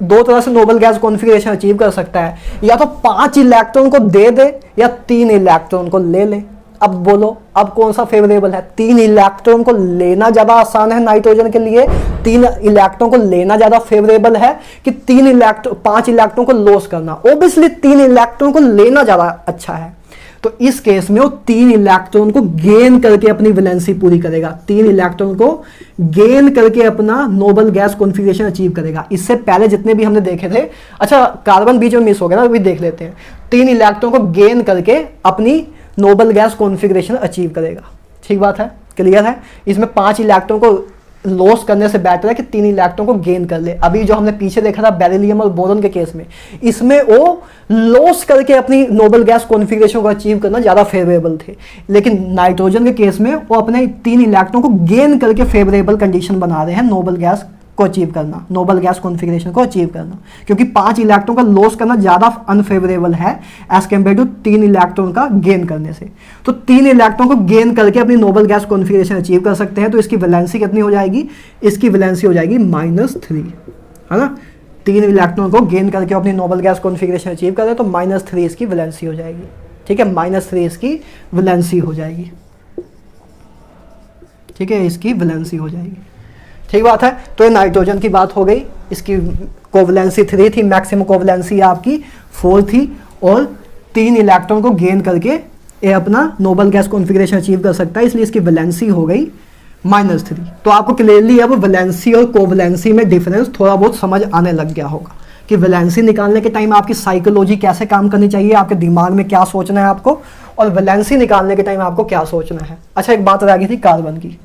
2 तरह से नोबल गैस कॉन्फ़िगरेशन अचीव कर सकता है, या तो 5 इलेक्ट्रॉन को दे दे या 3 इलेक्ट्रॉन को ले ले। अब बोलो अब कौन सा फेवरेबल है, 3 इलेक्ट्रॉन को लेना ज्यादा आसान है नाइट्रोजन के लिए, 3 इलेक्ट्रॉन को लेना ज्यादा फेवरेबल है कि 5 इलेक्ट्रॉन को लॉस करना। ऑब्वियसली 3 इलेक्ट्रॉन को लेना ज्यादा अच्छा है, तो इस केस में वो 3 इलेक्ट्रॉन को गेन करके अपनी वैलेंसी पूरी करेगा, 3 इलेक्ट्रॉन को गेन करके अपना नोबल गैस कॉन्फ़िगरेशन अचीव करेगा। इससे पहले जितने भी हमने देखे थे, अच्छा कार्बन बीच में मिस हो गया ना, अभी देख लेते हैं। 3 इलेक्ट्रॉन को गेन करके अपनी नोबल गैस कॉन्फ़िगरेशन अचीव करेगा, ठीक बात है, क्लियर है। इसमें 5 इलेक्ट्रॉन को लॉस करने से बेटर है कि 3 इलेक्ट्रॉन को गेन कर ले। अभी जो हमने पीछे देखा था बेरिलियम और बोरॉन के केस में, इसमें वो लॉस करके अपनी नोबल गैस कॉन्फ़िगरेशन को अचीव करना ज़्यादा फेवरेबल थे, लेकिन नाइट्रोजन के केस में वो अपने 3 इलेक्ट्रॉन को गेन करके फेवरेबल कंडीशन बना रहे हैं नोबल गैस को अचीव करना, नोबल गैस कॉन्फ़िगरेशन को अचीव करना, क्योंकि 5 इलेक्ट्रॉन का लॉस करना ज़्यादा अनफेवरेबल है एज कम्पेयर टू 3 इलेक्ट्रॉन का गेन करने से। तो 3 इलेक्ट्रॉन को गेन करके अपनी नोबल गैस कॉन्फ़िगरेशन अचीव कर सकते हैं। तो इसकी वैलेंसी कितनी हो जाएगी, इसकी वैलेंसी हो जाएगी -3, है ना। 3 इलेक्ट्रॉन को गेन करके अपनी नोबल गैस कॉन्फ़िगरेशन अचीव करें तो -3 इसकी वैलेंसी हो जाएगी, ठीक है, -3 इसकी वैलेंसी हो जाएगी, ठीक है, इसकी वैलेंसी हो जाएगी, ठीक बात है। तो ये नाइट्रोजन की बात हो गई, इसकी कोवलेंसी 3 थी, मैक्सिमम कोवलेंसी आपकी 4 थी, और 3 इलेक्ट्रॉन को गेन करके ये अपना नोबल गैस कॉन्फ़िगरेशन अचीव कर सकता है, इसलिए इसकी वैलेंसी हो गई -3। तो आपको क्लियरली अब वैलेंसी और कोवैलेंसी में डिफरेंस थोड़ा बहुत समझ आने लग गया होगा कि वैलेंसी निकालने के टाइम आपकी साइकोलॉजी कैसे काम करनी चाहिए, आपके दिमाग में क्या सोचना है आपको, और वैलेंसी निकालने के टाइम आपको क्या सोचना है। अच्छा, एक बात रह गई थी कार्बन की।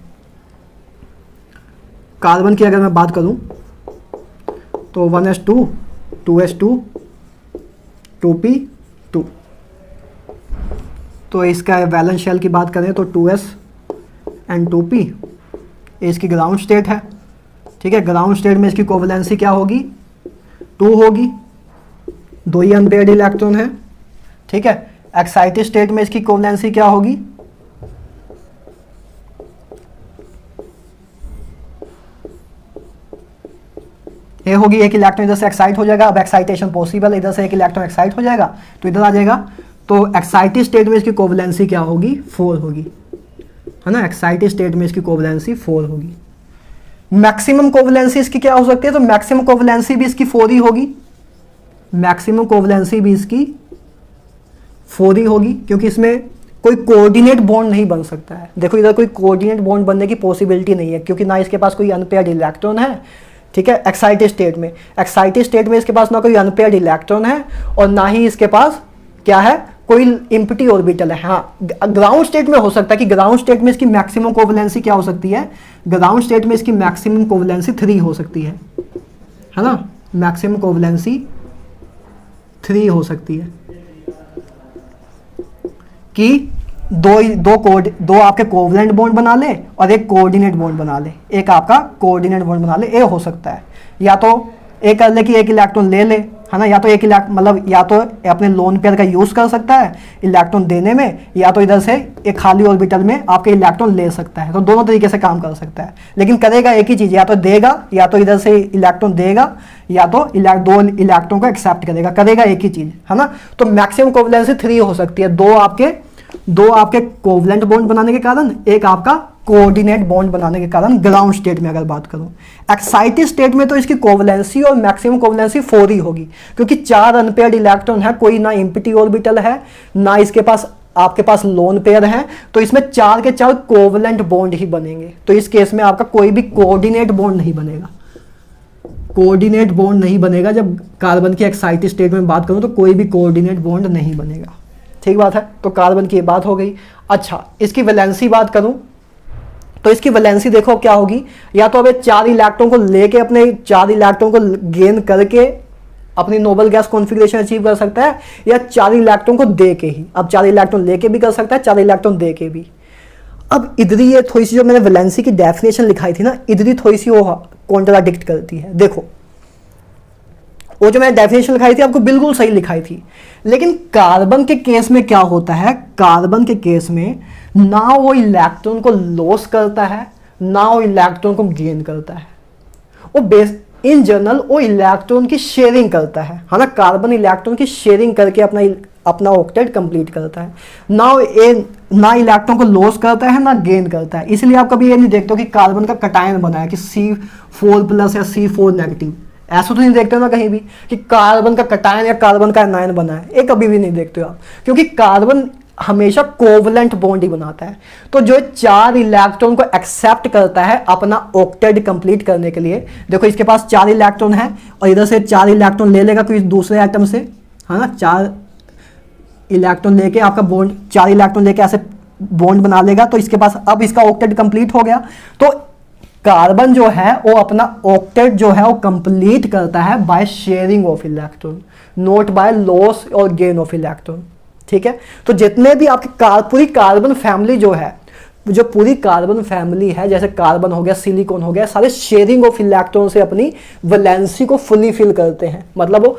कार्बन की अगर मैं बात करूं तो 1s2 2s2 2p2, तो इसका वैलेंस शेल की बात करें तो 2s एंड 2p, इसकी ग्राउंड स्टेट है। ठीक है, ग्राउंड स्टेट में इसकी कोवैलेंसी क्या होगी, 2 होगी, 2 ही अनपेयर्ड इलेक्ट्रॉन है। ठीक है, एक्साइटेड स्टेट में इसकी कोवैलेंसी क्या होगी, ये होगी, एक इलेक्ट्रॉन इधर से एक्साइट हो जाएगा। अब एक्साइटेशन पॉसिबल है, इधर से एक इलेक्ट्रॉन एक्साइट हो जाएगा तो इधर आ जाएगा, तो एक्साइटेड स्टेट में इसकी कोवैलेंसी क्या होगी, 4 होगी, है ना। एक्साइटेड स्टेट में इसकी कोवैलेंसी 4 होगी। मैक्सिमम कोवैलेंसी इसकी क्या हो सकती है, तो मैक्सिमम कोवैलेंसी भी इसकी 4 ही होगी, मैक्सिमम कोवैलेंसी भी इसकी 4 ही होगी, क्योंकि इसमें कोई कोऑर्डिनेट बॉन्ड नहीं बन सकता है। देखो इधर कोई कोऑर्डिनेट बॉन्ड बनने की पॉसिबिलिटी नहीं है, क्योंकि ना इसके पास कोई अनपेयर्ड इलेक्ट्रॉन है। ठीक है, एक्साइटेड स्टेट में इसके पास ना कोई अनपेयर्ड इलेक्ट्रॉन है और ना ही इसके पास क्या है, कोई एम्प्टी ऑर्बिटल है। हाँ, ग्राउंड स्टेट में हो सकता है कि ग्राउंड स्टेट में इसकी मैक्सिमम कोवैलेंसी क्या हो सकती है, ग्राउंड स्टेट में इसकी मैक्सिमम कोवैलेंसी 3 हो सकती है ना, मैक्सिमम कोवैलेंसी 3 हो सकती है कि दो आपके कोवलेंट बॉन्ड बना ले और एक कोऑर्डिनेट बॉन्ड बना ले, एक आपका कोऑर्डिनेट बॉन्ड बना ले, ये हो सकता है। या तो एक कर ले कि एक इलेक्ट्रॉन ले ले, है ना, या तो एक मतलब या तो अपने लोन पेयर का यूज कर सकता है इलेक्ट्रॉन देने में, या तो इधर से एक खाली ऑर्बिटल में आपके इलेक्ट्रॉन ले सकता है। तो दोनों तरीके से काम कर सकता है, लेकिन करेगा एक ही चीज, या तो देगा, या तो इधर से इलेक्ट्रॉन देगा, या तो 2 इलेक्ट्रॉन को एक्सेप्ट करेगा एक ही चीज, है ना। तो मैक्सिमम कोवैलेंसी 3 हो सकती है, दो आपके कोवलेंट बॉन्ड बनाने के कारण, एक आपका कोऑर्डिनेट बॉन्ड बनाने के कारण ग्राउंड स्टेट में अगर बात करूं। एक्साइटेड स्टेट में तो इसकी कोवैलेंसी और मैक्सिमम कोवैलेंसी 4 ही होगी, क्योंकि 4 अनपेयर्ड इलेक्ट्रॉन है, कोई ना एम्प्टी ऑर्बिटल है, ना इसके पास आपके पास लोन पेयर है, तो इसमें 4 के 4 कोवलेंट बॉन्ड ही बनेंगे। तो इस केस में आपका कोई भी कोऑर्डिनेट बॉन्ड नहीं बनेगा, कोऑर्डिनेट बॉन्ड नहीं बनेगा। जब कार्बन की एक्साइटेड स्टेट में बात करूं तो कोई भी कोऑर्डिनेट बॉन्ड नहीं बनेगा। ठीक बात है, तो कार्बन की ये बात हो गई। अच्छा, इसकी वैलेंसी बात करूं तो इसकी वैलेंसी देखो क्या होगी, या तो अब 4 इलेक्ट्रॉन को लेके अपने 4 इलेक्ट्रॉन को गेन करके अपनी नोबल गैस कॉन्फ़िगरेशन अचीव कर सकता है, या 4 इलेक्ट्रॉन को दे के ही। अब 4 इलेक्ट्रॉन लेके भी कर सकता है, 4 इलेक्ट्रॉन दे के भी। अब इधर ये थोड़ी सी जो मैंने वैलेंसी की डेफिनेशन लिखाई थी ना, इधर थोड़ी सी वो कॉन्ट्राडिक्ट करती है। देखो वो जो मैंने डेफिनेशन लिखाई थी आपको बिल्कुल सही लिखाई थी, लेकिन कार्बन के केस में क्या होता है, कार्बन के केस में ना वो इलेक्ट्रॉन को लॉस करता है, ना वो इलेक्ट्रॉन को गेन करता है। वो इन जनरल वो इलेक्ट्रॉन की शेयरिंग करता है ना। कार्बन इलेक्ट्रॉन की शेयरिंग करके अपना ऑक्टेट कंप्लीट करता है, ना इलेक्ट्रॉन को लॉस करता है, ना गेन करता है। इसलिए आप कभी ये नहीं देखते हो कि कार्बन का कटायन बना है कि C4+ या C4-, ऐसा तो नहीं देखते हो ना कहीं भी कि कार्बन का कटायन या कार्बन का एनायन बना है, ये कभी भी नहीं देखते हो आप, क्योंकि कार्बन हमेशा कोवलेंट बॉन्ड ही बनाता है। तो जो 4 इलेक्ट्रॉन को एक्सेप्ट करता है अपना ऑक्टेट कंप्लीट करने के लिए, देखो इसके पास 4 इलेक्ट्रॉन है और इधर से 4 इलेक्ट्रॉन ले लेगा कोई दूसरे एटम से, है ना। 4 इलेक्ट्रॉन लेके आपका बॉन्ड, 4 इलेक्ट्रॉन लेके ऐसे बॉन्ड बना लेगा, तो इसके पास अब इसका ऑक्टेट कंप्लीट हो गया। तो कार्बन जो है वो अपना ऑक्टेट जो है वो कंप्लीट करता है by sharing of electron, not by loss और गेन ऑफ इलेक्ट्रॉन। ठीक है, तो जितने भी आपकी पूरी कार्बन फैमिली जो है, जो पूरी कार्बन फैमिली है, जैसे कार्बन हो गया, सिलिकॉन हो गया, सारे शेयरिंग ऑफ इलेक्ट्रॉन से अपनी वैलेंसी को फुली फिल करते हैं। मतलब वो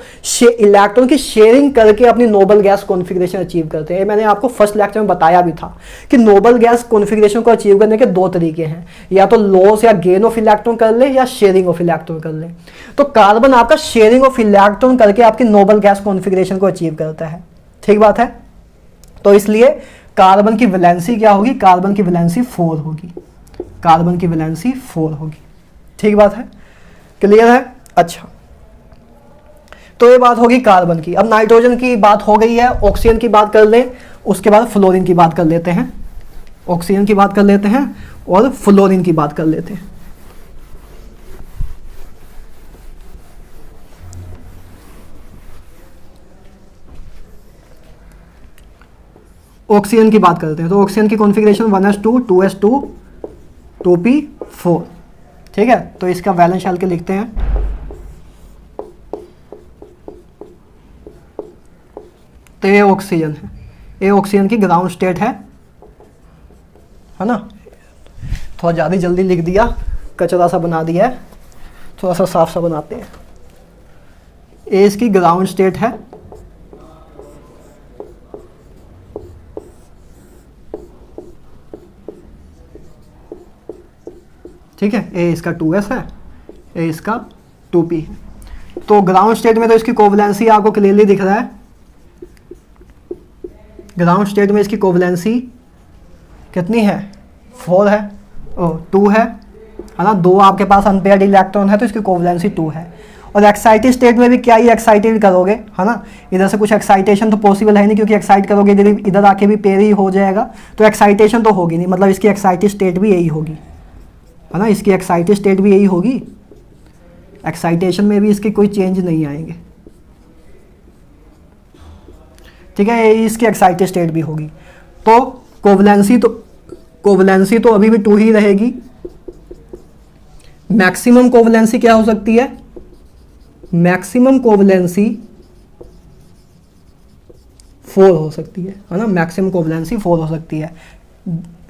इलेक्ट्रॉन की शेयरिंग करके अपनी नोबल गैस कॉन्फ़िगरेशन अचीव करते हैं। मैंने आपको फर्स्ट लेक्चर में बताया भी था कि नोबल गैस कॉन्फ़िगरेशन को अचीव करने के 2 तरीके हैं, या तो लॉस या गेन ऑफ इलेक्ट्रॉन कर ले, या शेयरिंग ऑफ इलेक्ट्रॉन कर ले। तो कार्बन आपका शेयरिंग ऑफ इलेक्ट्रॉन करके आपकी नोबल गैस कॉन्फ़िगरेशन को अचीव करता है। ठीक बात है, तो इसलिए कार्बन की वैलेंसी क्या होगी, कार्बन की वैलेंसी 4 होगी, कार्बन की वैलेंसी 4 होगी। ठीक बात है, क्लियर है। अच्छा, तो ये बात होगी कार्बन की। अब नाइट्रोजन की बात हो गई है, ऑक्सीजन की बात कर लें, उसके बाद फ्लोरीन की बात कर लेते हैं। ऑक्सीजन की बात कर लेते हैं और फ्लोरीन की बात कर लेते हैं। ऑक्सीजन की बात करते हैं। तो ऑक्सीजन की कॉन्फ़िगरेशन 1s2 2s2 2p4, ठीक है। तो इसका वैलेंस शेल के लिखते हैं। तो ये ऑक्सीजन है, ये ऑक्सीजन की ग्राउंड स्टेट है ना। थोड़ा ज़्यादा जल्दी लिख दिया, कचरा सा बना दिया है, थोड़ा सा साफ सा बनाते हैं। ये इसकी ग्राउंड स्टेट है, ठीक है। ए इसका 2s है, ए इसका 2p है। तो ग्राउंड स्टेट में तो इसकी कोवलेंसी आपको क्लियरली दिख रहा है। ग्राउंड स्टेट में इसकी कोवलेंसी कितनी है? 4 है, 2 है ना। 2 आपके पास अनपेयर्ड इलेक्ट्रॉन है तो इसकी कोवलेंसी 2 है। और एक्साइटेड स्टेट में भी क्या ही एक्साइटेड करोगे, है ना। इधर से कुछ एक्साइटेशन तो पॉसिबल है नहीं, क्योंकि एक्साइट करोगे इधर आके भी पेयर ही हो जाएगा, तो एक्साइटेशन तो होगी नहीं। मतलब इसकी एक्साइटेड स्टेट भी यही होगी, है ना। इसकी एक्साइटेड स्टेट भी यही होगी, एक्साइटेशन में भी इसके कोई चेंज नहीं आएंगे, ठीक है। इसकी एक्साइटेड स्टेट भी होगी। तो कोवलेंसी तो अभी भी 2 ही रहेगी। मैक्सिमम कोवलेंसी क्या हो सकती है? मैक्सिमम कोवलेंसी 4 हो सकती है ना। मैक्सिमम कोवलेंसी 4 हो सकती है।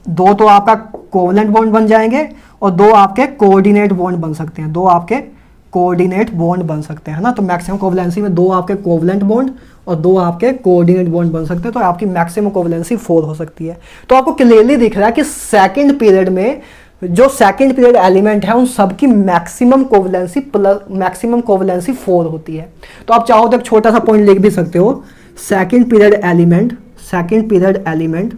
2 तो आपका कोवलेंट बॉन्ड बन जाएंगे और 2 आपके कोऑर्डिनेट बॉन्ड बन सकते हैं। 2 आपके कोऑर्डिनेट बॉन्ड बन सकते हैं ना। तो मैक्सिमम कोवलेंसी में 2 आपके कोवलेंट बॉन्ड और 2 आपके कोऑर्डिनेट बॉन्ड बन सकते हैं। तो आपकी मैक्सिमम कोवलेंसी 4 हो सकती है। तो आपको क्लियरली दिख रहा है कि सेकंड पीरियड में जो सेकंड पीरियड एलिमेंट है उन सबकी मैक्सिमम कोवलेंसी 4 होती है। तो आप चाहो तो एक छोटा सा पॉइंट लिख भी सकते हो, सेकंड पीरियड एलिमेंट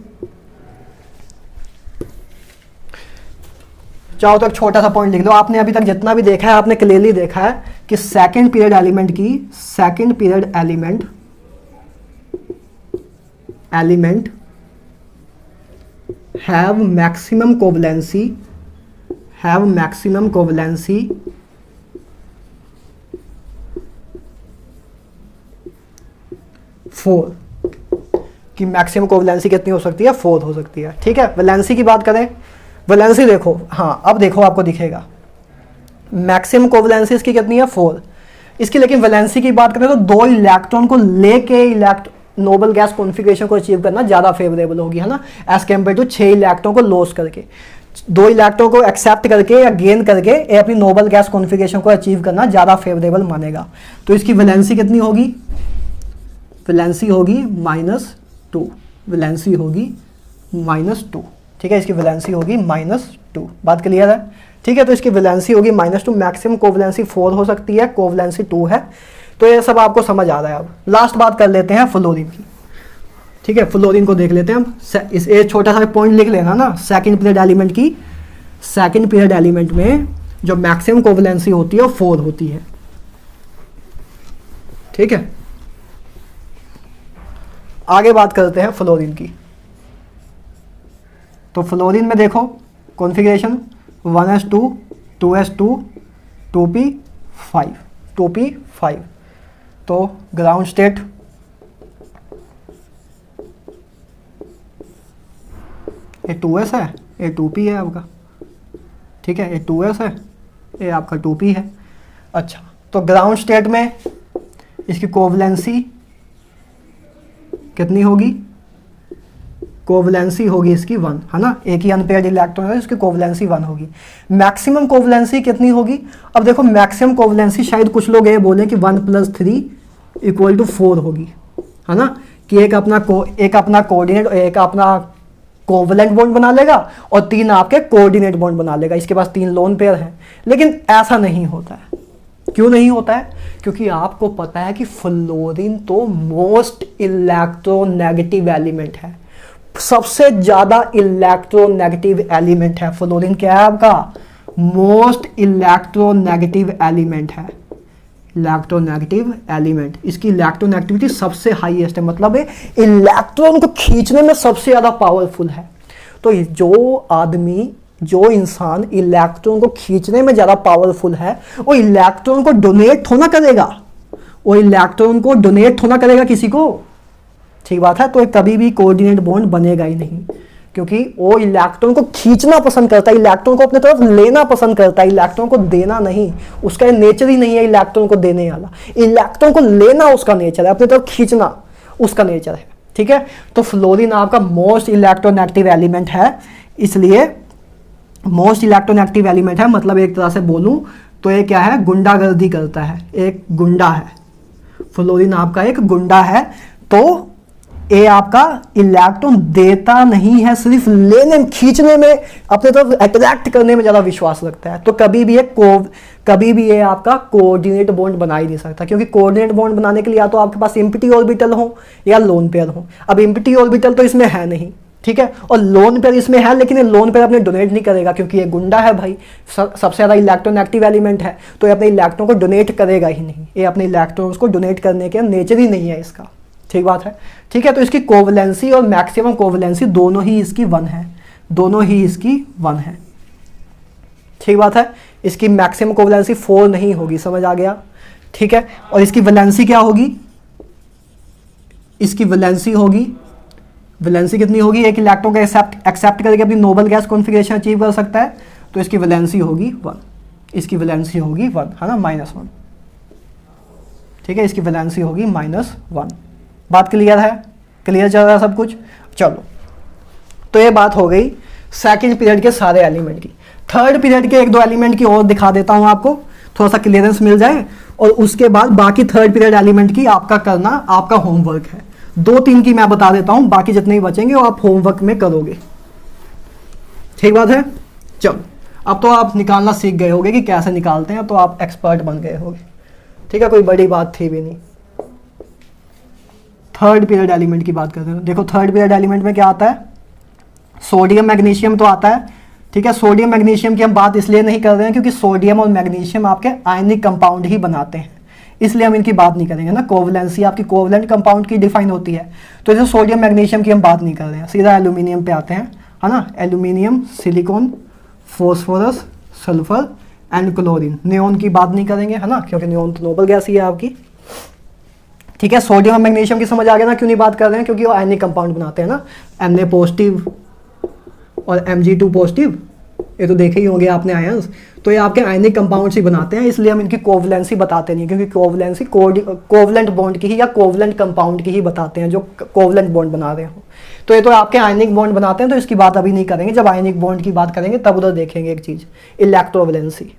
चाहो तो एक छोटा सा पॉइंट लिख लो। आपने अभी तक जितना भी देखा है आपने क्लियरली देखा है कि second period element have maximum covalency 4 कि मैक्सिमम कोवलेंसी कितनी हो सकती है? 4 हो सकती है, ठीक है। वैलेंसी की बात करें, वैलेंसी देखो, हाँ अब देखो आपको दिखेगा मैक्सिमम कोवलेंसी इसकी कितनी है? 4 इसकी। लेकिन वैलेंसी की बात करें तो 2 इलेक्ट्रॉन को लेके नोबल गैस कॉन्फ़िगरेशन को अचीव करना ज़्यादा फेवरेबल होगी, है ना, एज कम्पेयर टू 6 इलेक्ट्रॉन को लॉस करके। 2 इलेक्ट्रॉन को एक्सेप्ट करके या गेन करके अपनी नोबल गैस कॉन्फ़िगरेशन को अचीव करना ज़्यादा फेवरेबल मानेगा। तो इसकी वैलेंसी कितनी होगी? वैलेंसी होगी -2, वैलेंसी होगी -2, ठीक है। इसकी वैलेंसी होगी -2, बात क्लियर है, ठीक है। तो इसकी वैलेंसी होगी -2, मैक्सिमम कोवलेंसी 4 हो सकती है, कोवलेंसी 2 है। तो ये सब आपको समझ आ रहा है। अब लास्ट बात कर लेते हैं फ्लोरीन की, ठीक है। फ्लोरीन को देख लेते हैं हम। इस एक छोटा सा पॉइंट लिख लेना ना, सेकंड पीरियड एलिमेंट में जो मैक्सिमम कोवलेंसी होती है वो 4 होती है, ठीक है। आगे बात करते हैं फ्लोरीन की। तो फ्लोरीन में देखो कॉन्फ़िगरेशन 1s2 2s2 2p5 तो ग्राउंड स्टेट ये 2s है, ये 2p है आपका, ठीक है। ये 2s है, ये आपका 2p है। अच्छा, तो ग्राउंड स्टेट में इसकी कोवलेंसी कितनी होगी? कोवलेंसी होगी इसकी 1, है ना। एक ही अनपेयर्ड इलेक्ट्रॉन है, इसकी कोवलेंसी 1 होगी। मैक्सिमम कोवलेंसी कितनी होगी? अब देखो मैक्सिमम कोवलेंसी शायद कुछ लोग ये बोले कि 1 + 3 = 4 होगी, है ना, कि एक अपना कोऑर्डिनेट, एक अपना कोवलेंट बॉन्ड बना लेगा और 3 आपके कोऑर्डिनेट बॉन्ड बना लेगा। इसके पास 3 लोन पेयर हैं। लेकिन ऐसा नहीं होता है। क्यों नहीं होता है? क्योंकि आपको पता है कि फ्लोरीन तो मोस्ट इलेक्ट्रोनेगेटिव एलिमेंट है, सबसे ज्यादा इलेक्ट्रोनेगेटिव एलिमेंट है फ्लोरीन। क्या है आपका? मोस्ट इलेक्ट्रोनेगेटिव एलिमेंट है। इलेक्ट्रोनेगेटिव एलिमेंट, इसकी इलेक्ट्रोनेगेटिविटी सबसे हाईएस्ट है, मतलब है इलेक्ट्रॉन को खींचने में सबसे ज़्यादा पावरफुल है। तो जो इंसान इलेक्ट्रॉन को खींचने में ज़्यादा पावरफुल है वो इलेक्ट्रॉन को डोनेट थोड़ा करेगा, वो इलेक्ट्रॉन को डोनेट थोड़ा करेगा किसी को, ठीक बात है। तो कभी भी कोऑर्डिनेट बॉन्ड बनेगा ही नहीं, क्योंकि वो इलेक्ट्रॉन को खींचना पसंद करता है, इलेक्ट्रॉन को अपने तरफ लेना पसंद करता है, इलेक्ट्रॉन को देना नहीं। उसका नेचर ही नहीं है इलेक्ट्रॉन को देने वाला, इलेक्ट्रॉन को लेना उसका नेचर है, अपने तरफ खींचना उसका नेचर है, ठीक है। तो फ्लोरीन आपका मोस्ट इलेक्ट्रोनेगेटिव एलिमेंट है, इसलिए मोस्ट इलेक्ट्रोनेगेटिव एलिमेंट है, मतलब एक तरह से बोलूं तो ये क्या है, गुंडागर्दी करता है, एक गुंडा है। फ्लोरीन आपका एक गुंडा है, तो ये आपका इलेक्ट्रॉन देता नहीं है, सिर्फ लेने खींचने में, अपने तरफ अट्रैक्ट करने में ज़्यादा विश्वास रखता है। तो कभी भी ये आपका कोऑर्डिनेट बॉन्ड बना ही नहीं सकता, क्योंकि कोऑर्डिनेट बॉन्ड बनाने के लिए या तो आपके पास एम्प्टी ऑर्बिटल हो या लोन पेयर हो। अब एम्प्टी ऑर्बिटल तो इसमें है नहीं, ठीक है, और लोन पेयर इसमें है, लेकिन ये लोन पेयर अपने डोनेट नहीं करेगा, क्योंकि ये गुंडा है भाई, सबसे ज़्यादा इलेक्ट्रोनेगेटिव एलिमेंट है, तो ये अपने इलेक्ट्रॉन को डोनेट करेगा ही नहीं, ये अपने इलेक्ट्रॉन्स को डोनेट करने के नेचर ही नहीं है इसका, ठीक बात है, ठीक है। तो इसकी कोवलेंसी और मैक्सिमम कोवलेंसी दोनों ही इसकी 1 है, दोनों ही इसकी 1 है, ठीक बात है। इसकी मैक्सिमम कोवलेंसी 4 नहीं होगी, समझ आ गया, ठीक है। और इसकी वैलेंसी क्या होगी, इसकी वैलेंसी होगी, वैलेंसी कितनी होगी, एक इलेक्ट्रॉन का एक्सेप्ट करके अपनी नोबल गैस कॉन्फ़िगरेशन अचीव कर सकता है, तो इसकी वैलेंसी होगी 1, इसकी वैलेंसी होगी 1, है ना, -1, ठीक है, इसकी वैलेंसी होगी -1। बात क्लियर है, क्लियर चल रहा है सब कुछ, चलो। तो ये बात हो गई सेकंड पीरियड के सारे एलिमेंट की। थर्ड पीरियड के 1-2 एलिमेंट की और दिखा देता हूं आपको, थोड़ा सा क्लियरेंस मिल जाए, और उसके बाद बाकी थर्ड पीरियड एलिमेंट की आपका करना आपका होमवर्क है। 2-3 की मैं बता देता हूं, बाकी जितने भी बचेंगे वो आप होमवर्क में करोगे, ठीक बात है। चलो, अब तो आप निकालना सीख गए होगे कि कैसे निकालते हैं, तो आप एक्सपर्ट बन गए होगे, ठीक है, कोई बड़ी बात थी भी नहीं। थर्ड पीरियड एलिमेंट की बात करते हैं। देखो थर्ड पीरियड एलिमेंट में क्या आता है, सोडियम मैग्नीशियम तो आता है, ठीक है। सोडियम मैग्नीशियम की हम बात इसलिए नहीं कर रहे हैं क्योंकि सोडियम और मैग्नीशियम आपके आयनिक कंपाउंड ही बनाते हैं, इसलिए हम इनकी बात नहीं करेंगे ना। कोवलेंसी आपकी कोवलेंट कंपाउंड की डिफाइन होती है, तो जैसे सोडियम मैग्नीशियम की हम बात नहीं कर रहे हैं, सीधा एल्यूमिनियम पे आते हैं, है ना। Aluminium, silicon, phosphorus, sulphur and chlorine. Neon की बात नहीं करेंगे, है ना, क्योंकि नियोन तो नोबल गैस ही है आपकी, ठीक है। सोडियम और मैग्नीशियम की समझ आ गया ना, क्यों नहीं बात कर रहे हैं, क्योंकि वो आयनिक कंपाउंड बनाते हैं ना, Na पॉजिटिव और Mg2 पॉजिटिव, ये तो देखे ही होंगे आपने आयंस, तो ये आपके आयनिक कंपाउंड्स ही बनाते हैं, इसलिए हम इनकी कोवलेंसी बताते नहीं, क्योंकि कोवलेंसी कोवलेंट बॉन्ड की ही या कोवलेंट कंपाउंड की ही बताते हैं जो कोवलेंट बॉन्ड बना रहे हो। तो ये तो आपके आयनिक बॉन्ड बनाते हैं, तो इसकी बात अभी नहीं करेंगे, जब आयनिक बॉन्ड की बात करेंगे तब उधर देखेंगे एक चीज, इलेक्ट्रोवैलेंसी,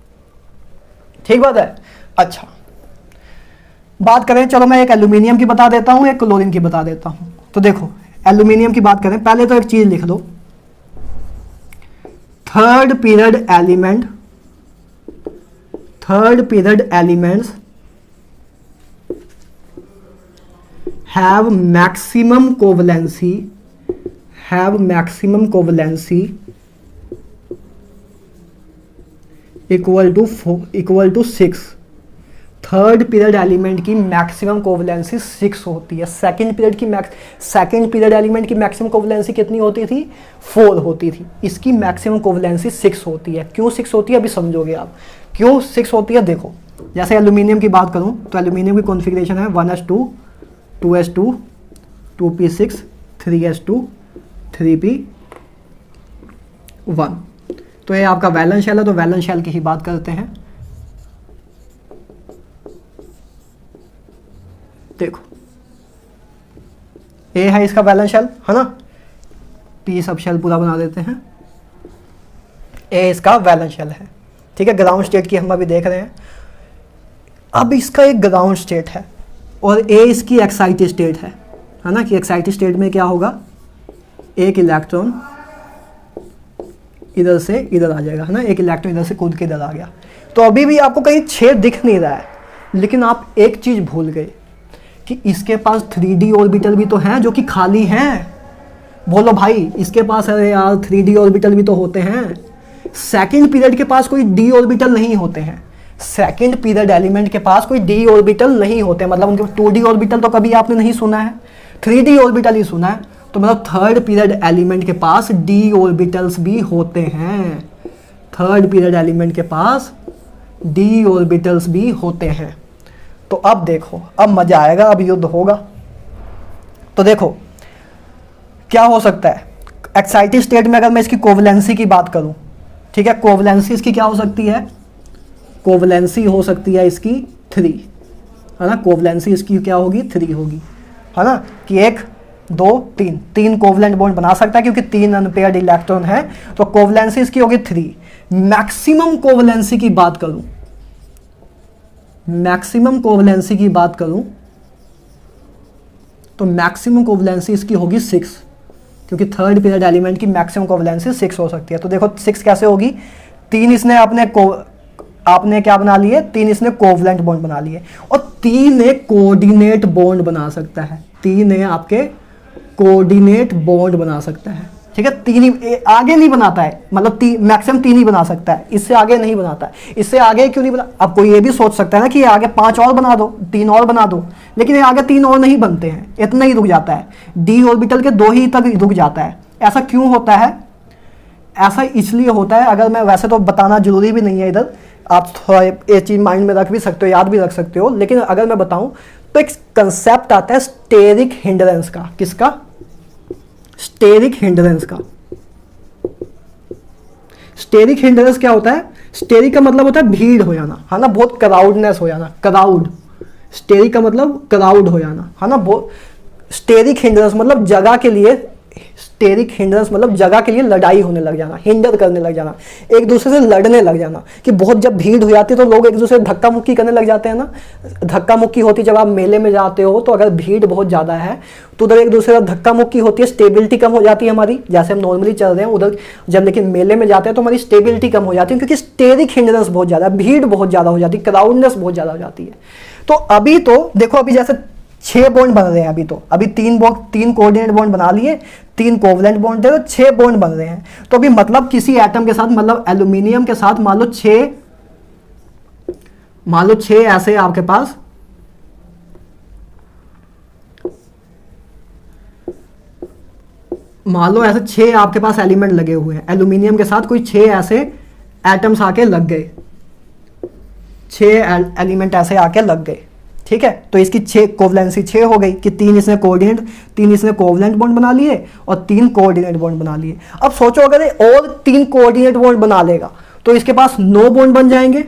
ठीक बात है। अच्छा, बात करें, चलो मैं एक एल्यूमिनियम की बता देता हूं, एक क्लोरीन की बता देता हूं। तो देखो एल्यूमिनियम की बात करें, पहले तो एक चीज लिख लो, third period elements have maximum covalency equal to 6। Third period element की मैक्सिमम कोवलेंसी 6 होती है। सेकंड पीरियड एलिमेंट की मैक्सिमम कोवलेंसी कितनी होती थी, 4 होती थी। इसकी मैक्सिमम कोवलेंसी 6 होती है। क्यों 6 होती है अभी समझोगे आप, क्यों 6 होती है। देखो जैसे एल्यूमिनियम की बात करूं तो एल्यूमिनियम की कॉन्फ़िगरेशन है 1s2 2s2 2p6 3s2 3p1। तो ये आपका वैलेंस शेल है, तो वैलेंस शेल की ही बात करते हैं। देखो ए है इसका वैलेंस शेल, है ना, पी सब शेल पूरा बना देते हैं, ए इसका वैलेंस शेल है, ठीक है। ग्राउंड स्टेट की हम अभी देख रहे हैं। अब इसका एक ग्राउंड स्टेट है और ए इसकी एक्साइटेड स्टेट है ना, कि एक्साइटेड स्टेट में क्या होगा, एक इलेक्ट्रॉन इधर से इधर आ जाएगा, है ना, एक इलेक्ट्रॉन इधर से कूद के इधर आ गया। तो अभी भी आपको कहीं छेद दिख नहीं रहा है, लेकिन आप एक चीज भूल गए कि इसके पास 3d ऑर्बिटल भी तो हैं जो कि खाली हैं। बोलो भाई, इसके पास अरे यार 3d ऑर्बिटल भी तो होते हैं। सेकंड पीरियड के पास कोई d ऑर्बिटल नहीं होते हैं। सेकंड पीरियड एलिमेंट के पास कोई डी ऑर्बिटल नहीं होते, मतलब उनके 2d ऑर्बिटल तो कभी आपने नहीं सुना है, 3d ऑर्बिटल ही सुना है, तो मतलब थर्ड पीरियड एलिमेंट के पास डी ऑर्बिटल्स भी होते हैं, थर्ड पीरियड एलिमेंट के पास डी ऑर्बिटल्स भी होते हैं। तो अब देखो, अब मजा आएगा, अब युद्ध होगा। तो देखो क्या हो सकता है, एक्साइटेड स्टेट में अगर मैं इसकी कोवलेंसी की बात करूं, ठीक है, कोवलेंसी इसकी क्या हो सकती है, कोवलेंसी हो सकती है इसकी 3, है ना, कोवलेंसी इसकी क्या होगी, 3 होगी, है ना, कि 1 2 3 3 कोवलेंट बॉन्ड बना सकता है क्योंकि 3 अनपेयर्ड इलेक्ट्रॉन है, तो कोवलेंसी इसकी होगी 3। मैक्सिमम कोवलेंसी की बात करूं, मैक्सिमम कोवलेंसी की बात करूं तो मैक्सिमम कोवलेंसी इसकी होगी 6, क्योंकि थर्ड पीरियड एलिमेंट की मैक्सिमम कोवलेंसी 6 हो सकती है। तो देखो 6 कैसे होगी, 3 इसने आपने क्या बना लिए, 3 इसने कोवलेंट बॉन्ड बना लिए, और 3 एक कोऑर्डिनेट बॉन्ड बना सकता है, 3 है आपके कोऑर्डिनेट बॉन्ड बना सकता है, ठीक है, 3 ही, आगे नहीं बनाता है, मतलब मैक्सिमम 3 ही बना सकता है, इससे आगे नहीं बनाता है। इससे आगे क्यों नहीं बना, अब कोई ये भी सोच सकता है ना कि ये आगे 5 और बना दो, 3 और बना दो, लेकिन ये आगे 3 और नहीं बनते हैं, इतना ही रुक जाता है, डी ऑर्बिटल के 2 ही तक रुक जाता है। ऐसा क्यों होता है, ऐसा इसलिए होता है, अगर मैं वैसे तो बताना जरूरी भी नहीं है इधर, आप थोड़ा ये चीज माइंड में रख भी सकते हो, याद भी रख सकते हो, लेकिन अगर मैं बताऊं तो एक कंसेप्ट आता है स्टेरिक हिंड्रेंस का, किसका, स्टेरिक हिंड्रेंस का। स्टेरिक हिंड्रेंस क्या होता है, स्टेरिक का मतलब होता है भीड़ हो जाना, है ना, बहुत क्राउडनेस हो जाना, क्राउड, स्टेरिक का मतलब क्राउड हो जाना, है ना, बहुत, स्टेरिक हिंड्रेंस मतलब जगह के लिए, स्टेरिक हिंड्रेंस मतलब जगह के लिए लड़ाई होने लग जाना, हिंडर करने लग जाना, एक दूसरे से लड़ने लग जाना, कि बहुत जब भीड़ हो जाती है तो लोग एक दूसरे से धक्का मुक्की करने लग जाते हैं ना, धक्का मुक्की होती, जब आप मेले में जाते हो तो अगर भीड़ बहुत ज़्यादा है तो उधर एक दूसरे से धक्का मुक्की होती है, स्टेबिलिटी कम हो जाती है हमारी, जैसे हम नॉर्मली चल रहे हैं उधर, जब लेकिन मेले में जाते हैं तो हमारी स्टेबिलिटी कम हो जाती है, क्योंकि स्टेरिक हिंड्रेंस बहुत ज़्यादा, भीड़ बहुत ज़्यादा हो जाती है, क्राउडनेस बहुत ज़्यादा हो जाती है। तो अभी तो देखो, अभी जैसे 6 बॉन्ड बन रहे हैं, अभी 3 कोऑर्डिनेट बॉन्ड बना लिए, 3 कोवलेंट बॉन्ड थे, तो 6 बॉन्ड बन रहे हैं। तो अभी मतलब किसी एटम के साथ, मतलब एल्यूमिनियम के साथ मान लो 6 ऐसे आपके पास, मान लो ऐसे 6 आपके पास एलिमेंट लगे हुए हैं, एल्यूमिनियम के साथ कोई 6 ऐसे एटम्स आके लग गए, 6 एलिमेंट ऐसे आके लग गए, ठीक है, तो इसकी 6 कोवलेंसी 6 हो गई, कि 3 इसने कोवलेंट बॉन्ड बना लिए और 3 कोऑर्डिनेट बॉन्ड बना लिए। अब सोचो अगर और 3 कोऑर्डिनेट बॉन्ड बना लेगा तो इसके पास 9 बॉन्ड बन जाएंगे,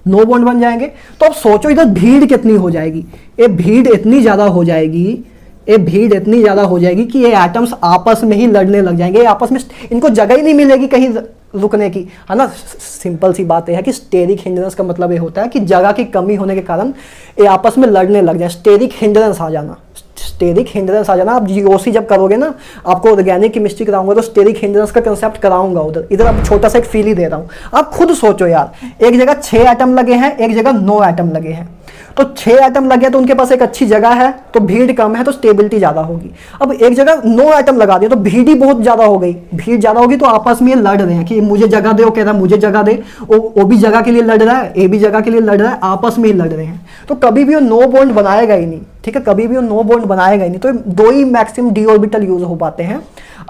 9 बॉन्ड बन जाएंगे। तो अब सोचो इधर भीड़ कितनी हो जाएगी, ये भीड़ इतनी ज्यादा हो जाएगी, ये भीड़ इतनी ज्यादा हो जाएगी कि ये एटम्स आपस में ही लड़ने लग जाएंगे, आपस में इनको जगह ही नहीं मिलेगी कहीं रुकने की, है ना। सिंपल सी बात यह है कि स्टेरिक हिंड्रेंस का मतलब ये होता है कि जगह की कमी होने के कारण ये आपस में लड़ने लग जाए, स्टेरिक हिंड्रेंस आ जाना, स्टेरिक हिंड्रेंस आ जाना। आप जीओसी जब करोगे ना, आपको ऑर्गेनिक केमिस्ट्री कराऊंगा तो स्टेरिक हिंड्रेंस का कंसेप्ट कराऊंगा उधर, इधर आप छोटा सा एक फील ही दे रहा हूँ। आप खुद सोचो यार, एक जगह 6 एटम लगे हैं, एक जगह 9 एटम लगे हैं, तो 6 एटम लगे तो उनके पास एक अच्छी जगह है, तो भीड़ कम है तो स्टेबिलिटी ज्यादा होगी। अब एक जगह 9 एटम लगा दिया तो भीड़ ही बहुत ज्यादा हो गई, भीड़ ज्यादा होगी तो आपस में ये लड़ रहे हैं कि मुझे जगह दे, वो कह रहा है मुझे जगह दे, वो भी जगह के लिए लड़ रहा है, ये भी जगह के लिए लड़ रहा है, आपस में ही लड़ रहे हैं। तो कभी भी वो 9 बॉन्ड बनाएगा ही नहीं, ठीक है, कभी भी वो 9 बॉन्ड बनाएगा ही नहीं। तो 2 ही मैक्सिमम डी ऑर्बिटल यूज हो पाते हैं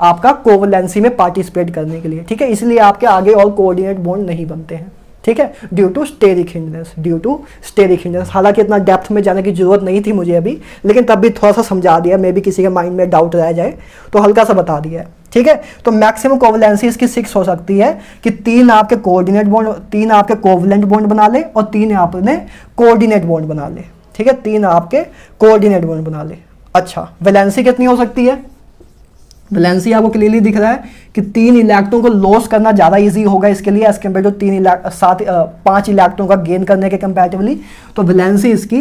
आपका कोवलेंसी में पार्टिसिपेट करने के लिए, ठीक है, इसलिए आपके आगे और कोऑर्डिनेट बॉन्ड नहीं बनते हैं, ठीक है, ड्यू टू स्टेरिक हिंड्रेंस। हालांकि इतना डेप्थ में जाने की जरूरत नहीं थी मुझे अभी, लेकिन तब भी थोड़ा सा समझा दिया, मे भी किसी के माइंड में डाउट रह जाए तो हल्का सा बता दिया है, ठीक है। तो मैक्सिमम कोवलेंसी इसकी 6 हो सकती है कि 3 आपके कोऑर्डिनेट बॉन्ड, 3 आपके कोवलेंट बॉन्ड बना ले और 3 आपने कोऑर्डिनेट बॉन्ड बना ले, ठीक है, 3 आपके कोऑर्डिनेट बॉन्ड बना ले। अच्छा, वैलेंसी कितनी हो सकती है? वैलेंसी आपको क्लियरली दिख रहा है कि 3 इलेक्ट्रॉन को लॉस करना ज़्यादा इजी होगा इसके लिए एज कम्पेयर टू 5 इलेक्ट्रॉन का गेन करने के कंपैरेटिवली। तो वैलेंसी इसकी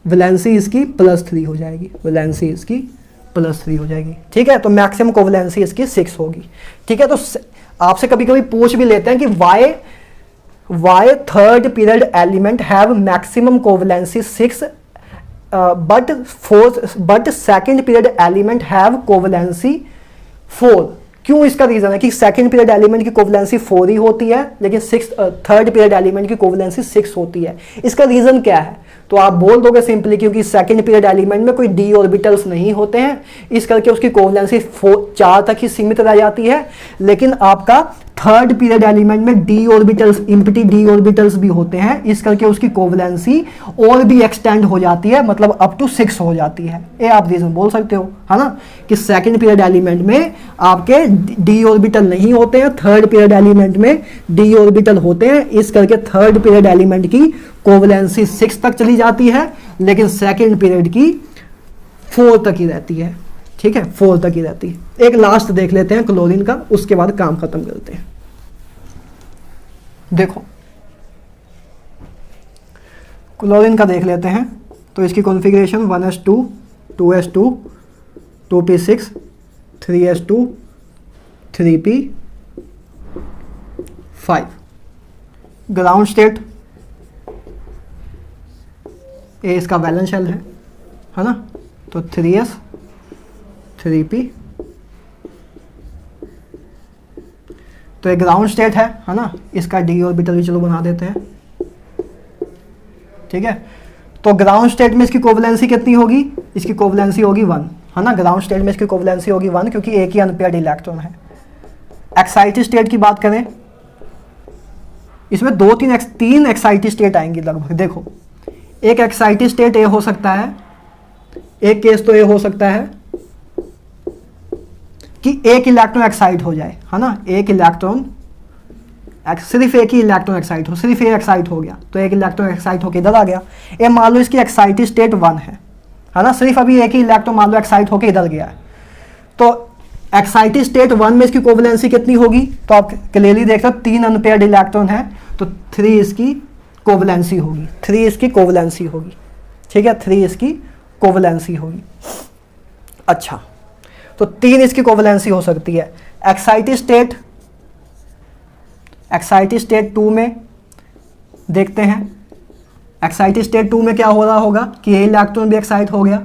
+3 हो जाएगी, वैलेंसी इसकी +3 हो जाएगी, ठीक है। तो मैक्सिमम कोवलेंसी इसकी 6 होगी, ठीक है। तो आपसे कभी कभी पूछ भी लेते हैं कि why third period element have maximum covalency 6 but second period element have covalency 4, क्यों? इसका रीजन है कि सेकंड पीरियड एलिमेंट की कोवलेंसी 4 ही होती है, लेकिन थर्ड पीरियड एलिमेंट की कोवलेंसी 6 होती है। इसका रीजन क्या है? तो आप बोल दोगे सिंपली क्योंकि सेकंड पीरियड एलिमेंट में कोई डी ऑर्बिटल्स नहीं होते हैं, इस करके उसकी कोवलेंसी 4 तक ही सीमित रह जाती है। लेकिन आपका थर्ड पीरियड एलिमेंट में D orbitals, empty D orbitals भी होते हैं, इस करके उसकी कोवलेंसी और भी एक्सटेंड हो जाती है, मतलब अप टू 6 हो जाती है। ये आप रीजन बोल सकते हो, है ना, कि सेकंड पीरियड एलिमेंट में आपके डी ऑर्बिटल नहीं होते हैं, थर्ड पीरियड एलिमेंट में डी ऑर्बिटल होते हैं, इस करके थर्ड पीरियड एलिमेंट की कोवलेंसी 6 तक चली जाती है, लेकिन सेकंड पीरियड की 4 तक ही रहती है। ठीक है, 4 तक ही रहती है। एक लास्ट देख लेते हैं क्लोरीन का, उसके बाद काम खत्म करते हैं। देखो क्लोरीन का देख लेते हैं, तो इसकी configuration 1s2 2s2 2p6 3s2 3p5। Ground state A इसका वैलेंस शेल है ना, तो 3s 3p, तो एक ग्राउंड स्टेट है ना, इसका डी ऑर्बिटल भी चलो बना देते हैं। ठीक है, तो ग्राउंड स्टेट में इसकी कोवलेंसी कितनी होगी? इसकी कोवलेंसी होगी 1, है ना, ग्राउंड स्टेट में इसकी कोवलेंसी होगी 1, क्योंकि एक ही अनपेयर्ड इलेक्ट्रॉन है। एक्साइटेड स्टेट की बात करें, इसमें 3 एक्साइटेड स्टेट आएंगी लगभग। देखो, एक एक्साइटेड स्टेट ए हो सकता है, एक केस तो ए हो सकता है कि एक इलेक्ट्रॉन एक्साइट हो जाए, है ना, एक इलेक्ट्रॉन, सिर्फ एक ही इलेक्ट्रॉन एक्साइट हो, सिर्फ ये एक्साइट हो गया, तो एक इलेक्ट्रॉन एक्साइट होकर इधर आ गया। ये मान लो इसकी एक्साइटेड स्टेट 1 है ना, सिर्फ अभी एक ही इलेक्ट्रॉन मान लो एक्साइट होकर इधर गया है, तो एक्साइटेड स्टेट 1 में इसकी कोवलेंसी कितनी होगी? तो आप क्लियरली देख सकते हो 3 अनपेयर्ड इलेक्ट्रॉन है, तो 3 इसकी कोवलेंसी होगी, 3 इसकी कोवलेंसी होगी। ठीक है, 3 इसकी कोवलेंसी होगी। अच्छा, तो 3 इसकी कोवलेंसी हो सकती है। एक्साइटेड स्टेट 2 में देखते हैं, एक्साइटेड स्टेट 2 में क्या हो रहा होगा कि ये इलेक्ट्रॉन भी एक्साइट हो गया।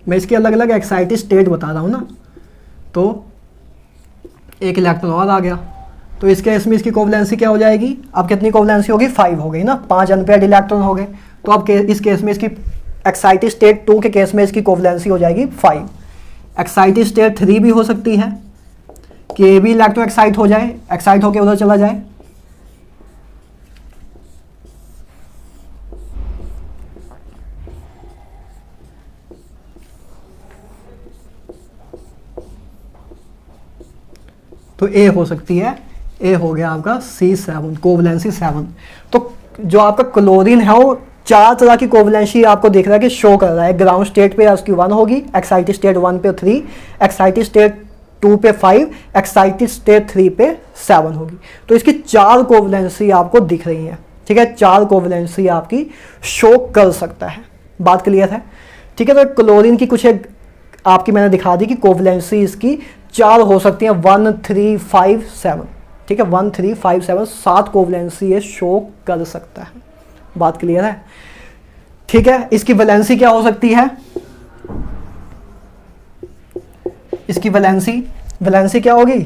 मैं इसके अलग अलग एक्साइटेड स्टेट बता रहा हूं ना, तो एक इलेक्ट्रॉन और आ गया, तो इस केस में इसकी कोवलेंसी क्या हो जाएगी? अब कितनी कोवलेंसी होगी? 5 हो गई ना, 5 अनपेयर्ड इलेक्ट्रॉन हो गए, तो अब इस केस में इसकी एक्साइटेड स्टेट 2 के केस में इसकी कोवलेंसी हो जाएगी 5। एक्साइटेड स्टेट 3 भी हो सकती है कि ये भी इलेक्ट्रॉन एक्साइट हो जाए, एक्साइट होकर उधर चला जाए, तो ए हो सकती है। ए हो गया आपका C7, कोवलेंसी 7। तो जो आपका क्लोरीन है वो 4 तरह की कोवलेंसी आपको दिख रहा है कि शो कर रहा है। ग्राउंड स्टेट पे उसकी 1 होगी, एक्साइटेड स्टेट 1 पे 3, एक्साइटेड स्टेट 2 पे 5, एक्साइटेड स्टेट 3 पे 7 होगी। तो इसकी 4 कोवलेंसी आपको दिख रही है। ठीक है, 4 कोवलेंसी आपकी शो कर सकता है। बात क्लियर है? ठीक है, तो क्लोरीन की कुछ एक आपकी मैंने दिखा दी कि कोवलेंसी इसकी 4 हो सकती है, 1 3 5 7। ठीक है, 1 3 5 7 7 कोवलेंसी ये शो कर सकता है। बात क्लियर है? ठीक है, इसकी वैलेंसी क्या हो सकती है? इसकी वैलेंसी क्या होगी?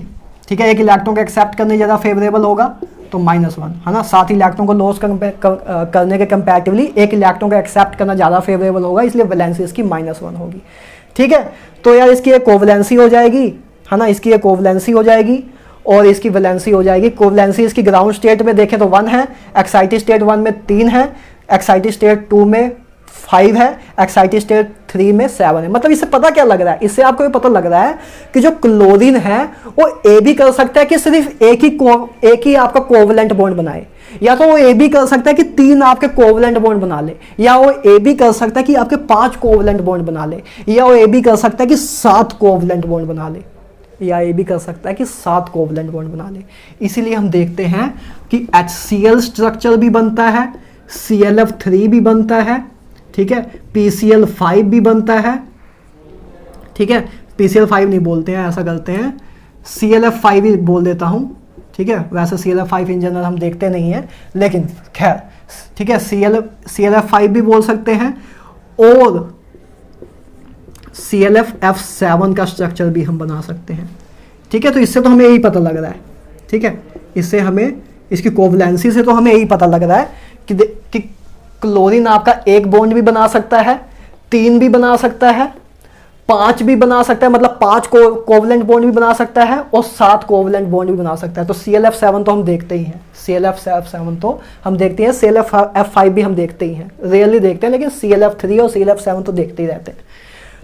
ठीक है, एक इलेक्ट्रॉन को एक्सेप्ट करने ज़्यादा फेवरेबल होगा तो -1, है ना। 7 इलेक्ट्रॉन को लॉस करने के कंपैरेटिवली एक इलेक्ट्रॉन को एक्सेप्ट करना ज़्यादा फेवरेबल होगा, इसलिए वैलेंसी इसकी -1 होगी। ठीक है, तो यार इसकी एक कोवलेंसी हो जाएगी, है ना, इसकी एक कोवलेंसी हो जाएगी और इसकी वैलेंसी हो जाएगी। कोवलेंसी इसकी ग्राउंड स्टेट में देखें तो 1 है, एक्साइटेड स्टेट 1 में 3 है, एक्साइटेड स्टेट 2 में 5 है, एक्साइटेड स्टेट 3 में 7 है। मतलब इससे पता क्या लग रहा है? इससे आपको ये पता लग रहा है कि जो क्लोरीन है वो ए भी कर सकता है कि सिर्फ एक ही आपका कोवलेंट बॉन्ड बनाए, या तो वो ए भी कर सकता है कि 3 आपके कोवलेंट बॉन्ड बना ले, या वो ए भी कर सकता है कि आपके 5 कोवलेंट बॉन्ड बना ले, या वो ए भी कर सकता है कि 7 कोवलेंट बॉन्ड बना ले, या ये भी कर सकता है कि 7 कोवलेंट बॉन्ड बना ले। इसीलिए हम देखते हैं कि HCl स्ट्रक्चर भी बनता है, ClF3 भी बनता है, ठीक है, PCl5 भी बनता है। ठीक है, PCl5 नहीं बोलते हैं, ऐसा करते हैं ClF5 ही बोल देता हूं। ठीक है, वैसे ClF5 इन जनरल हम देखते नहीं हैं, लेकिन खैर ठीक है, ClF5 भी बोल सकते हैं और ClF7 का स्ट्रक्चर भी हम बना सकते हैं। ठीक है, तो इससे तो हमें यही पता लग रहा है, ठीक है, इससे हमें इसकी कोवलेंसी से तो हमें यही पता लग रहा है कि क्लोरीन आपका एक बॉन्ड भी बना सकता है, 3 भी बना सकता है, 5 भी बना सकता है, मतलब 5 कोवलेंट बॉन्ड भी बना सकता है और 7 कोवलेंट बॉन्ड भी बना सकता है। तो ClF7 तो हम देखते ही हैं, ClF7 तो हम देखते हैं, ClF5 भी हम देखते ही हैं, रेयरली देखते हैं, लेकिन ClF3 और ClF7 तो देखते ही रहते हैं।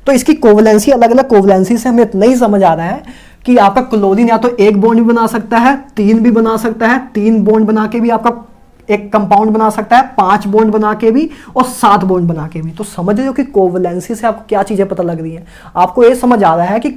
तो इसकी कोवलेंसी, अलग अलग कोवलेंसी से हमें इतना ही समझ आ रहा है कि आपका क्लोरीन या तो एक बॉन्ड भी बना सकता है, 3 भी बना सकता है, 3 बॉन्ड बना के भी आपका एक कंपाउंड बना सकता है, 5 बॉन्ड बना के भी और 7 बॉन्ड बना के भी। तो समझ रहे हो कि कोवलेंसी से आपको क्या चीजें पता लग रही हैं। आपको ये समझ आ रहा है कि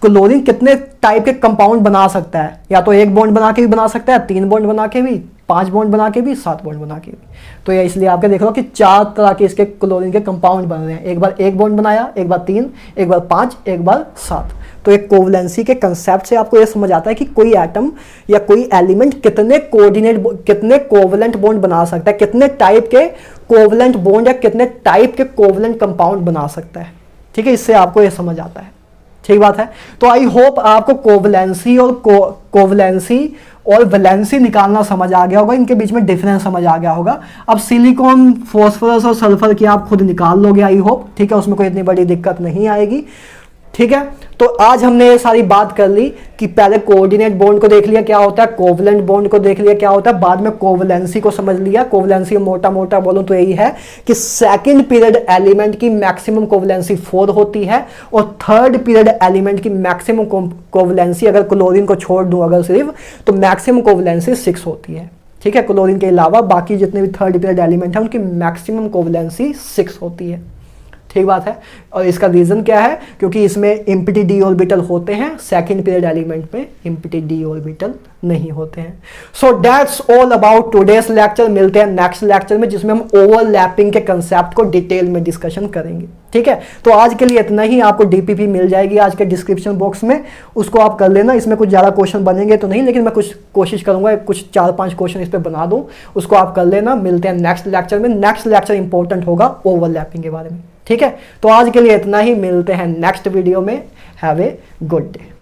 क्लोरीन कितने टाइप के कंपाउंड बना सकता है, या तो एक बॉन्ड बना के भी बना सकता है, 3 बॉन्ड बना के भी, 5 बॉन्ड बना के भी, 7 बॉन्ड बना के भी। तो ये इसलिए आपके देख लो कि 4 तरह के इसके क्लोरीन के कंपाउंड बन रहे हैं, एक बार एक बॉन्ड बनाया, एक बार 3, एक बार 5, एक बार 7। तो एक कोवलेंसी के कंसेप्ट से आपको यह समझ आता है कि कोई एटम या कोई एलिमेंट कितने कोवलेंट बॉन्ड बना सकता है, कितने टाइप के कोवलेंट बॉन्ड या कितने टाइप के कोवलेंट कंपाउंड बना सकता है। ठीक है, इससे आपको यह समझ आता है। ठीक बात है। तो आई होप आपको कोवलेंसी और वैलेंसी निकालना समझ आ गया होगा, इनके बीच में डिफरेंस समझ आ गया होगा। अब सिलिकॉन, फॉस्फोरस और सल्फर की आप खुद निकाल लोगे आई होप। ठीक है, उसमें कोई इतनी बड़ी दिक्कत नहीं आएगी। ठीक है, तो आज हमने ये सारी बात कर ली कि पहले कोऑर्डिनेट बॉन्ड को देख लिया क्या होता है, कोवलेंट बॉन्ड को देख लिया क्या होता है, बाद में कोवलेंसी को समझ लिया। कोवलेंसी मोटा मोटा बोलूं तो यही है कि सेकंड पीरियड एलिमेंट की मैक्सिमम कोवलेंसी 4 होती है और थर्ड पीरियड एलिमेंट की मैक्सिमम कोवलेंसी, अगर क्लोरीन को छोड़ दूं अगर सिर्फ, तो मैक्सिमम कोवलेंसी 6 होती है। ठीक है, क्लोरीन के अलावा बाकी जितने भी थर्ड पीरियड एलिमेंट है उनकी मैक्सिमम कोवलेंसी 6 होती है। ठीक बात है। और इसका रीजन क्या है, क्योंकि इसमें इम्पिटी डी ऑर्बिटल होते हैं, सेकंड पीरियड एलिमेंट में इम्पिटी डी ऑर्बिटल नहीं होते हैं। So that's all about today's lecture. मिलते हैं नेक्स्ट लेक्चर में जिसमें हम ओवरलैपिंग के कंसेप्ट को डिटेल में डिस्कशन करेंगे। ठीक है, तो आज के लिए इतना ही। आपको डीपीपी मिल जाएगी आज के डिस्क्रिप्शन बॉक्स में, उसको आप कर लेना। इसमें कुछ ज़्यादा क्वेश्चन बनेंगे तो नहीं, लेकिन मैं कुछ कोशिश करूंगा कुछ 4-5 क्वेश्चन इस पर बना दूं, उसको आप कर लेना। मिलते हैं नेक्स्ट लेक्चर में। नेक्स्ट लेक्चर इंपॉर्टेंट होगा ओवरलैपिंग के बारे में। ठीक है, तो आज के लिए इतना ही। मिलते हैं नेक्स्ट वीडियो में। Have a good day.